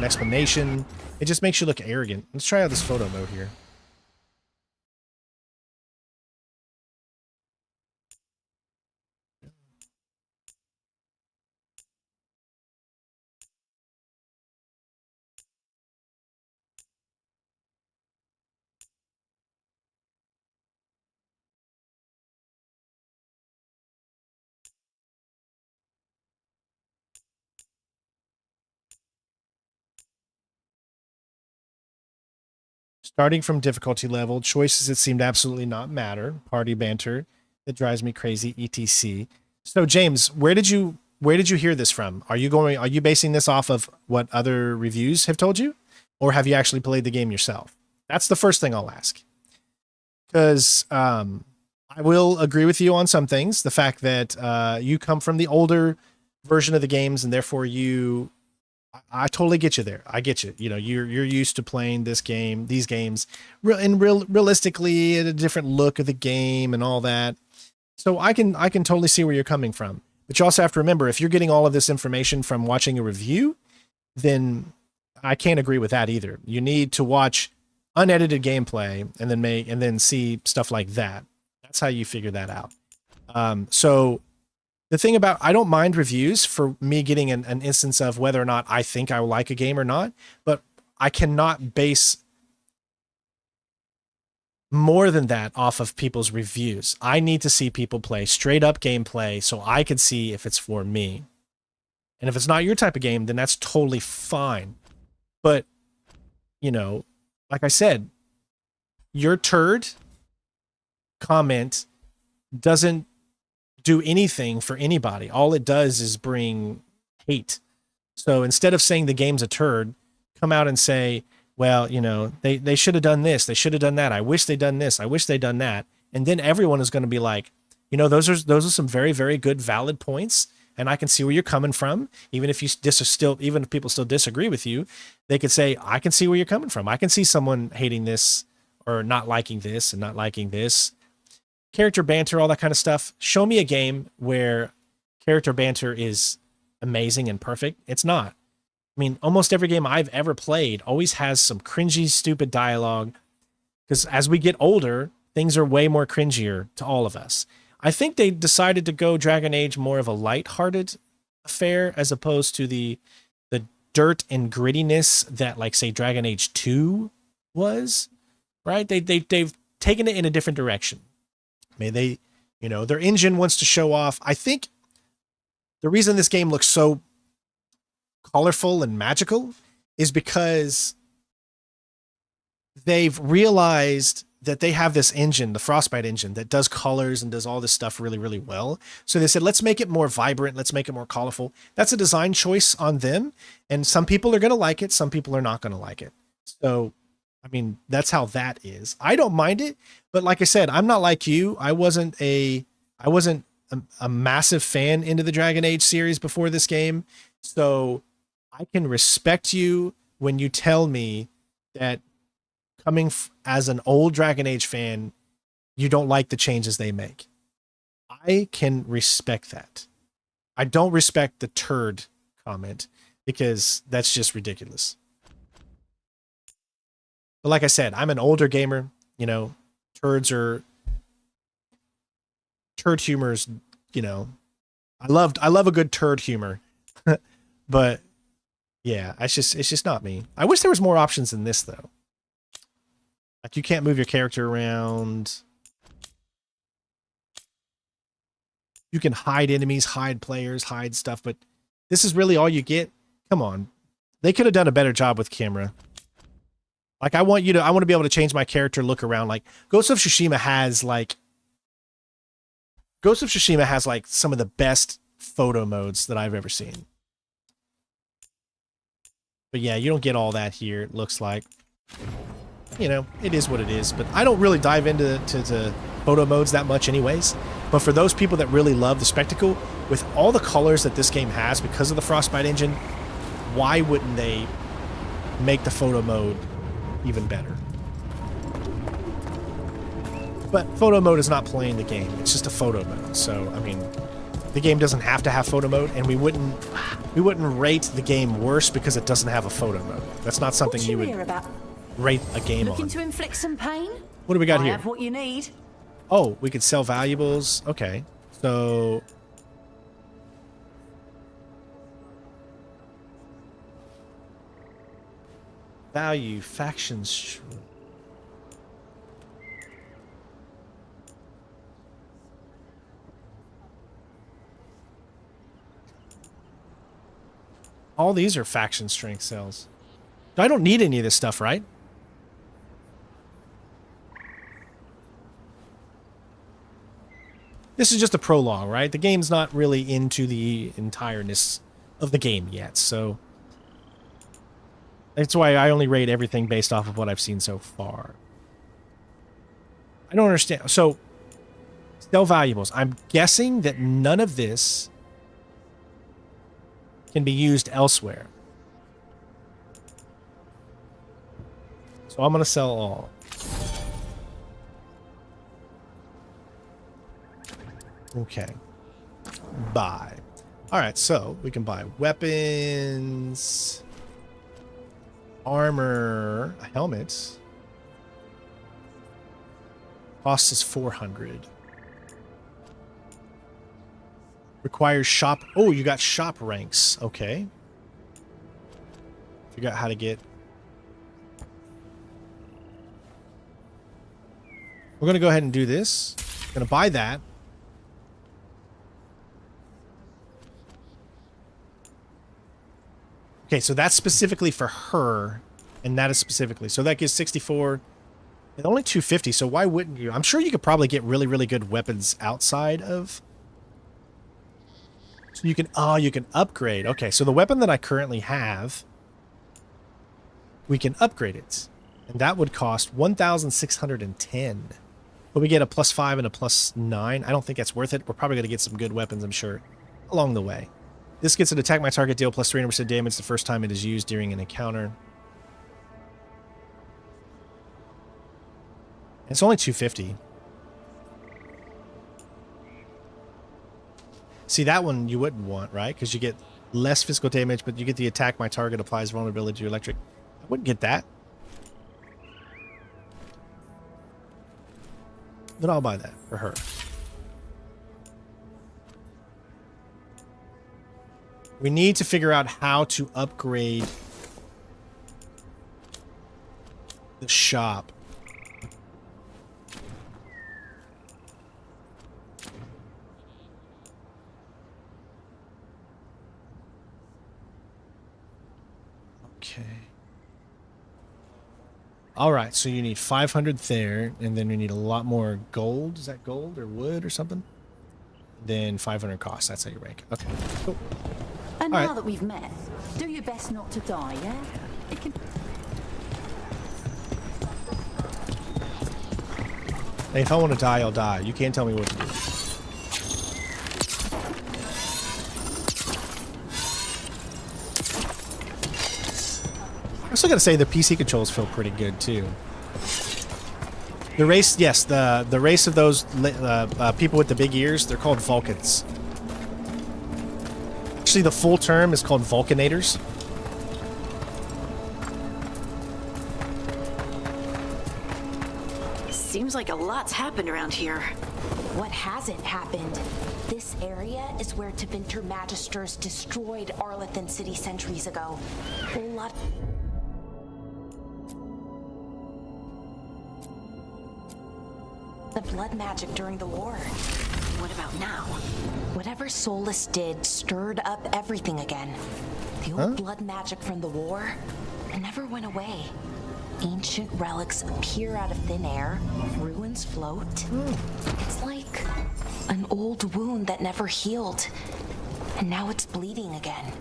explanation, it just makes you look arrogant. Let's try out this photo mode here. Starting from difficulty level, choices that seem to absolutely not matter, party banter that drives me crazy, etc. So James, where did you hear this from? Are you basing this off of what other reviews have told you, or have you actually played the game yourself? That's the first thing I'll ask. Because I will agree with you on some things. The fact that you come from the older version of the games, and therefore I totally get you there. I get you. You know, you're used to playing these games, realistically, at a different look of the game and all that. So I can totally see where you're coming from. But you also have to remember, if you're getting all of this information from watching a review, then I can't agree with that either. You need to watch unedited gameplay and then see stuff like that. That's how you figure that out. So the thing about, I don't mind reviews for me getting an instance of whether or not I think I will like a game or not, but I cannot base more than that off of people's reviews. I need to see people play straight up gameplay so I can see if it's for me. And if it's not your type of game, then that's totally fine. But, you know, like I said, your turd comment doesn't do anything for anybody. All it does is bring hate. So instead of saying the game's a turd, come out and say, well, you know, they should have done this. They should have done that. I wish they'd done this. I wish they'd done that. And then everyone is going to be like, you know, those are some very, very good, valid points. And I can see where you're coming from. Even if even if people still disagree with you, they could say, I can see where you're coming from. I can see someone hating this or not liking this and not liking this. Character banter, all that kind of stuff. Show me a game where character banter is amazing and perfect. It's not. I mean, almost every game I've ever played always has some cringy, stupid dialogue. Because as we get older, things are way more cringier to all of us. I think they decided to go Dragon Age more of a lighthearted affair as opposed to the dirt and grittiness that, like, say, Dragon Age 2 was, right? They've taken it in a different direction. I mean, they, you know, their engine wants to show off. I think the reason this game looks so colorful and magical is because they've realized that they have this engine, the Frostbite engine, that does colors and does all this stuff really, really well. So they said, let's make it more vibrant. Let's make it more colorful. That's a design choice on them. And some people are going to like it. Some people are not going to like it. So, I mean, that's how that is. I don't mind it. But like I said, I'm not like you. I wasn't a massive fan into the Dragon Age series before this game. So I can respect you when you tell me that coming as an old Dragon Age fan, you don't like the changes they make. I can respect that. I don't respect the turd comment because that's just ridiculous. But like I said, I'm an older gamer. You know, turd humor's, you know, I love a good turd humor. But yeah, it's just not me. I wish there was more options than this though. Like, you can't move your character around. You can hide enemies, hide players, hide stuff, but this is really all you get? Come on. They could have done a better job with camera. Like, I want to be able to change my character, look around. Like, Ghost of Tsushima has some of the best photo modes that I've ever seen. But yeah, you don't get all that here, it looks like. You know, it is what it is, but I don't really dive into photo modes that much anyways. But for those people that really love the spectacle, with all the colors that this game has because of the Frostbite engine, why wouldn't they make the photo mode even better? But photo mode is not playing the game, it's just a photo mode. So, I mean, the game doesn't have to have photo mode, and we wouldn't rate the game worse because it doesn't have a photo mode. That's not something you would rate a game Looking on. to inflict some pain? What do we got I here? have what you need. Oh, we could sell valuables. Okay. So value factions. All these are faction strength cells. I don't need any of this stuff, right? This is just a prologue, right? The game's not really into the entireness of the game yet, so that's why I only rate everything based off of what I've seen so far. I don't understand. So, sell valuables. I'm guessing that none of this can be used elsewhere. So I'm going to sell all. Okay. Buy. All right, so we can buy weapons, armor, helmets. Cost is 400. Requires shop. Oh, you got shop ranks. Okay. Figure out how to get. We're going to go ahead and do this. Going to buy that. Okay, so that's specifically for her, and that is specifically. So that gives 64, and only 250, so why wouldn't you? I'm sure you could probably get really, really good weapons outside of... So you can, oh, you can upgrade. Okay, so the weapon that I currently have, we can upgrade it. And that would cost 1,610. But we get a +5 and a +9. I don't think that's worth it. We're probably going to get some good weapons, I'm sure, along the way. This gets an attack my target, deal plus 300% damage the first time it is used during an encounter. It's only 250. See, that one you wouldn't want, right? Because you get less physical damage, but you get the attack my target applies vulnerability to electric. I wouldn't get that. But I'll buy that for her. We need to figure out how to upgrade the shop. Okay. All right, so you need 500 there, and then we need a lot more gold. Is that gold or wood or something? Then 500 cost. That's how you rank. Okay, cool. And all now right. that we've met, do your best not to die, yeah? It can... Hey, if I want to die, I'll die. You can't tell me what to do. I still gotta say the PC controls feel pretty good too. The race, yes, the race of those people with the big ears, they're called Vulcans. Actually, the full term is called Vulcanators. Seems like a lot's happened around here. What hasn't happened? This area is where Tevinter Magisters destroyed Arlethan City centuries ago. A lot... the blood magic during the war. What about now? Whatever Solus did stirred up everything again. The old blood magic from the war, it never went away. Ancient relics appear out of thin air, ruins float. It's like an old wound that never healed, and now it's bleeding again.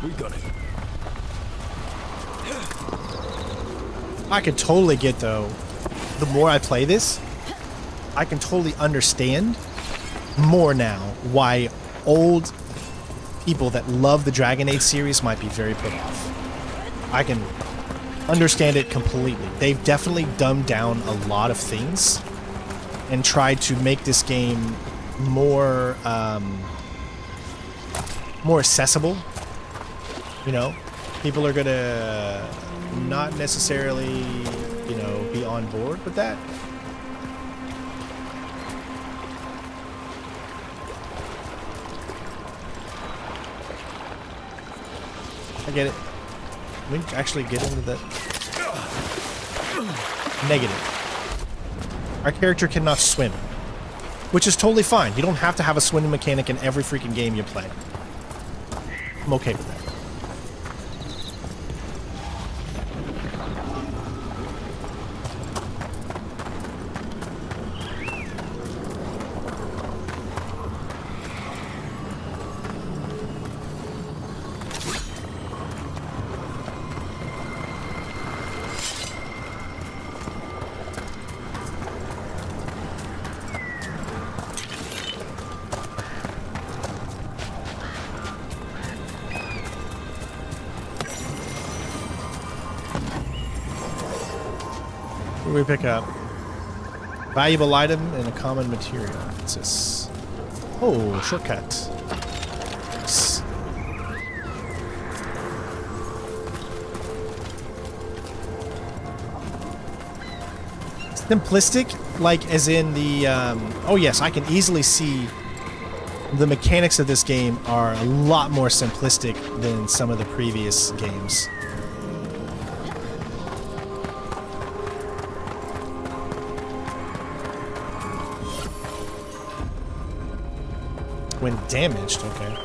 We got it. I could totally get, though, the more I play this, I can totally understand more now why old people that love the Dragon Age series might be very put off. I can understand it completely. They've definitely dumbed down a lot of things and tried to make this game more more accessible. You know, people are gonna not necessarily, you know, be on board with that. I get it. Can we actually get into that? Negative. Our character cannot swim, which is totally fine. You don't have to have a swimming mechanic in every freaking game you play. I'm okay with that. What do we pick up? Valuable item and a common material. What's this? Oh, shortcut. Nice. Simplistic, like as in the, oh yes, I can easily see the mechanics of this game are a lot more simplistic than some of the previous games. When damaged, okay.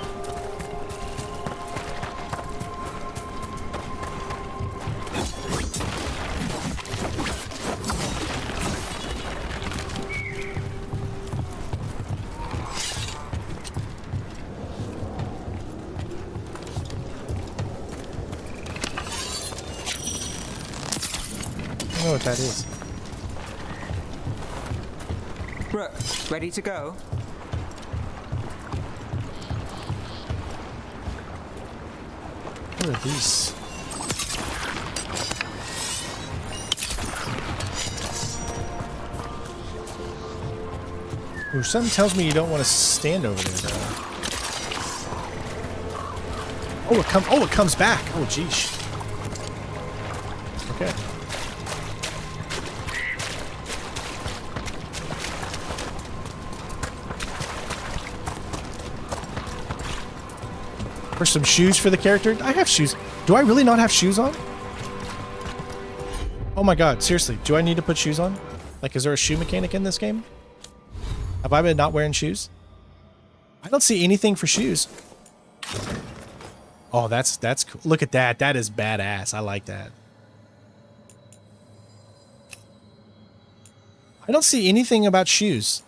I don't know what that is. Rook, ready to go? What are these? Ooh, something tells me you don't want to stand over there, though. Oh, it comes back. Oh, geesh. Okay. For some shoes for the character? I have shoes. Do I really not have shoes on? Oh my god, seriously, do I need to put shoes on? Like, is there a shoe mechanic in this game? Have I been not wearing shoes? I don't see anything for shoes. Oh, that's cool. Look at that. That is badass. I like that. I don't see anything about shoes.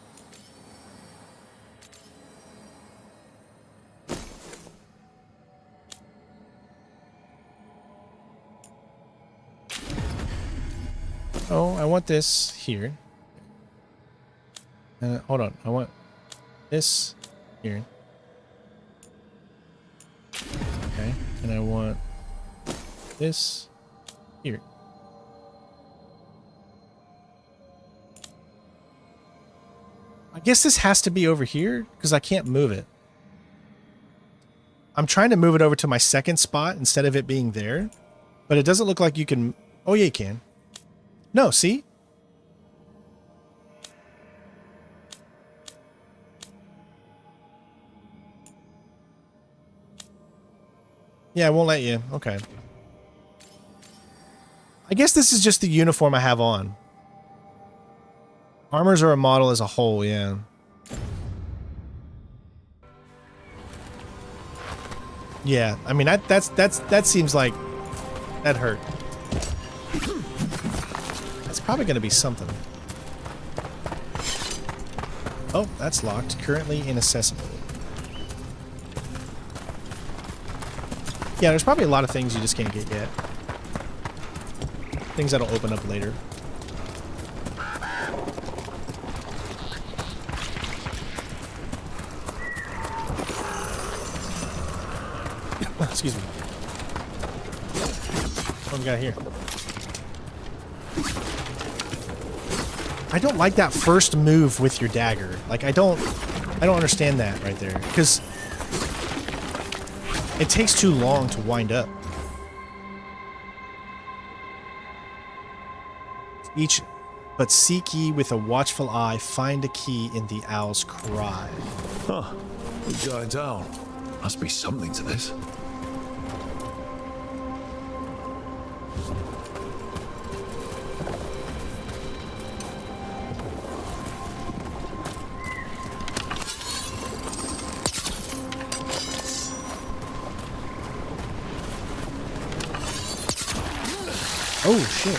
Oh, I want this here. Hold on. I want this here. Okay. And I want this here. I guess this has to be over here because I can't move it. I'm trying to move it over to my second spot instead of it being there, but it doesn't look like you can. Oh, yeah, you can. No, see? Yeah, it won't let you. Okay. I guess this is just the uniform I have on. Armors are a model as a whole, yeah. Yeah, I mean that seems like that hurt. That's probably going to be something. Oh, that's locked. Currently inaccessible. Yeah, there's probably a lot of things you just can't get yet. Things that'll open up later. Excuse me. What we got here? I don't like that first move with your dagger. Like, I don't understand that right there. Because it takes too long to wind up. But seek ye with a watchful eye, find a key in the owl's cry. Huh. We're going down. Must be something to this. Oh, shit.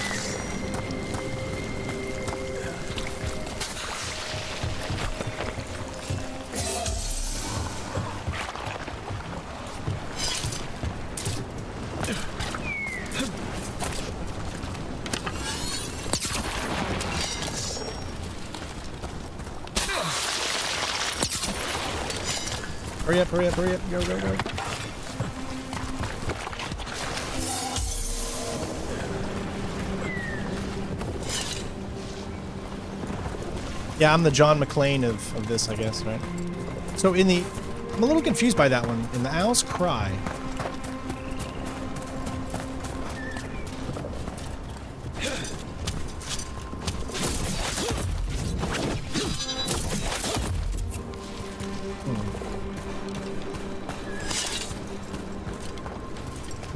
Hurry up, hurry up, hurry up. Go, go, go. Yeah, I'm the John McClane of this, I guess, right? So I'm a little confused by that one. In the Owl's Cry.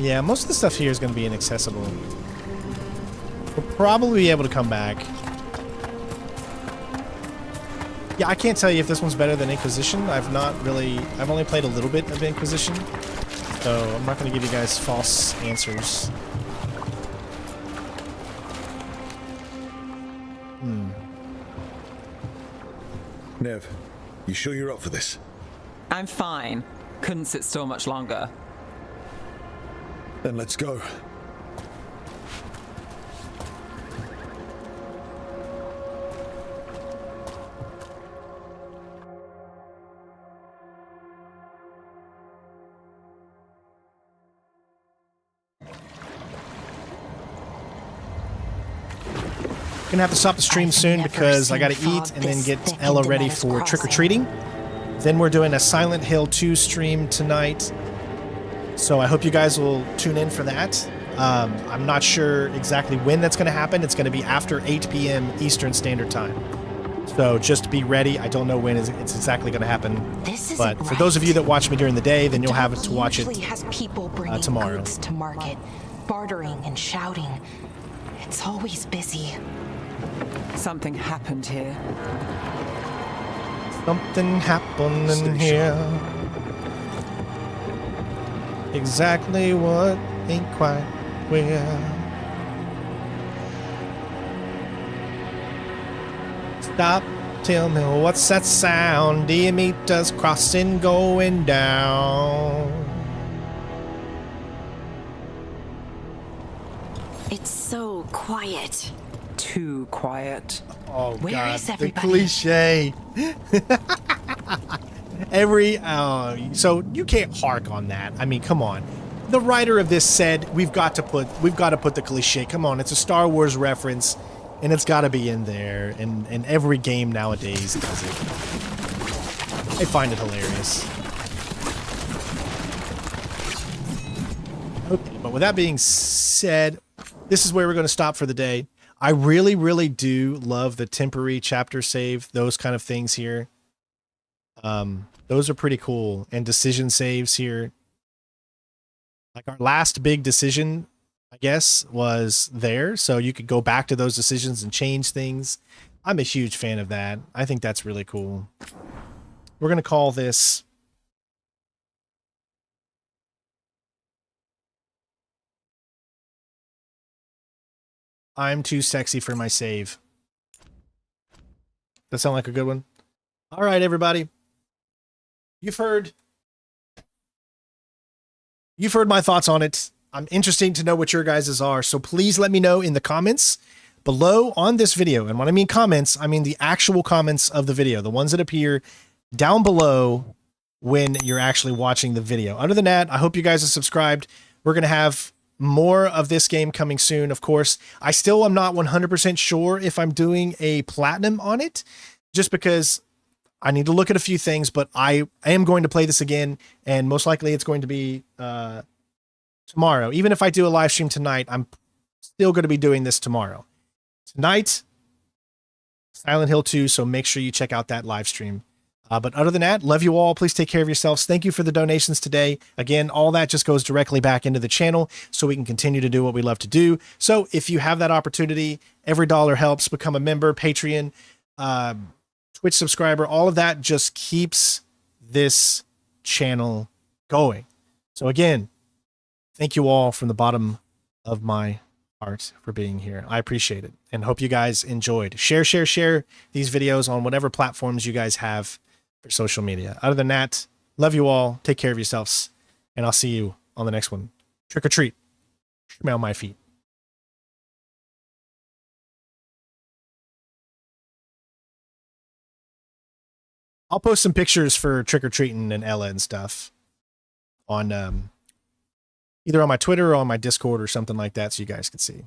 Yeah, most of the stuff here is going to be inaccessible. We'll probably be able to come back. Yeah, I can't tell you if this one's better than Inquisition. I've only played a little bit of Inquisition, so I'm not going to give you guys false answers. Nev, you sure you're up for this? I'm fine. Couldn't sit still much longer. Then let's go. Gonna have to stop the stream soon because I gotta eat and then get Ella ready for trick-or-treating. Then we're doing a Silent Hill 2 stream tonight, so I hope you guys will tune in for that. I'm not sure exactly when that's gonna happen. It's gonna be after 8 p.m. Eastern Standard Time, so just be ready. I don't know when it's exactly gonna happen, but for those of you that watch me during the day, then you'll have to watch it has people bringing tomorrow. goods to market, bartering and shouting. It's always busy. Something happened here. Something happening here. Exactly what ain't quite where. Stop, tell me what's that sound? Do you meet us crossing going down? It's so quiet. Too quiet. Oh, Where God, is the everybody? cliche. So you can't hark on that. I mean, come on. The writer of this said we've got to put the cliche. Come on, it's a Star Wars reference, and it's got to be in there. And every game nowadays does it. I find it hilarious. Okay, but with that being said, this is where we're going to stop for the day. I really, really do love the temporary chapter save, those kind of things here. Those are pretty cool. And decision saves here. Like our last big decision, I guess, was there. So you could go back to those decisions and change things. I'm a huge fan of that. I think that's really cool. We're going to call this... I'm too sexy for my save. That sound like a good one? All right, everybody. You've heard my thoughts on it. I'm interested to know what your guys's are. So please let me know in the comments below on this video. And when I mean comments, I mean the actual comments of the video, the ones that appear down below when you're actually watching the video. Other than that, I hope you guys are subscribed. We're going to have more of this game coming soon, of course. I still am not 100% sure if I'm doing a platinum on it, just because I need to look at a few things, but I am going to play this again, and most likely it's going to be tomorrow. Even if I do a live stream tonight, I'm still going to be doing this tomorrow. Tonight, Silent Hill 2, so make sure you check out that live stream. But other than that, love you all. Please take care of yourselves. Thank you for the donations today. Again, all that just goes directly back into the channel so we can continue to do what we love to do. So if you have that opportunity, every dollar helps. Become a member, Patreon, Twitch subscriber. All of that just keeps this channel going. So again, thank you all from the bottom of my heart for being here. I appreciate it and hope you guys enjoyed. Share these videos on whatever platforms you guys have for social media. Other than that, love you all. Take care of yourselves, and I'll see you on the next one. Trick or treat. Smell my feet. I'll post some pictures for trick or treating and Ella and stuff on either on my Twitter or on my Discord or something like that, so you guys can see.